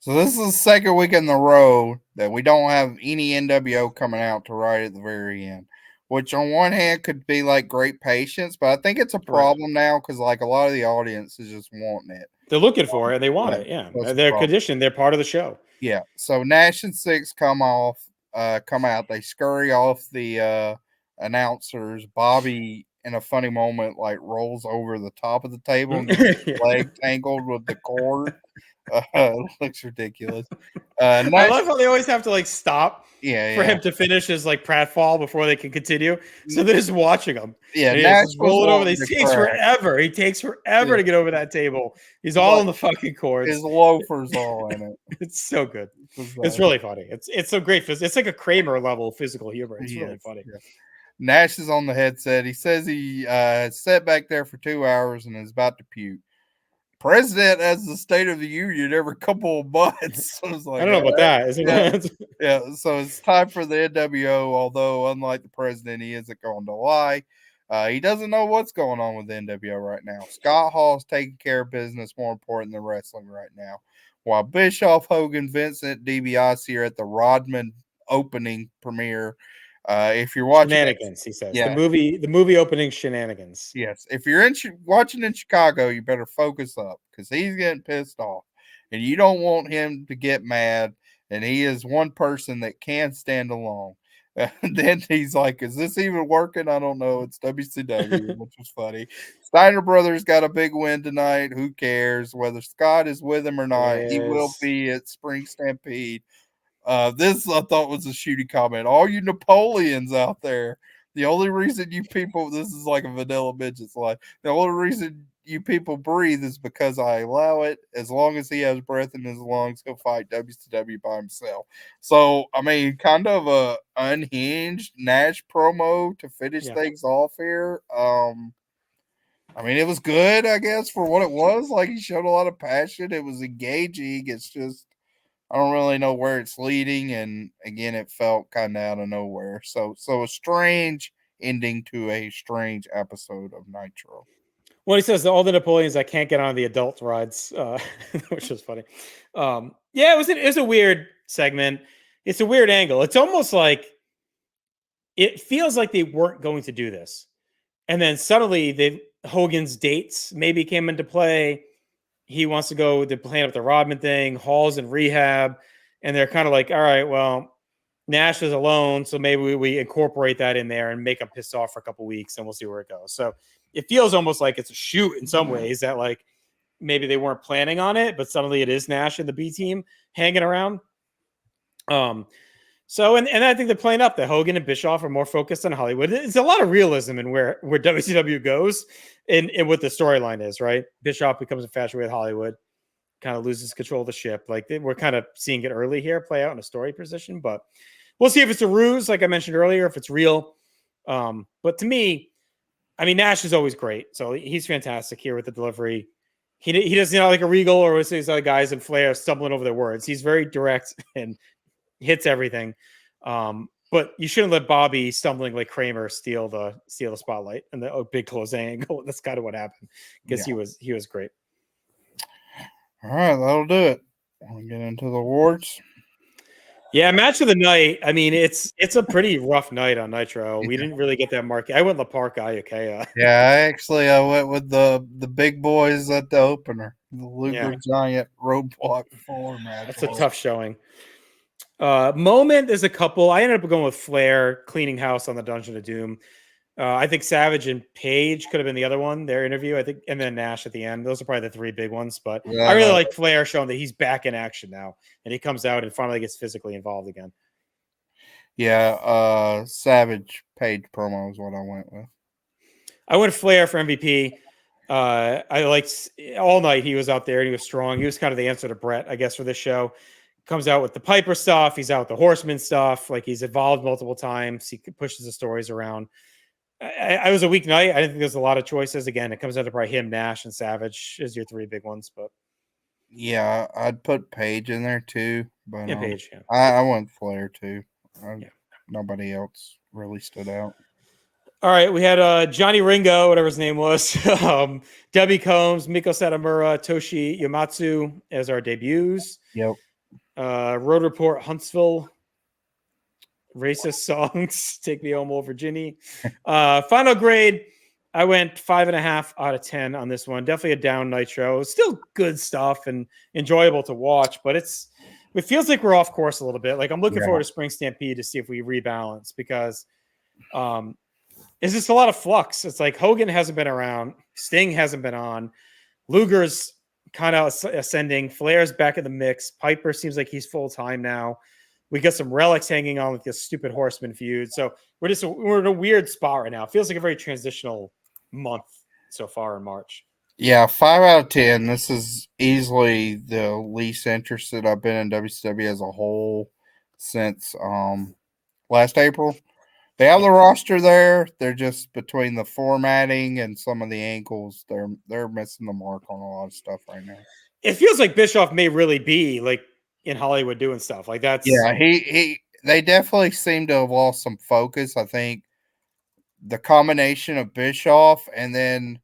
So this is the second week in a row that we don't have any NWO coming out to right at the very end, which on one hand could be like great patience, but I think it's a problem now because like a lot of the audience is just wanting it. They're looking for it and they want it. Yeah, they're conditioned. They're part of the show. Yeah. So Nash and Six come out. They scurry off the announcers. Bobby, in a funny moment, like rolls over the top of the table and gets his leg tangled with the cord. It looks ridiculous. I love how they always have to like stop for him to finish his like pratfall before they can continue. So they're just watching him. Yeah, Nash rolling over. He takes forever. He takes forever to get over that table. He's all in the fucking cords. His loafers all in it. It's so good. It's really funny. It's so great. It's like a Kramer level physical humor. It's really funny. Yeah. Nash is on the headset. He says he sat back there for 2 hours and is about to puke. President has the State of the Union every couple of months. So like, I don't know about that. Yeah, so it's time for the NWO, although unlike the president, he isn't going to lie. He doesn't know what's going on with the NWO right now. Scott Hall's taking care of business more important than wrestling right now. While Bischoff, Hogan, Vincent, DiBiase are at the Rodman opening premiere. If you're watching Shenanigans, he says. Yeah. The movie opening Shenanigans. Yes. If you're watching in Chicago, you better focus up because he's getting pissed off. And you don't want him to get mad. And he is one person that can stand alone. And then he's like, is this even working? I don't know. It's WCW, which was funny. Steiner Brothers got a big win tonight. Who cares? Whether Scott is with him or not, he will be at Spring Stampede. This I thought was a shooty comment. All you Napoleons out there, the only reason you people, this is like a vanilla midget's life. The only reason you people breathe is because I allow it. As long as he has breath in his lungs, he'll fight WCW by himself. So, I mean, kind of a unhinged Nash promo to finish things off here. I mean, it was good, I guess, for what it was. Like, he showed a lot of passion. It was engaging. It's just, I don't really know where it's leading, and again, it felt kind of out of nowhere. So a strange ending to a strange episode of Nitro. Well, he says all the Napoleons that can't get on the adult rides, which is funny. Yeah, it was a weird segment. It's a weird angle. It's almost like it feels like they weren't going to do this, and then suddenly Hogan's dates maybe came into play. He wants to go to plan up the Rodman thing. Hall's in rehab, and they're kind of like, all right, well, Nash is alone, so maybe we incorporate that in there and make him pissed off for a couple weeks, and we'll see where it goes. So it feels almost like it's a shoot in some ways that like maybe they weren't planning on it, but suddenly it is Nash and the B team hanging around. So and I think they're playing up that Hogan and Bischoff are more focused on Hollywood. It's a lot of realism in where WCW goes and what the storyline is, right? Bischoff becomes infatuated with Hollywood, kind of loses control of the ship. Like we're kind of seeing it early here play out in a story position, but we'll see if it's a ruse, like I mentioned earlier, if it's real. But to me, I mean, Nash is always great. So he's fantastic here with the delivery. He doesn't like a Regal or these other guys in Flair stumbling over their words. He's very direct and hits everything. But you shouldn't let Bobby stumbling like Kramer steal the spotlight and the big closing angle. That's kind of what happened because he was great. All right, that'll do it. We'll get into the awards. Yeah, match of the night. I mean, it's a pretty rough night on Nitro. We didn't really get that market. I went La Park Ayakea. Yeah, I went with the big boys at the opener. The Luger Giant Roadblock 4 match. That's a tough showing. Moment, there's a couple. I ended up going with Flair cleaning house on the Dungeon of Doom. I think Savage and Page could have been the other one, their interview, I think, and then Nash at the end. Those are probably the three big ones. But I really like Flair showing that he's back in action now, and he comes out and finally gets physically involved again. Yeah, Savage Page promo is what I went with. I went Flair for MVP. I liked all night he was out there and he was strong. He was kind of the answer to Bret, I guess, for this show. Comes out with the Piper stuff. He's out with the Horseman stuff. Like he's evolved multiple times. He pushes the stories around. I was a weeknight. I didn't think there's a lot of choices. Again, it comes down to probably him, Nash, and Savage as your three big ones. But yeah, I'd put Page in there too. But Page. Yeah. I went Flair too. Nobody else really stood out. All right, we had Johnny Ringo, whatever his name was, Debbie Combs, Miko Satomura, Toshi Yamatsu as our debuts. Yep. Road Report Huntsville. Racist songs. Take Me Home, Old Virginia. Final grade. I went 5.5 out of 10 on this one. Definitely a down Nitro. Still good stuff and enjoyable to watch, but it feels like we're off course a little bit. Like I'm looking forward to Spring Stampede to see if we rebalance because it's just a lot of flux. It's like Hogan hasn't been around. Sting hasn't been on. Luger's kind of ascending. Flair's back in the mix. Piper seems like he's full time now. We got some relics hanging on with this stupid Horseman feud. So we're in a weird spot right now. It feels like a very transitional month so far in March. Yeah, 5 out of 10. This is easily the least interested I've been in WCW as a whole since last April. They have the roster there. They're just between the formatting and some of the ankles. They're missing the mark on a lot of stuff right now. It feels like Bischoff may really be like in Hollywood doing stuff like that's. Yeah, they definitely seem to have lost some focus. I think the combination of Bischoff and then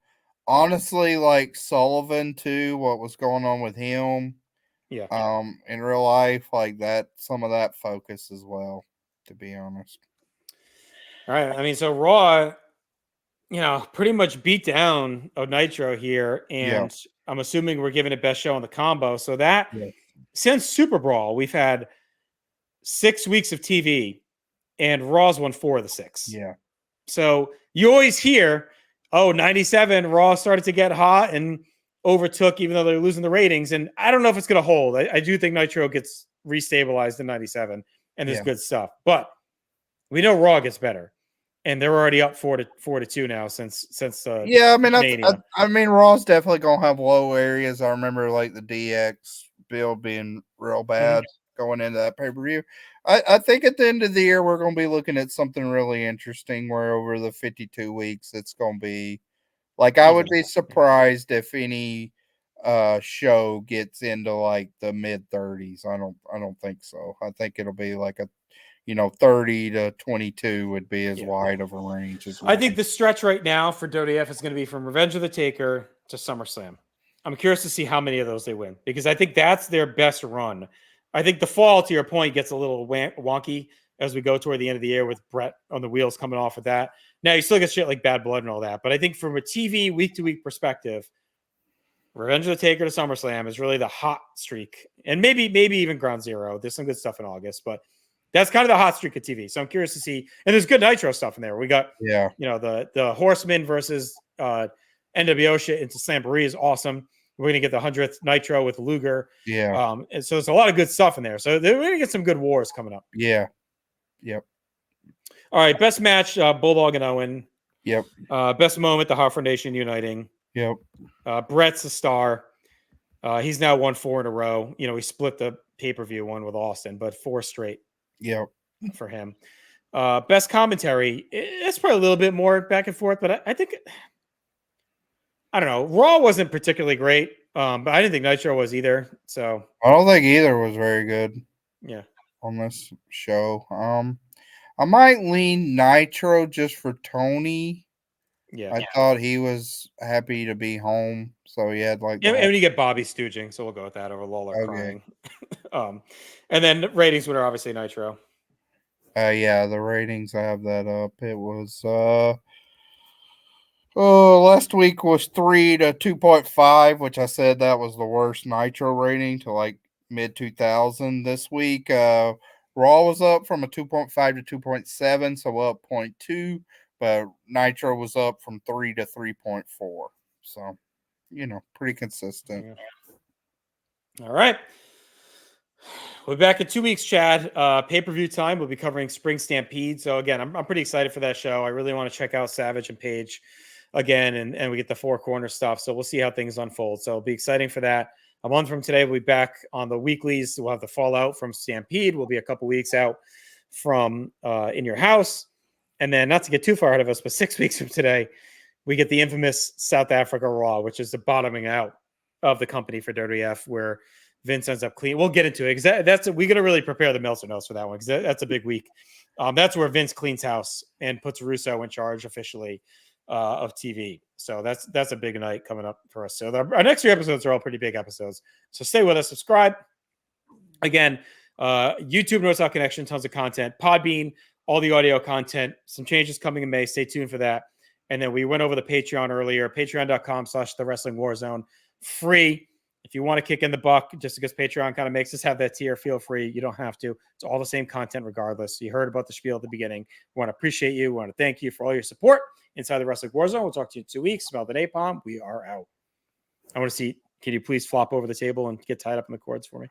honestly like Sullivan too, what was going on with him. Yeah. In real life, like that, some of that focus as well, to be honest. All right. I mean, so Raw, pretty much beat down of Nitro here. And I'm assuming we're giving it best show on the combo. So that since Super Brawl, we've had 6 weeks of TV and Raw's won 4 of the 6. Yeah. So you always hear, 97, Raw started to get hot and overtook, even though they're losing the ratings. And I don't know if it's going to hold. I do think Nitro gets restabilized in 97 and there's good stuff. But we know Raw gets better. And they're already up 4-2 now since I mean Raw's definitely gonna have low areas. I remember like the DX build being real bad going into that pay-per-view. I think at the end of the year we're gonna be looking at something really interesting where over the 52 weeks it's gonna be like I would be surprised if any show gets into like the mid 30s. I don't think so. I think it'll be like a 30 to 22 would be as wide of a range as well. I think the stretch right now for WWF is going to be from Revenge of the Taker to SummerSlam. I'm curious to see how many of those they win, because I think that's their best run. I think the fall, to your point, gets a little wonky as we go toward the end of the year with Bret on the wheels coming off of that. Now, you still get shit like Bad Blood and all that, but I think from a TV week-to-week perspective, Revenge of the Taker to SummerSlam is really the hot streak. And maybe even Ground Zero. There's some good stuff in August, but that's kind of the hot streak of TV. So I'm curious to see. And there's good Nitro stuff in there. We got, the Horsemen versus NWO shit into Slamboree is awesome. We're going to get the 100th Nitro with Luger. Yeah. And so there's a lot of good stuff in there. So we're going to get some good wars coming up. Yeah. Yep. All right. Best match, Bulldog and Owen. Yep. Best moment, the Hartford Nation uniting. Yep. Brett's a star. He's now won 4 in a row. He split the pay-per-view one with Austin, but 4 straight. Yep. For him. Best commentary. It's probably a little bit more back and forth, but I think, I don't know. Raw wasn't particularly great, but I didn't think Nitro was either. So I don't think either was very good. Yeah. On this show. I might lean Nitro just for Tony. Yeah. I thought he was happy to be home. So he had like. Yeah, and you get Bobby stooging, so we'll go with that over Lawler crying. And then ratings winner, obviously Nitro. Yeah, the ratings, I have that up. It was last week was 3 to 2.5, which I said that was the worst Nitro rating to like mid 2000. This week, Raw was up from a 2.5 to 2.7, so up 0.2, but Nitro was up from 3 to 3.4. So, pretty consistent. Yeah. All right. We'll be back in 2 weeks, Chad. Pay-per-view time. We'll be covering Spring Stampede. So again, I'm pretty excited for that show. I really want to check out Savage and Page again, and we get the 4 corner stuff. So we'll see how things unfold. So it'll be exciting for that. A month from today, we'll be back on the weeklies. We'll have the fallout from Stampede. We'll be a couple weeks out from In Your House. And then, not to get too far ahead of us, but 6 weeks from today, we get the infamous South Africa Raw, which is the bottoming out of the company for WWF, where Vince ends up clean. We'll get into it because we got to really prepare the Meltzer notes for that one, because that's a big week. That's where Vince cleans house and puts Russo in charge officially of TV. So that's a big night coming up for us. So our next 3 episodes are all pretty big episodes. So stay with us, subscribe. Again, YouTube, North South Connection, tons of content. Podbean, all the audio content. Some changes coming in May. Stay tuned for that. And then we went over the Patreon earlier. Patreon.com/The Wrestling Warzone. Free. If you want to kick in the buck, just because Patreon kind of makes us have that tier, feel free. You don't have to. It's all the same content regardless. You heard about the spiel at the beginning. We want to appreciate you. We want to thank you for all your support inside the Wrestling Warzone. We'll talk to you in 2 weeks. Smell the napalm. We are out. I want to see, can you please flop over the table and get tied up in the cords for me?